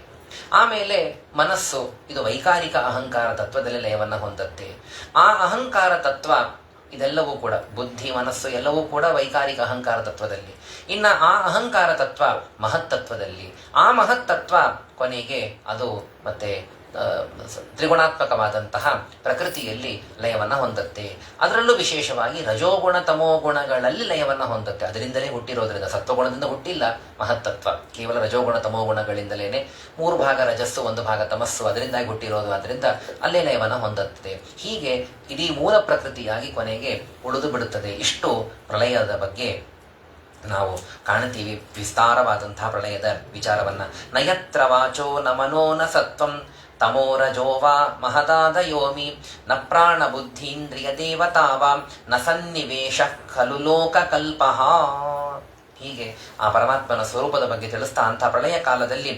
ಆಮೇಲೆ ಮನಸ್ಸು ಇದು ವೈಕಾರಿಕ ಅಹಂಕಾರ ತತ್ವದಲ್ಲಿ ಲಯವನ್ನು ಹೊಂದತ್ತೆ. ಆ ಅಹಂಕಾರ ತತ್ವ ಇದೆಲ್ಲವೂ ಕೂಡ ಬುದ್ಧಿ ಮನಸ್ಸು ಎಲ್ಲವೂ ಕೂಡ ವೈಕಾರಿಕ ಅಹಂಕಾರ ತತ್ವದಲ್ಲಿ. ಇನ್ನು ಆ ಅಹಂಕಾರ ತತ್ವ ಮಹತ್ತತ್ವದಲ್ಲಿ, ಆ ಮಹತ್ತತ್ವ ಕೊನೆಗೆ ಅದು ಮತ್ತೆ ತ್ರಿಗುಣಾತ್ಮಕವಾದಂತಹ ಪ್ರಕೃತಿಯಲ್ಲಿ ಲಯವನ್ನು ಹೊಂದತ್ತೆ. ಅದರಲ್ಲೂ ವಿಶೇಷವಾಗಿ ರಜೋಗುಣ ತಮೋಗುಣಗಳಲ್ಲಿ ಲಯವನ್ನು ಹೊಂದತ್ತೆ. ಅದರಿಂದಲೇ ಹುಟ್ಟಿರೋದ್ರಿಂದ ಸತ್ವಗುಣದಿಂದ ಹುಟ್ಟಿಲ್ಲ ಮಹತ್ತತ್ವ, ಕೇವಲ ರಜೋಗುಣ ತಮೋಗುಣಗಳಿಂದಲೇನೆ 3 ಭಾಗ ರಜಸ್ಸು 1 ಭಾಗ ತಮಸ್ಸು ಅದರಿಂದಾಗಿ ಹುಟ್ಟಿರೋದು. ಅದರಿಂದ ಅಲ್ಲೇ ಲಯವನ್ನು ಹೊಂದುತ್ತದೆ. ಹೀಗೆ ಇಡೀ ಮೂಲ ಪ್ರಕೃತಿಯಾಗಿ ಕೊನೆಗೆ ಉಳಿದು ಬಿಡುತ್ತದೆ. ಇಷ್ಟು ಪ್ರಳಯದ ಬಗ್ಗೆ ನಾವು ಕಾಣ್ತೀವಿ. ವಿಸ್ತಾರವಾದಂತಹ ಪ್ರಳಯದ ವಿಚಾರವನ್ನ. ನಯತ್ರ ವಾಚೋ ನ ಮನೋ ನ ಸತ್ವಂ ತಮೋರಜೋವಾ ಮಹದಾದಯೋಮಿ ನ ಪ್ರಾಣ ಬುದ್ಧೀಂದ್ರಿಯ ದೇವತಾವಾ ನ ಸನ್ನಿವೇಶ ಖಲು ಲೋಕಕಲ್ಪಃ. ಹೀಗೆ ಆ ಪರಮಾತ್ಮನ ಸ್ವರೂಪದ ಬಗ್ಗೆ ತಿಳಿಸ್ತಾ ಅಂಥ ಪ್ರಳಯ ಕಾಲದಲ್ಲಿ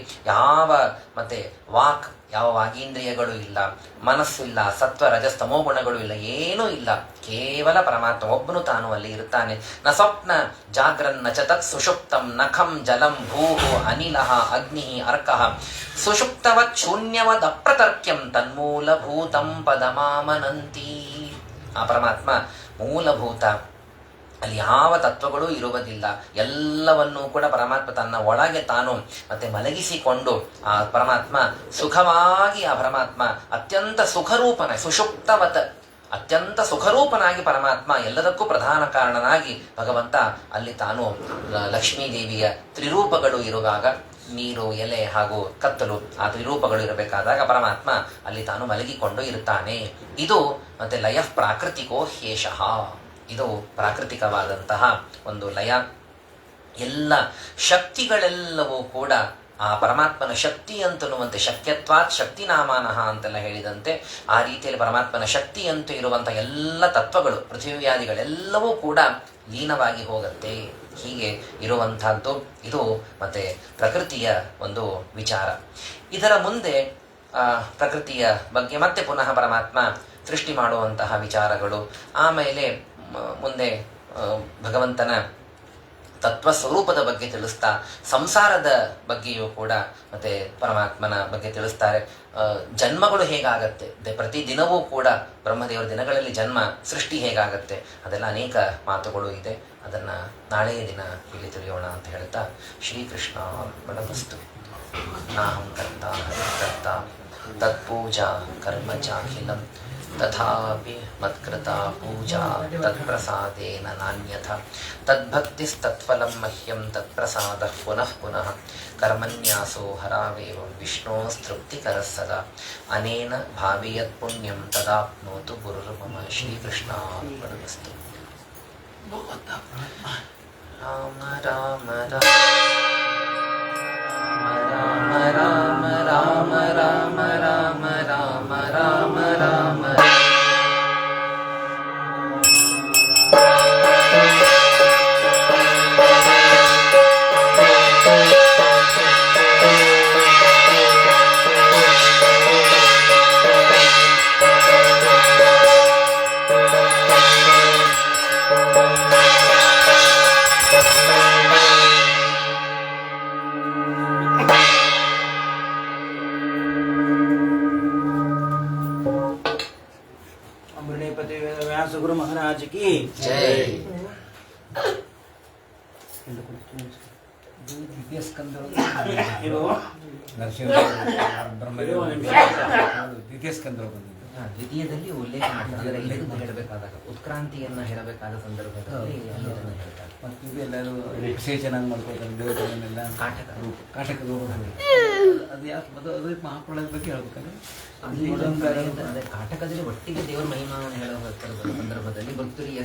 ಯಾವ ವಾಗೀಂದ್ರಿಯಗಳು ಇಲ್ಲ, ಮನಸ್ಸು ಇಲ್ಲ, ಸತ್ವ ರಜಸ್ ತಮೋ ಗುಣಗಳು ಇಲ್ಲ, ಏನೂ ಇಲ್ಲ. ಕೇವಲ ಪರಮಾತ್ಮ ಒಬ್ಬನು ತಾನು ಅಲ್ಲಿ ಇರ್ತಾನೆ. ನ ಸ್ವಪ್ನ ಜಾಗ್ರನ್ನ ಚ ತತ್ ಸುಷುಪ್ತಂ ನಖಂ ಜಲಂ ಭೂಹು ಅನಿಲಃ ಅಗ್ನಿ ಅರ್ಕಃ ಸುಷುಪ್ತವತ್ ಶೂನ್ಯವದ್ ಅಪ್ರತರ್ಕ್ಯಂ ತನ್ಮೂಲಭೂತಂ ಪದಮಾಮನಂತಿ. ಆ ಪರಮಾತ್ಮ ಮೂಲಭೂತ, ಅಲ್ಲಿ ಯಾವ ತತ್ವಗಳೂ ಇರುವುದಿಲ್ಲ. ಎಲ್ಲವನ್ನೂ ಕೂಡ ಪರಮಾತ್ಮ ತನ್ನ ಒಳಗೆ ತಾನು ಮತ್ತೆ ಮಲಗಿಸಿಕೊಂಡು ಆ ಪರಮಾತ್ಮ ಸುಖವಾಗಿ, ಆ ಪರಮಾತ್ಮ ಅತ್ಯಂತ ಸುಖರೂಪನ ಸುಷುಪ್ತವತ್ ಅತ್ಯಂತ ಸುಖರೂಪನಾಗಿ ಪರಮಾತ್ಮ ಎಲ್ಲದಕ್ಕೂ ಪ್ರಧಾನ ಕಾರಣನಾಗಿ ಭಗವಂತ ಅಲ್ಲಿ ತಾನು ಲಕ್ಷ್ಮೀದೇವಿಯ ತ್ರಿರೂಪಗಳು ಇರುವಾಗ, ನೀರು ಎಲೆ ಹಾಗೂ ಕತ್ತಲು ಆ ತ್ರಿರೂಪಗಳು ಇರಬೇಕಾದಾಗ ಪರಮಾತ್ಮ ಅಲ್ಲಿ ತಾನು ಮಲಗಿಕೊಂಡು ಇರುತ್ತಾನೆ. ಇದು ಮತ್ತೆ ಲಯ ಪ್ರಾಕೃತಿಕೋ ಹೇಷಃ. ಇದು ಪ್ರಾಕೃತಿಕವಾದಂತಹ ಒಂದು ಲಯ. ಎಲ್ಲ ಶಕ್ತಿಗಳೆಲ್ಲವೂ ಕೂಡ ಆ ಪರಮಾತ್ಮನ ಶಕ್ತಿ ಅಂತನ್ನುವಂತೆ ಶಕ್ಯತ್ವಾತ್ ಶಕ್ತಿನಾಮಾನಃ ಅಂತೆಲ್ಲ ಹೇಳಿದಂತೆ ಆ ರೀತಿಯಲ್ಲಿ ಪರಮಾತ್ಮನ ಶಕ್ತಿ ಅಂತೂ ಇರುವಂತಹ ಎಲ್ಲ ತತ್ವಗಳು ಪೃಥ್ವಿಯಾದಿಗಳೆಲ್ಲವೂ ಕೂಡ ಲೀನವಾಗಿ ಹೋಗುತ್ತೆ. ಹೀಗೆ ಇರುವಂತಹದ್ದು ಇದು ಮತ್ತೆ ಪ್ರಕೃತಿಯ ಒಂದು ವಿಚಾರ. ಇದರ ಮುಂದೆ ಪ್ರಕೃತಿಯ ಬಗ್ಗೆ ಮತ್ತೆ ಪುನಃ ಪರಮಾತ್ಮ ಸೃಷ್ಟಿ ಮಾಡುವಂತಹ ವಿಚಾರಗಳು, ಆಮೇಲೆ ಮುಂದೆ ಭಗವಂತನ ತತ್ವ ಸ್ವರೂಪದ ಬಗ್ಗೆ ತಿಳಿಸ್ತಾ ಸಂಸಾರದ ಬಗ್ಗೆಯೂ ಕೂಡ ಮತ್ತೆ ಪರಮಾತ್ಮನ ಬಗ್ಗೆ ತಿಳಿಸ್ತಾರೆ. ಜನ್ಮಗಳು ಹೇಗಾಗತ್ತೆ, ಪ್ರತಿ ದಿನವೂ ಕೂಡ ಬ್ರಹ್ಮದೇವರ ದಿನಗಳಲ್ಲಿ ಜನ್ಮ ಸೃಷ್ಟಿ ಹೇಗಾಗತ್ತೆ ಅದೆಲ್ಲ ಅನೇಕ ಮಾತುಗಳು ಇದೆ. ಅದನ್ನ ನಾಳೆಯ ದಿನ ಇಲ್ಲಿ ತಿಳಿಯೋಣ ಅಂತ ಹೇಳ್ತಾ ಶ್ರೀಕೃಷ್ಣ ಅರ್ಪಣಮಸ್ತು. ನಾಹಂ ಕರ್ತ ತತ್ಪೂಜಾ ಕರ್ಮ ಚಾಖಿಲಂ ತಥಾಪಿ ಮತ್ಕೃತಾ ಪೂಜಾ ತತ್ಪ್ರಸಾದೇನ ನಾನ್ಯಥ ತದ್ಭಕ್ತಿಸ್ತತ್ಫಲಂ ಮಹ್ಯಂ ತತ್ಪ್ರಸಾದಃ ಪುನಃ ಪುನಃ ಕರ್ಮನ್ಯಾಸೋ ಹರಾವೇವಂ ವಿಷ್ಣೋಸ್ತೃಪ್ತಿಕರಃ ಸದಾ ಅನೇನ ಭಾವಿಯತ್ ಪುಣ್ಯಂ ತದಾಪ್ನೋತು ಗುರುರ್ಮಮ ಶ್ರೀಕೃಷ್ಣಾರ್ಪಣಮಸ್ತು. ರಾಮ ರಾಮ ರಾಮ ರಾಮ ರಾಮ ರಾಮ ರಾಮ ರಾಮ ರಾಮ ರಾಮ अमृणीपति व्यास गुरु महाराज की ಜೈ. ದ್ವಿತೀಯ ಸ್ಕಂದ ಇದು ನರಸಿಂಹ ದ್ವಿತೀಯ ಸ್ಕಂದ ಬಂದಿದ್ದು. ದ್ವಿತೀಯದಲ್ಲಿ ಉಲ್ಲೇಖ ಮಾಡ್ತಾರೆ. ಅಂದರೆ ಇಲ್ಲಿಂದ ಹೇಳಬೇಕಾದಾಗ ಉತ್ಕ್ರಾಂತಿಯನ್ನ ಹೇಳಬೇಕಾದ ಸಂದರ್ಭದಲ್ಲಿ ಅಲ್ಲಿ ಅದನ್ನ ಹೇಳ್ತಾರೆ. ಮತ್ತು ಇದು ಎಲ್ಲರೂ ವಿಸೇಚನ ಮಾಡ್ಕೊಳ್ತಾರೆ ದೇವತೆಗಳನ್ನೆಲ್ಲ ಕಾಟಕ ಕಾಟಕ ರೂಪ ಅದು ಯಾಕೆ ಅದಕ್ಕೆ ಮಹಾಪ್ರಳಯದ ಬಗ್ಗೆ ಹೇಳ್ಬೇಕಂದ್ರೆ ಅಲ್ಲಿ ಅದೇ ಕಾಟಕದಲ್ಲಿ ಒಟ್ಟಿಗೆ ದೇವರ ಮಹಿಮಾವನ್ನು ಹೇಳೋ ಸಂದರ್ಭದಲ್ಲಿ ಭಕ್ತರಿಗೆ